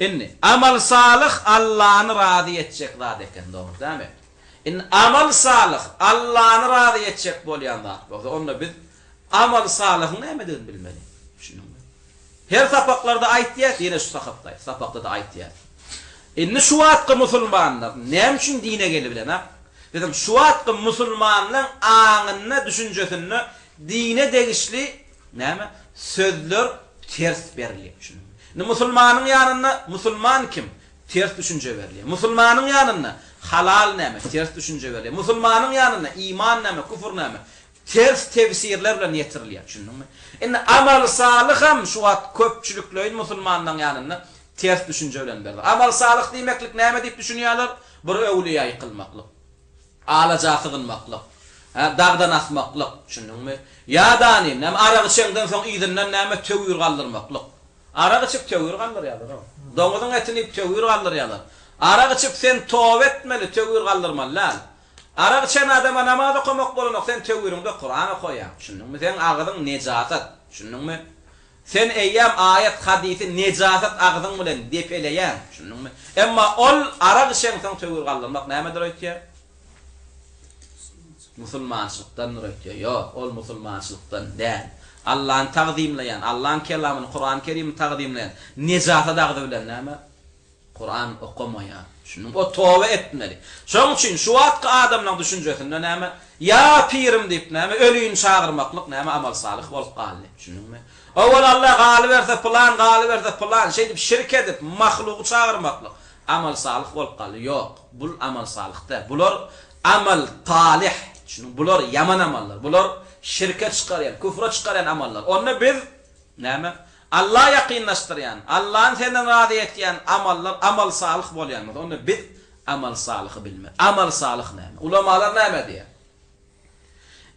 İnni amal salih Allah'ını razı edecek zat eken doğru değil mi? İnni amal salih Allah'ını razı edecek bolyan zat. Onu biz amal salih'in nemeden bilmeli. Şunu. Her sapaklarda aytiyat yine şu sapakta. Sapakta da aytiyat. İnni şu vatkı musulmanlar ne için dine gelebilen ha? Dedim şu vatkı musulmanların ağınına düşüncesini dine degişli näme? Sözler ters beriliyor. Şunu. Musulmanın yanına musulman kim? Ters düşünce veriliyor. Musulmanın yanına halal näme? Ters düşünce veriliyor. Musulmanın yanına iman näme? Küfür näme? Ters tefsirler bilen yetiriliyor. Şununmu? Indi amal saliham şu wagt köpçülüklerin musulmandan yanına ters düşünce bilen berdi. Amal salih diýmeklik näme diýip düşünýärler? Bir öwliýa kılmaklyk. Alaja sığınmaklyk. Dağdan asmaklyk. Şununmu? Ya da näme araq içenden soň izinden näme töwür galdyrmaklyk. Araq içip töwür galdyrýarlar. Doňuzyň etini töwür galdyrýarlar. Araq içip sen tövbe etmeli, töwür galdyrmaly. Araq içen adama namaz okumak bolanyk sen töwürüňde Kur'an okuýar. Şununmu? Sen ağzyň nejasat. Şununmu? Sen eýýäm ayet hadisi nejasat ağzyň bilen depeleýär. Şununmu? Emma ol araq içen soň töwür galdyrmak nämedir öýtýär? Musulmançylykdan öýtýär. Ýok, ol musulmançylykdan däl. Allah'ın taqdimleyen, Allah'ın kelamını, Kur'an-ı Kerim'i taqdimleyen nejasat ağzy bilen näme? Kur'an okumaýar. Şunu o tövbe etmeli. Şoň üçin şu wagtky adamlaryň düşünjesinde näme? Ya pirim diýip näme? Ölüýün çağırmaklyk näme? Amal salih bolup galdy. Şunuňmy? Awal Allah galy berse plan, şey diýip şirk edip mahluky çağırmaklyk. Amal salih bolup galdy. Ýok, bul amal salihde. Bular amal talih. Şunu bular yaman amallar. Bular şirke çykarýan, küfre çykarýan amallar. Onu biz näme? Allah yaqinlaşdyrýan, Allah'ın senden razı etýän amallar amal salih bolýanlar. Onu biz amal salihy bilmek. Amal salih näme? Ulamalar näme diýär?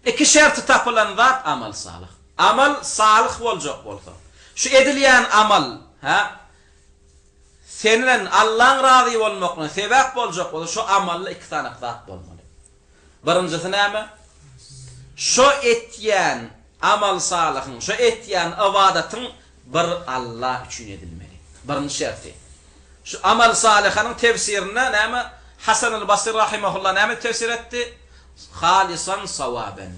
İki şerti tapylan zat amal salih. Amal salih boljak bolsa. Şu edilýän amal, senden Allah'ın razı bolmagyna sebäp boljak bolsa, şu amalla iki tane zat bolmaly. Birinjisi näme? Şu etýän amal salihin, şu etýän ibadatyň bir Allah üçün edilmeli. Birinci şerti. Şu amal salihanyň tefsirine näme? Hasan el-Basri rahimahullah näme tefsir etdi? Halisan sawaben.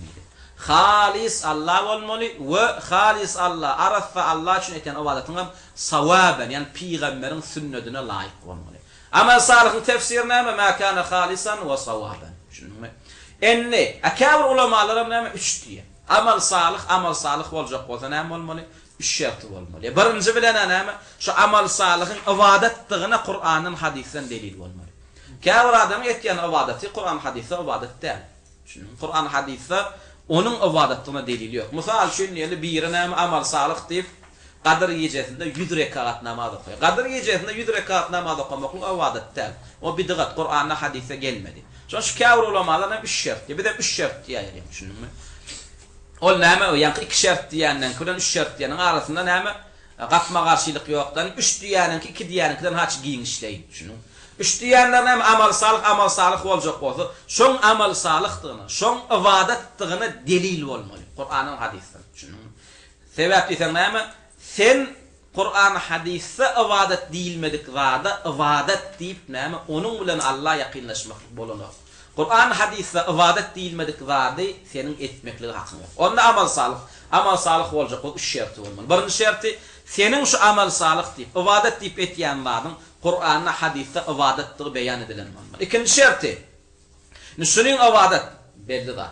Halis Allah bolmaly we halis Allah arafa Allah üçün etýän ibadatyň sawaben, yani peýgamberiň sünnetine laýyk bolmaly. Amal salihin tefsiri näme? Ma kana halisan we sawaben. Şunuňmy? Enni akabir ulamalar näme? 3 diýär. Amal salih boljak bolsa näme bolmaly? 3 şerti bolmaly. Birinji bilen näme? Şu amal salihin ibadatdygyna Kur'anyň hadisinden delil bolmaly. Käbir adam etýän ibadaty Kur'an hadisi ibadat däl. Şunu Kur'an hadisi onun ibadatyna delil ýok. Mysal üçin ýeli biri näme amal salih diýip Qadr gecesinde 100 rekat namaz okuyor. Qadr gecesinde 100 rekat namaz okumak ibadat däl. O bid'at Kur'an'a hadise gelmedi. Şu käbir ulamalar 3 şert. Bir de 3 şert diýär. Şunuňmy? Ol näme? Yani 2 şert diýenden, kölen 3 şert diýenden arasynda näme? Qapma qarşılık yoqdan 3 diýäninki 2 diýäninkidən haç giyin işleýin. Şunu. 3 diýänler hem amal salih boljak bolsa, şoň amal salihdygyny, şoň ibadatdygyny delil bolmaly. Qur'anyň hadisden. Şunu. Sebäp diýsen näme? Sen Qur'an hadisde ibadat diýilmedik zada ibadat diýip näme? Onuň bilen Allah ýakynlaşmak bolanok. Qur'an hadisde ibadat diýilmedik zady senin etmekligi hakyň ýok. Onda amal salih boljak bol 3 şerti bolmaly. Birinji şerti senin şu amal salih diýip ibadat diýip etýän zadyň Qur'an'da hadisde ibadatdygy beýan edilen bolmaly. İkinji şerti şunyň ibadat belli zat.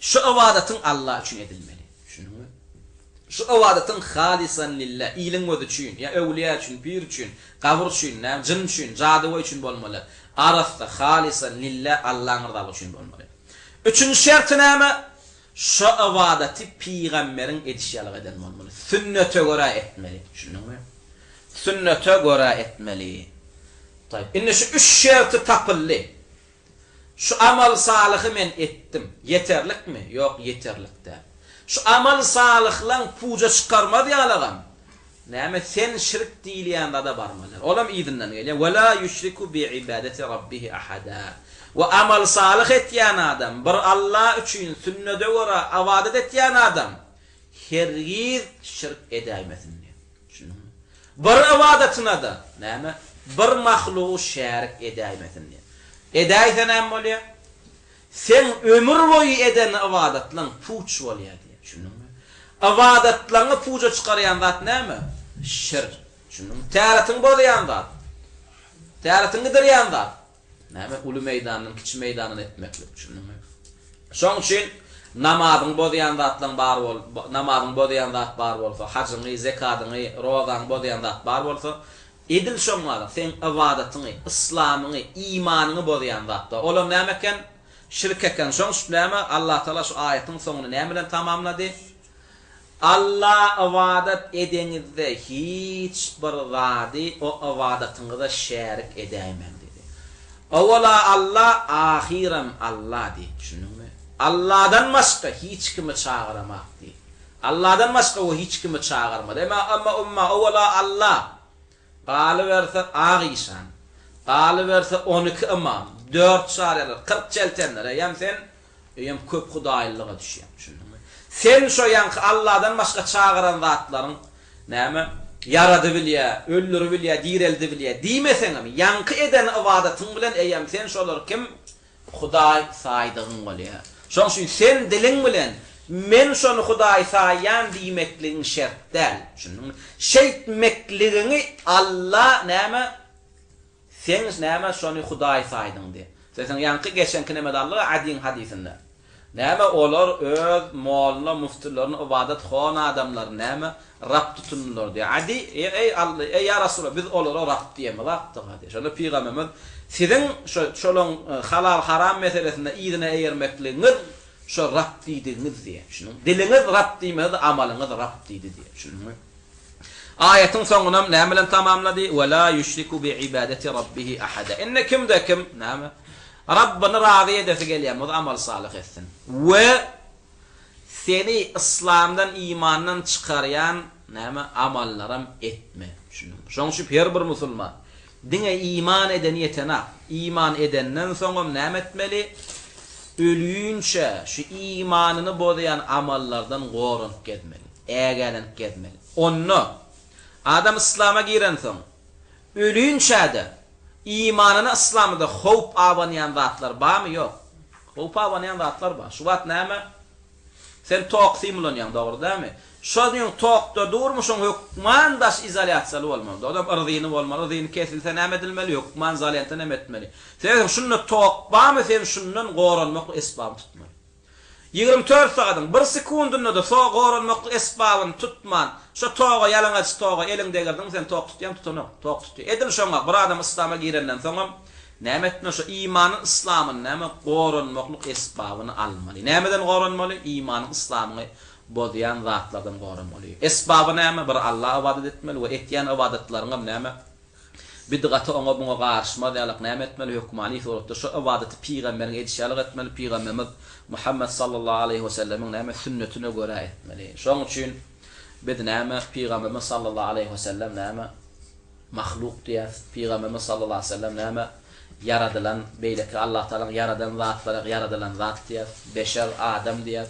Şu ibadatyň Allah üçin edilmeli. Şunuňmy? Şu ibadatyň halisan lillah, iliň özü üçin, ya öwliýa üçin, pir üçin, gabr üçin, jin üçin, jadywy üçin bolmaly. Arasda halisan lillah Allah'ın rızası üçin bolmaly. Üçüncü şerti näme? Şu ibadaty peýgamberin edişýälig eden bolmaly. Sünnete göre etmeli. Şunuňmy? Sünnete göre etmeli. Tayyip. Indi şu 3 şerti tapylly. Şu amal salihy men etdim. Yeterlikmi? Yok, yeterlik de. Şu amal salihlan puja çıkarma diýalagam. Näme sen şirk diýilýän da barmalar. Olam izinden gelýär. Ve la yushriku bi ibadati rabbih ahada. Ve amal salih etýän adam, bir Allah üçin sünnete göre ibadet etýän adam hergiz şirk edäýmesin. Şunu. Bir ibadatına da näme? Bir mahluğu şerik edäýmesin. Edäýsen näme bolýar? Sen ömür boyu eden ibadatlaryň puç bolýar diýär. Şunuňmy? Ibadatlaryňy puça çykarýan zat näme? Şirk. Şunuň täratyň bolýan zat. Täratyň gidirýän zat. Näme? Uly meýdanyň kiçi meýdanyny etmeklik. Şunuňmy? Şoň üçin namazyň bolýan zatlaryň bar bol, namazyň bolýan zat bar bolsa, haçyňy, zekatyny, rozaň bolýan zat bar bolsa, edil şoňlar sen ibadatyny, islamyny, imanyny bolýan zatda. Olam nämeken? Şirk eken. Şoň näme? Allah Taala şu aýatyň soňuny näme bilen tamamlady? Allah ibadat edenizde hiç bir zady o ibadatyňyza şerik edäýmen dedi. Awala Allah, ahiram Allah di. Şunuňmy? Allah'dan başka hiç kimi çağıramak di. Allah'dan başka o hiç kimi çağırmadı. Ama umma awala Allah. Qalı verse ağişan. Qalı verse 12 imam. 4 şariler, 40 çeltenler. Hem sen hem köp hudaýlyga düşýän. Şunuňmy? Sen şu ýanky Allah'dan başka çağıran zatlaryň näme? Yarady bilýär, öldürü bilýär, direldi bilýär. Diýmeseňem, ýanky eden ibadatyň bilen eýem sen şolar kim Hudaý saýdygyň bolýar. Şoň şu sen diliň bilen men şonu Hudaý saýan diýmekligiň şert däl. Şunuňmy? Şeýtmekligini Allah näme? Sen näme şonu Hudaý saýdyň diýär. Sen ýanky geçenki näme dallar Adin hadisinde. Näme olar öz molla muftilaryny ibadat xon adamlar näme Rab tutunlar diýär. Adi ey ya Rasulullah biz olara Rab diýemiz diýär. Şonu Peygamberimiz sizin şolon halal haram meselesinde ýerine eýermekligiňiz şu Rab diýdiňiz diýär. Şunu diliniz Rab diýmez, amalyňyz Rab diýdi diýär. Şunu aýatyň soňuna näme bilen tamamlady? Ve la yushriku bi ibadati rabbih ahada. Inne kimde kim näme? Rabbini razı edesi gelýär, amal salih etsin. Ve seni İslamdan, imandan çıkaryan näme amallarym etme. Şoň şu her bir musulman dine iman eden yetene, iman edenden soňam näme etmeli? Ölüýünçe şu imanyny bozayan amallardan gorunup getmeli, ägelenip getmeli. Onu adam İslam'a giren soň ölüýünçe de imanına İslam'da hop abanyan zatlar barmy? Yok. Hop abanyan zatlar bar. Şu wat näme? Sen toqsim bolanyan, dogry dämi? Şoňyň toqda durmuşyň hukman daş izolasiýaly bolmaly. Adam arzyny bolmaly, arzyny kesilse näme edilmeli? Hukman zaliyetine näme etmeli? Sen şunu toq barmy? Sen şundan goranmak esbab tutmaly. 24 sagatyň 1 sekundunda da so goranmak esbabyny tutman. Şu toğa yalaňaç toğa elinde girdiň sen toq tutýan tutanok, toq tutýar. Edil şoňa bir adam İslam'a girenden soňam näme etme şu imanyň İslamyň näme goranmaklyk esbabyny almaly. Nämeden goranmaly? Imanyň İslamyny bozayan zatlardan goranmaly. Esbaby näme? Bir Allah ibadet etmeli we etýän ibadatlaryňa näme? Bidgaty oňa buňa garşma diýerler näme etmeli? Hukmany soratda şu ibadeti peýgamberiň edişýälik etmeli. Peýgamberimiz Muhammed sallallahu aleyhi ve sellemin näme sünnetine göre etmeli. Şoň üçin Biz näme Peygamberimiz sallallahu aleyhi ve sellem näme mahluk diýär. Peygamberimiz sallallahu aleyhi ve sellem näme yaradylan beýleki Allah Taala yaradan zatlara yaradylan zat diýär. Beşer Adam diýär.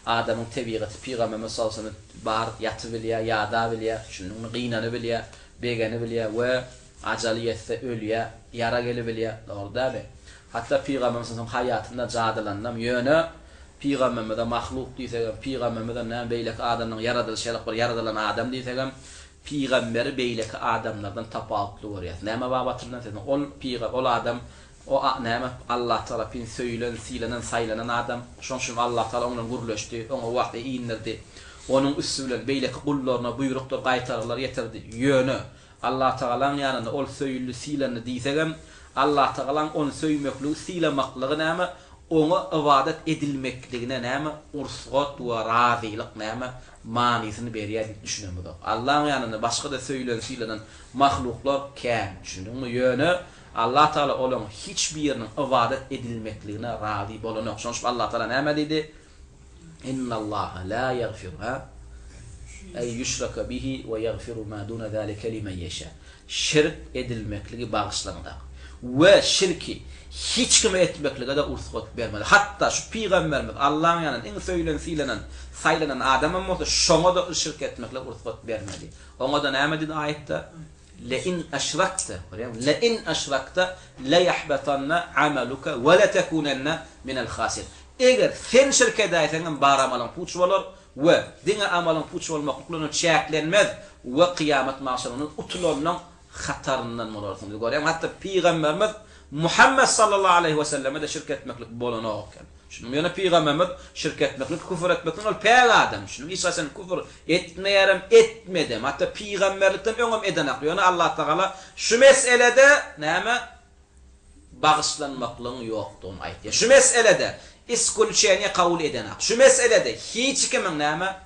Adamın tebigaty Peygamberimiz sallallahu aleyhi ve sellem bar ýaty bilýär, ýada bilýär, şunuň gynany bilýär, begeni bilýär we ajaliyetde ölýär, yara geli bilýär. Dogry. Hatta Peygamberimiz sallallahu aleyhi ve sellem haýatynda jadylandam ýöne Peygamberimiz de mahluk diýsegem, Peygamberimiz de näme beýleki adamyň yaradylşylyk bir yaradylan adam diýsegem, Peygamberi beýleki adamlardan tapawutly görýär. Näme babatyndan sen ol adam o näme Allah Taala pin söýlen, silenen, saýlanan adam. Şoňşum Allah Taala onuň gurleşdi, oňa wagty iňirdi. Onuň üstünden beýleki gullaryna buyruklar gaýtarlar ýetirdi. Ýöne Allah Taala'nın ýanynda ol söýülli sileni diýsegem, Allah Taala'nın onu söýmekli, silemaklygy näme? Ona ibadet edilmekligine näme? Ursgat we razylyk näme? Manysyny berýär diýip düşünýärmi? Allah'ın ýanynda başga da söýlen silenen mahluklar kän. Şunuň ýöne Allah Taala olan hiç bir yerinin ibadet edilmekliğine razı bolanok. Şoňşup Allah Taala näme diýdi? İnnallaha la yaghfiru ay yushraka bihi ve yaghfiru ma duna zalika limen yasha. Şirk edilmekliği bağışlandı. Ve şirki hiç kime etmekliğe de ursat bermedi. Hatta şu Peygamberimiz Allah'ın ýanynda iň söýlen silenen, saýlanan adamam bolsa şoňa da şirk etmekle ursat bermedi. Oňa da näme diýdi aýetde? لئن أشركت لئن أشركت لا يحبطن عملك ولا تكونن من الخاسرين. Eger sen şirk edäýsen bar amalyň puç bolar we diňe amalyň puç bolmaklygyny çäklenmez we kıyamet mahşerynyň utulannyň hataryndan bolarsyň. Görýän hatda Peygamberimiz Muhammed sallallahu aleyhi ve selleme de şirk etmeklik bolanok. Şunu ýöne Peygamberimiz şirk etmeklik, küfür etmeklik ol peygamber adam. Şunu İsa sen küfür etmeýärim, etmedim. Hatta peygamberlikden öňüm edenak. Ýöne Allah Taala şu meselede näme bagışlanmaklygyň ýokdugyny aýtdy. Şu meselede iskul çäne kabul edenak. Şu meselede hiç kimin näme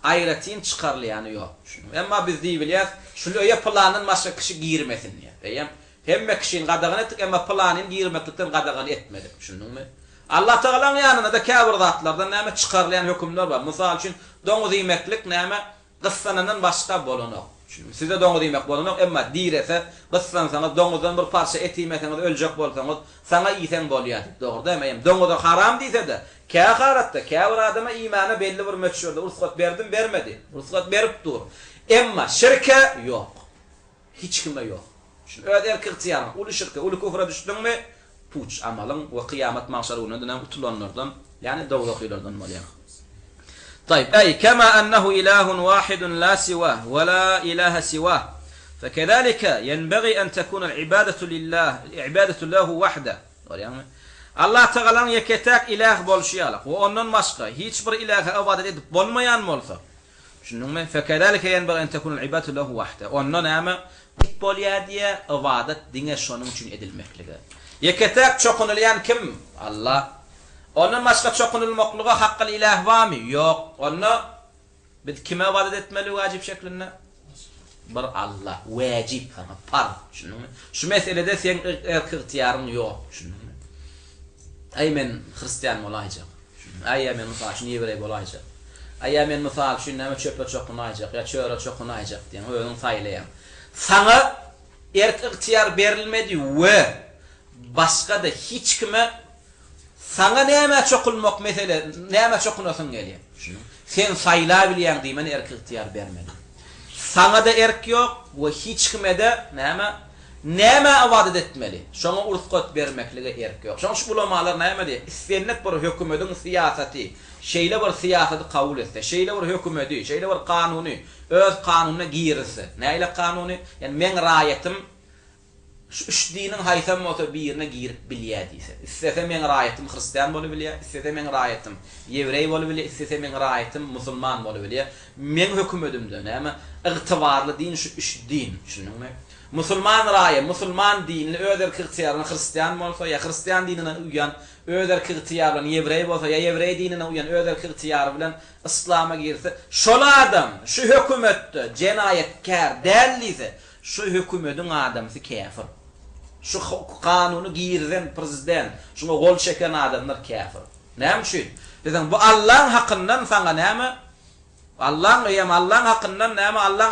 aýratyn çykarlýany ýok. Emma biz diýbilýär, şunu öýe planyň başga kişi girmesin diýär. Hemme kişinin gadagany etdik, emma planyň girmeklikden gadagany etmedik. Şunuňmy? Allah Taala'nın ýanynda da käbir zatlardan näme çykarlayan hökümler bar. Mysal üçin doňuz ýemeklik näme gyssanyndan başga bolanok. Size doňuz ýemek bolanok, emma diýrese gyssan sana doňuzdan bir parça et ýemeseňiz öljek bolsaňyz sana ýeten bolýar. Dogry däme, doňuz haram diýse de, käharatda käbir adama iýmany belli bir möçürde ursat berdim, bermedi. Ursat berip dur. Emma şirke ýok. Hiç kime ýok. Şu öder kyrtýan, uly şirke, uly küfre düşdüňmi? Puç amalyň we kıyamet mahşeryndan utulanlardan, yani dowlaklardan bolýar. Tayyib, ay kema annahu ilahun wahidun la siwa ve la ilaha siwa. Fekezalika yenbaghi en tekuna al-ibadatu lillah, ibadatu lahu wahda. Allah Taala'nın yeketek ilah bolşýarlyk we ondan başga hiç bir ilaha ibadet edip bolmayan bolsa. Şunuňmy? Fekezalika yenbaghi en tekuna al-ibadatu lahu wahda. Ondan näme bolýar diýe ibadet diňe şonuň üçin edilmekligi. Yeketek çokunulyan kim? Allah. Onun başka çokunulmaklığa hakkı ilah var mı? Yok. Onu biz kime ibadet etmeli vacip şeklinde? Bir Allah. Vacip. Par. Şu meselede sen ihtiyarın yok. Ay men Hristiyan olacak. Ay men misal şunu Yevrey olacak. Ay men misal şunu näme çöpe çokunacak ya çöre çokunacak diye öňün saýlaýan. Sana ihtiyar berilmedi we başga da hiç kime sana näme çokulmak mesele näme çokunasyň gelýär. Sen saýla bilýän diýmen ihtiyar bermedi. Sana da erk ýok we hiç kime de näme ibadet etmeli. Şoňa ursat bermekligi erk ýok. Şoň şu ulamalar näme diýär? Istenlik bir hökümetiň siýasaty, şeýle bir siýasaty kabul etse, şeýle bir hökümeti, şeýle bir kanuny, öz kanunyna girirse. Näile kanuny? Yani men raýatym şu üç dinin haysam olsa birine girip bilýär diýse. Istese men raýatym Hristiyan bolup bilýär, istese men raýatym Yevrey bolup bilýär, istese men raýatym musulman bolup bilýär. Men hökümedimde näme ygtybarly din şu üç din. Şunuňmy? Musulman raýy, musulman dinini öder ihtiyarlyň Hristiyan bolsa ya Hristiyan dinine uýan, öder ihtiyarlyň Yevrey bolsa ya Yevrey dinine uýan, öder ihtiyar bilen İslama girse, şol adam şu hökümetde jenayetkär dälliýse, şu hökümetiň adamsy kafir. Şu kanuny girden prezident, şuna gol çeken adamlar kafir. Näme üçin? Bizden bu Allah'ın hakkından sana näme Allah'ın yem Allah'ın hakkından näme Allah'ın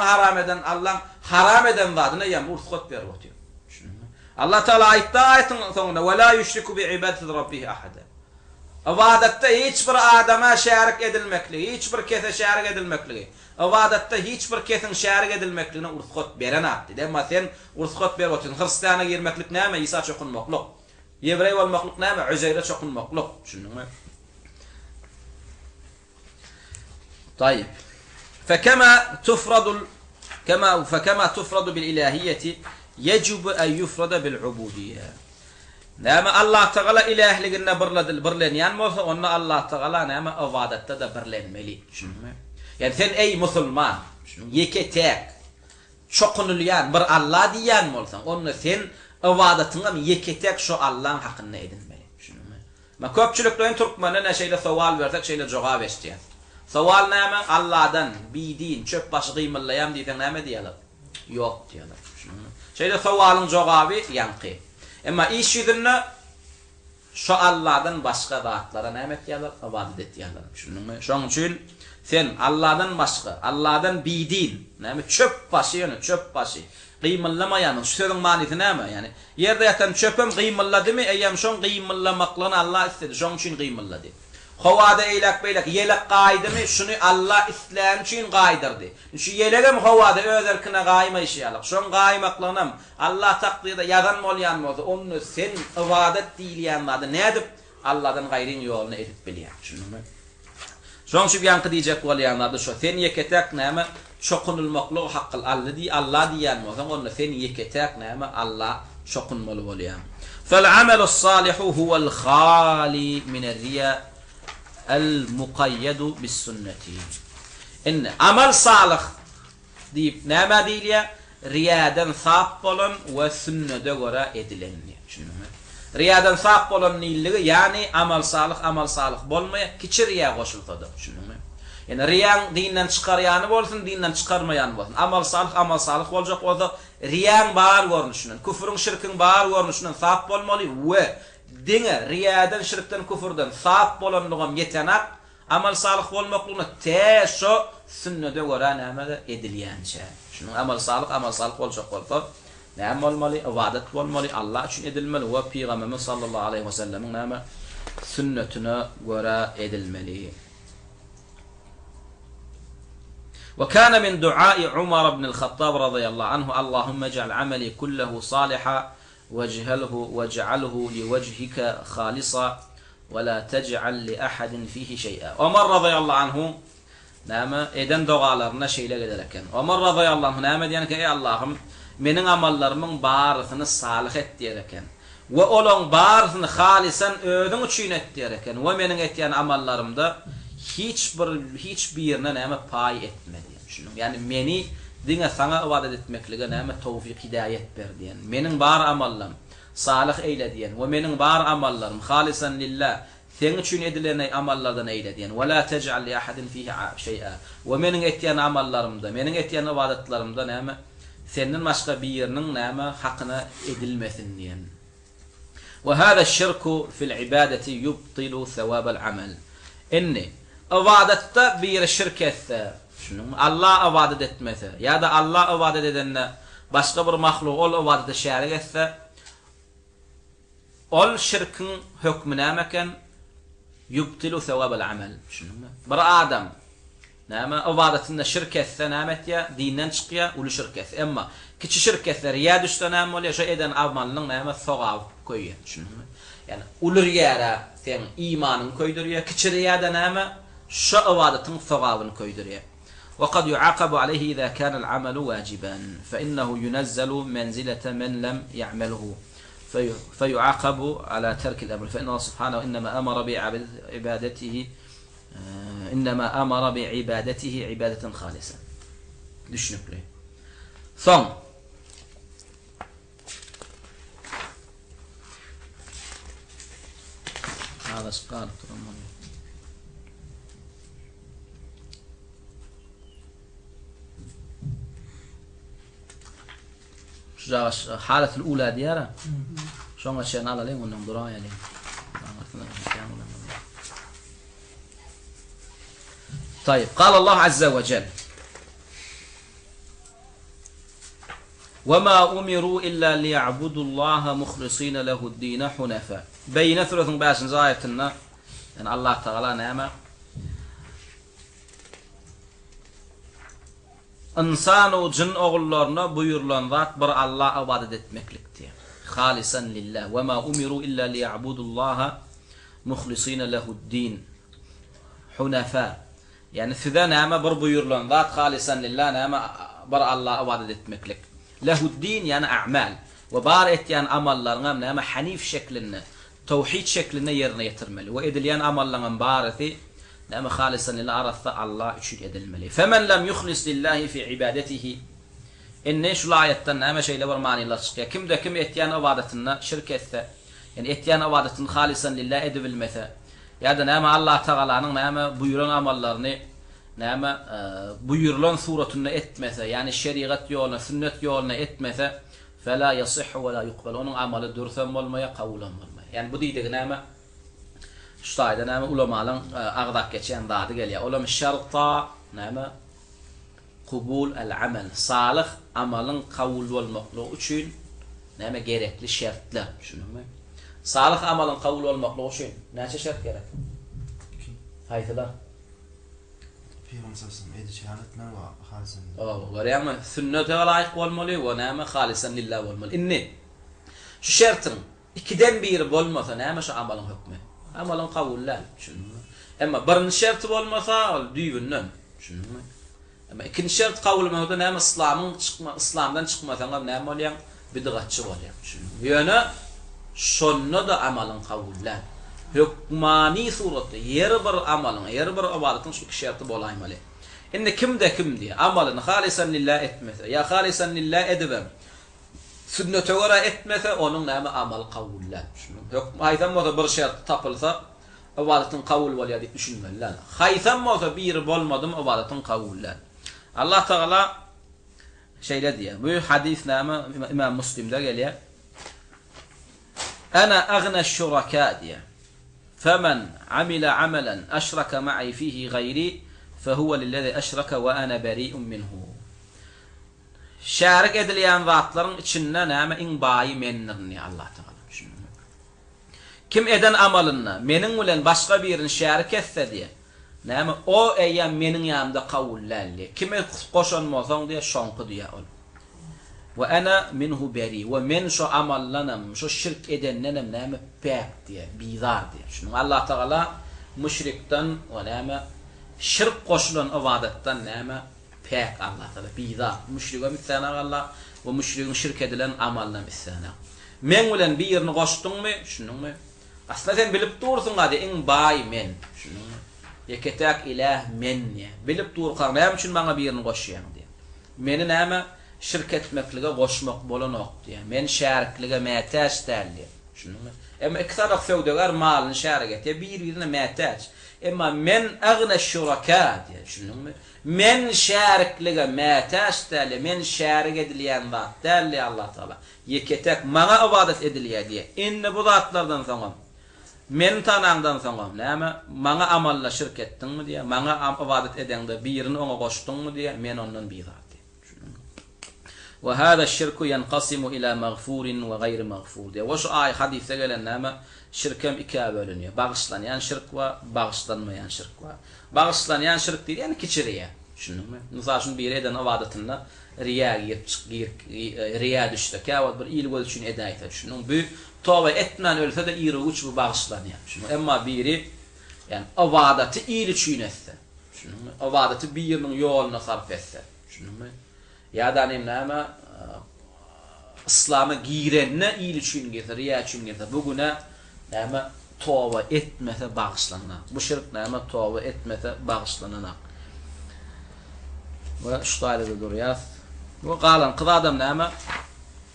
haram eden zadına yem ruhsat berip otuyor. Allah Teala ayettin sonunda ve la yushriku bi ibadati rabbih ahada. İbadette hiçbir adama şerik edilmekliği, hiçbir kese şerik edilmekliği. İbadette hiçbir kesin şerik edilmekliğine ruhsat beren atdı. Demma sen ruhsat berip otuyorsun. Hristiyana girmeklik näme? İsa çokunmaklık. Yevrey bolmaklyk näme? Uzeyre çokunmaklyk. Düşündüňmi? طيب فكما تفرد بالإلهية يجب أن يفرد بالعبودية. نعم الله تعالى إلهلигine birlen yan bolsa onda Allah Teala näme ibadetde de birlenmeli. Düşündüňmi? Yani sen ey musulman, yeke tek çokunulyan bir Allah diýän bolsaň, onda sen ibadetiňe yeke tek şu Allah'ın hakkını edinmeli. Düşündüňmi? Ma köpçülükden Türkmene näşeýle sowal bersek şeýle jogap eşdiýär. Sowal näme? Allah'dan bidiň çöp başı gymyllaýam diýsen näme diýerler? Ýok diýerler. Şeýle sowalyň jogaby ýanky. Emma iş ýüzünde şu Allah'dan başga zatlara näme diýerler? Ibadet etýärler. Düşündüňmi? Şoň üçin sen Allah'dan başga, Allah'dan bidiň näme çöp başı ýöne çöp başı gymyllamaýanyň şu sözüň manysy näme? Yani ýerde ýatan çöpüm gymylladymy? Eýem şoň gymyllamaklaryny Allah istedi. Şoň üçin gymyllady. Havada eylek beylek yelek gaýdymy? Şunu Allah isleýän üçin gaýdyrdy. Şu yelegem havada özerkine gaýmaýşýarlyk. Şoň gaýmaklanym Allah takdirde ýazan bolýan bolsa, onu sen ibadet diýilýän zady nädip Allah'dan gaýryň ýoluna edip bilýär. Şunumy? Şoň şu ýanky diýjek bolýanlarda şu sen yeketek näme çokunulmaklyk hakkyl Allah diýän bolsa, onu sen yeketek näme Allah çokunmaly bolýar. Fal amalus salihu huwal khali min ar-riya el-muqayyadu bis-sünneti. İnne amal salih diýip näme diýilýär? Riyadan sap bolan we sünnete göre edilenni. Şunumy? Riyadan sap bolan nilligi, yani amal salih bolmaýa kiçi riya goşuldy. Şunumy? Yani riyan dinden çykarýany bolsun, dinden çykarmaýan bolsun. Amal salih boljak bolsa, riyan bar görnüşinden, küfrün şirkin bar görnüşinden sap bolmaly we diňe riyadan şirkden küfürden sap bolanlygam ýetenek amal salih bolmaklygyna täşo sünnete göre näme edilýänçe. Şunu amal salih boljak bolsa näme bolmaly? Ibadet bolmaly, Allah üçin edilmeli we Peygamberimiz sallallahu aleyhi we sellemiň näme sünnetine göre edilmeli. وكان من دعاء عمر بن الخطاب رضي الله عنه اللهم اجعل عملي كله صالحا واجعله لوجهك خالصا ولا تجعل لأحد فيه شيئا. عمر رضي الله عنه نعم eden dogalarına şeýle gederken. Ömer radıyallahu anh näme diýen ki ey Allah'ım meniň amallarymyň barysyny salih et diýerken we olaň barysyny halisan ödüň üçin et diýerken we meniň etýän amallarymda hiçbirine näme pay etme diýen. Şunu yani meni diňe saňa ibadet etmeklige näme tawfik hidayet ber diýen. Meniň bar amallarym salih eýle diýen we meniň bar amallarym halisan lillah sen üçin edilen amallardan eýle diýen. Ve la tej'al li ahadin fihi şeý'a. We meniň etýän amallarymda, meniň etýän ibadetlerimde näme senden başga biriniň näme hakyna edilmesin diýen. Ve hada şirku fil ibadeti yubtilu thawabal amal. Inni ibadette bir şirk etse, Allah ibadet etmese ya da Allah ibadet edenne başga bir mahluk ol ibadete şerik etse, ol şirkin hükmü nämeken yubtilu thawabal amal. Bir adam näme ibadetinde şirk etse näme etýär? Dinden çykýar, uly şirk etse. Emma kiçi şirk etse riýa düşse näme bolýar? Şo eden amalynyň näme sogap koýýar. Şunumy? Yani uly riýara sen imanyny koýdurýar, kiçi riýada näme? Şo ibadetiň sogabyny koýdurýar. وقد يعاقب عليه إذا كان العمل واجبا فإنه ينزل منزلة من لم يعمله فيعاقب على ترك الأمر فإن الله سبحانه إنما أمر بعبادته عبادة خالصة. Düşünüp son هذا سقاط حالة الأولى ديارة شو ما شيء نالا ليه ونمضرها يعني. طيب قال الله عز وجل وما أمروا إلا ليعبدوا الله مخلصين له الدين حنفاء. بين ثلث باش زايتنا أن الله تعالى نعمة İnsan o cin oğullarına buyurulan zat bir Allah'a ibadet etmekliktir. Halisan lillah ve ma umiru illa liya'budullaha muhlisina lehu'd-din hunafa. Yani sizə näme bir buyurulan zat halisan lillah näme bir Allah'a ibadet etmeklik. Lehu'd-din yani a'mal ve bar etýän amallarına näme hanif şeklinde, tevhid şeklinde yerine getirmeli. Ve edilýän amallarının barisi نعم خالصا لله أرثى الله يشير يدلملي فمن لم يخلص لله في عبادته إن إيش لا يتنى ما شيء لور معني الله شقيا كم ده كم إتيان عبادتنا شركة يعني إتيان عبادتنا خالصا لله أدب المثل يا ده نعم الله تعالى نعم بيرون عملنا نعم بيرون سورة إت مثل يعني الشريعة يولنا سنة يولنا إت مثل فلا يصح ولا يقبل ونعم عمل الدور ثم ما يقول ما يعني بدي ده نعم Ştayda näme ulamalarning agdak geçen zady gelýär. Olam şarta näme qabul al-amal, salih amalın qabul bolmaklygy üçin näme gerekli şertler, şunumy? Salih amalın qabul bolmaklygy üçin näçe şert gerek? Haýsylar? Peygamberimiz edişanetler we halisan. Görýärmi? Sünnete laýyk bolmaly we näme halisan lillah bolmaly. Inni şu şertin ikiden biri bolmasa näme şu amalyň hükmi? Amalın qabullän, şunumy? Emma birinji şert bolmasa, ol düýbünden, şunumy? Emma ikinji şert qabul bolmasa näme islamdan çykmasaň näme bolýar? Bidgatçy bolýar, şunumy? Ýöne şonda da amalın qabullän. Hükmani suratda yer bir amalyň, yer bir ibadetin şu iki şerti bolaýmaly. Indi kimde kim diýär? Amalyny halisan lillah etmese, ya halisan lillah edibem. Sünnete göre etmese onun näme amal qabullän. Hükm aýdan bolsa bir şert tapylsa ibadetin qabul bolýar diýip düşünmelär. Haýsan bolsa bir bolmadym ibadetin qabullän. Allah Taala şeýle diýär. Bu hadis näme İmam Müslim'de gelýär. Ana aghna ash-şuraka diýär. Femen amila amalan ashraka ma'i fihi gayri fehuve lillazi ashraka ve ana beri'un minhu. Şärik edilýän zatlaryň içinde näme iň baýy menni Allah Taala. Kim eden amalyny meniň bilen başga birini şärik etse diye näme o eýän meniň ýanymda qabullänli. Kime goşanmasaň diye şonqy diye ol. Ve ana minhu beri ve men şu amallanam şu şirk edennenem näme pek diye bizar diye. Şunu Allah Taala müşrikden ve näme şirk goşulan ibadetden näme pek Allah Taala bizar. Müşrike misana Allah ve müşrikin şirk edilen amalna misana. Men bilen birini goşdyňmy? Şunumy? Aslında sen bilip dursun gady iň baý men. Şunumy? Yeketek ilah men diye. Bilip durkan näme üçin maňa birini goşýan diye. Meni näme şirk etmeklige goşmak bolanok diye. Men şäriklige mätäç däldi. Şunumy? Emma ikisar sewdegar malyny şärik etýär, bir-birine mätäç. Emma men agna şuraka diye. Şunumy? Men şäriklige mätäç däldi. Men şärik edilýän zat däldi Allah Taala. Yeketek maňa ibadet edilýär diye. Indi bu zatlardan soňam men tanandan soňam näme maňa amalla şirk etdiňmi diye, maňa ibadet edende birini oňa goşdyňmy diye men ondan bizat. Ve hada şirku yanqasimu ila mağfurin ve gayri mağfur diye. Ve şu ay hadise gelen näme şirkem ikiye bölünýär. Bagışlanýan şirk we bagışlanmaýan şirk we. Bagışlanýan şirk diýär ýani kiçiriýär. Şunumy? Mysal üçin bir eden ibadetinle riya riya düşdi. Käwat bir il göz üçin edäýär. Şunuň bu tawba etmän ölse de iri uç bu bagışlanýar. Şunuň emma biri yani ibadeti il üçin etse. Şunuň ibadeti biriniň ýolyna sarf etse. Şunuň ya da näme İslam'a girenne il üçin getir, riya üçin getir. Bugüne näme tawba etmese bagışlanan. Bu şirk näme tawba etmese bagışlanan. Ve şu taýda durýar. Bu galan qız adam näme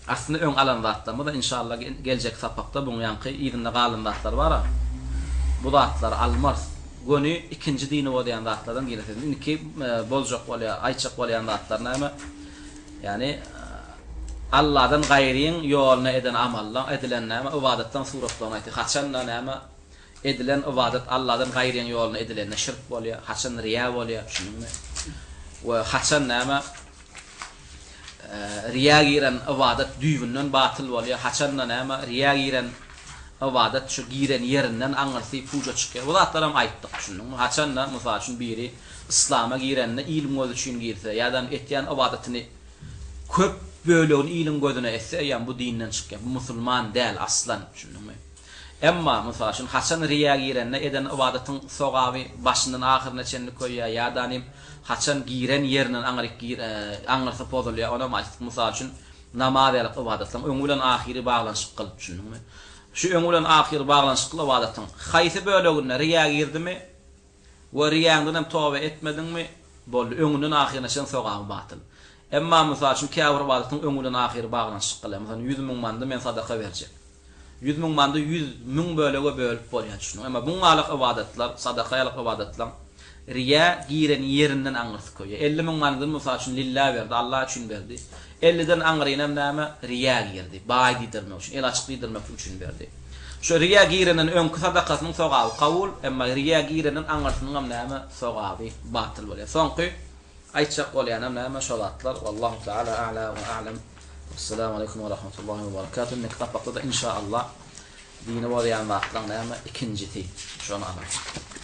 aslında öň alan zatlar. Bu da inşallah gelecek sapakda bu ýanky ýerinde galan zatlar bar. Bu zatlar almaz. Gönü ikinci dini bolýan zatlardan gelýär. Indiki boljak bolýar, aýçak bolýan zatlar näme? Yani Allah'dan gayriyin yoluna eden amalla edilen näme ibadetden suratlaryny aýtdy. Haçan näme edilen ibadet Allah'dan gayriyen yoluna edilen şirk bolýar, haçan riya bolýar, şunuňmy? Ve haçan näme riya giren ibadet düýbünden batıl bolýar, haçan näme riya giren ibadet şu giren yerinden aňyrsy puja çykýar. Bu zatlaram aýtdyk, şunuňmy? Haçan da mysal üçin biri İslam'a girenne ilim gözü üçün girse, ýa-da etýän ibadetini köp bölegini ilim gözüne etse, ýa-ni bu dinden çykýar. Bu musulman däl aslan, şunuňmy? Emma mysal üçin haçan riya girenne eden ibadetin sogaby başyndan ahyryna çenli koýýar, ýa-da haçan giren ýerinden aňyrsa pozulýar. Ona maýsyk mysal üçin namaz ýaly ibadetler öňülen ahyry baglanşyk kılıp, şunuňmy? Şu öňülen ahyry baglanşyk ibadetin haýsy bölegine riya girdimi? Ve riyandan hem tövbe etmedin mi? Boldy öňünden ahyryna sen sogaby batıl. Emma mysal üçin käbir ibadetin öňünden ahyry baglanşyk kılar. Mesela 100 000 mandy men sadaka berjek. 100 000 mandy 100 000 bölege bölüp bolýar şunu. Emma bu galyk ibadetler, sadaka ýalyk ibadetler riya giren yerinden aňyrsyk koýýar. 50 000 mandy mysal üçin lillah berdi, Allah üçin berdi. 50'den aňyrynam näme? Riya girdi. Baý diýdirmek üçin, el açyk diýdirmek üçin berdi. Şu riya girenin öňkü sadakasynyň sogaby kabul, emma riya girenin aňyrsynyň näme sogaby batıl bolýar. Soňky aýtjak bolýanam näme şolatlar. Wallahu taala a'la we a'lam. Assalamu alaykum we rahmatullahi we berekatuh. Nektapakda inşallah dini bolýan wagtlar näme ikincisi. Şonu anlatyp.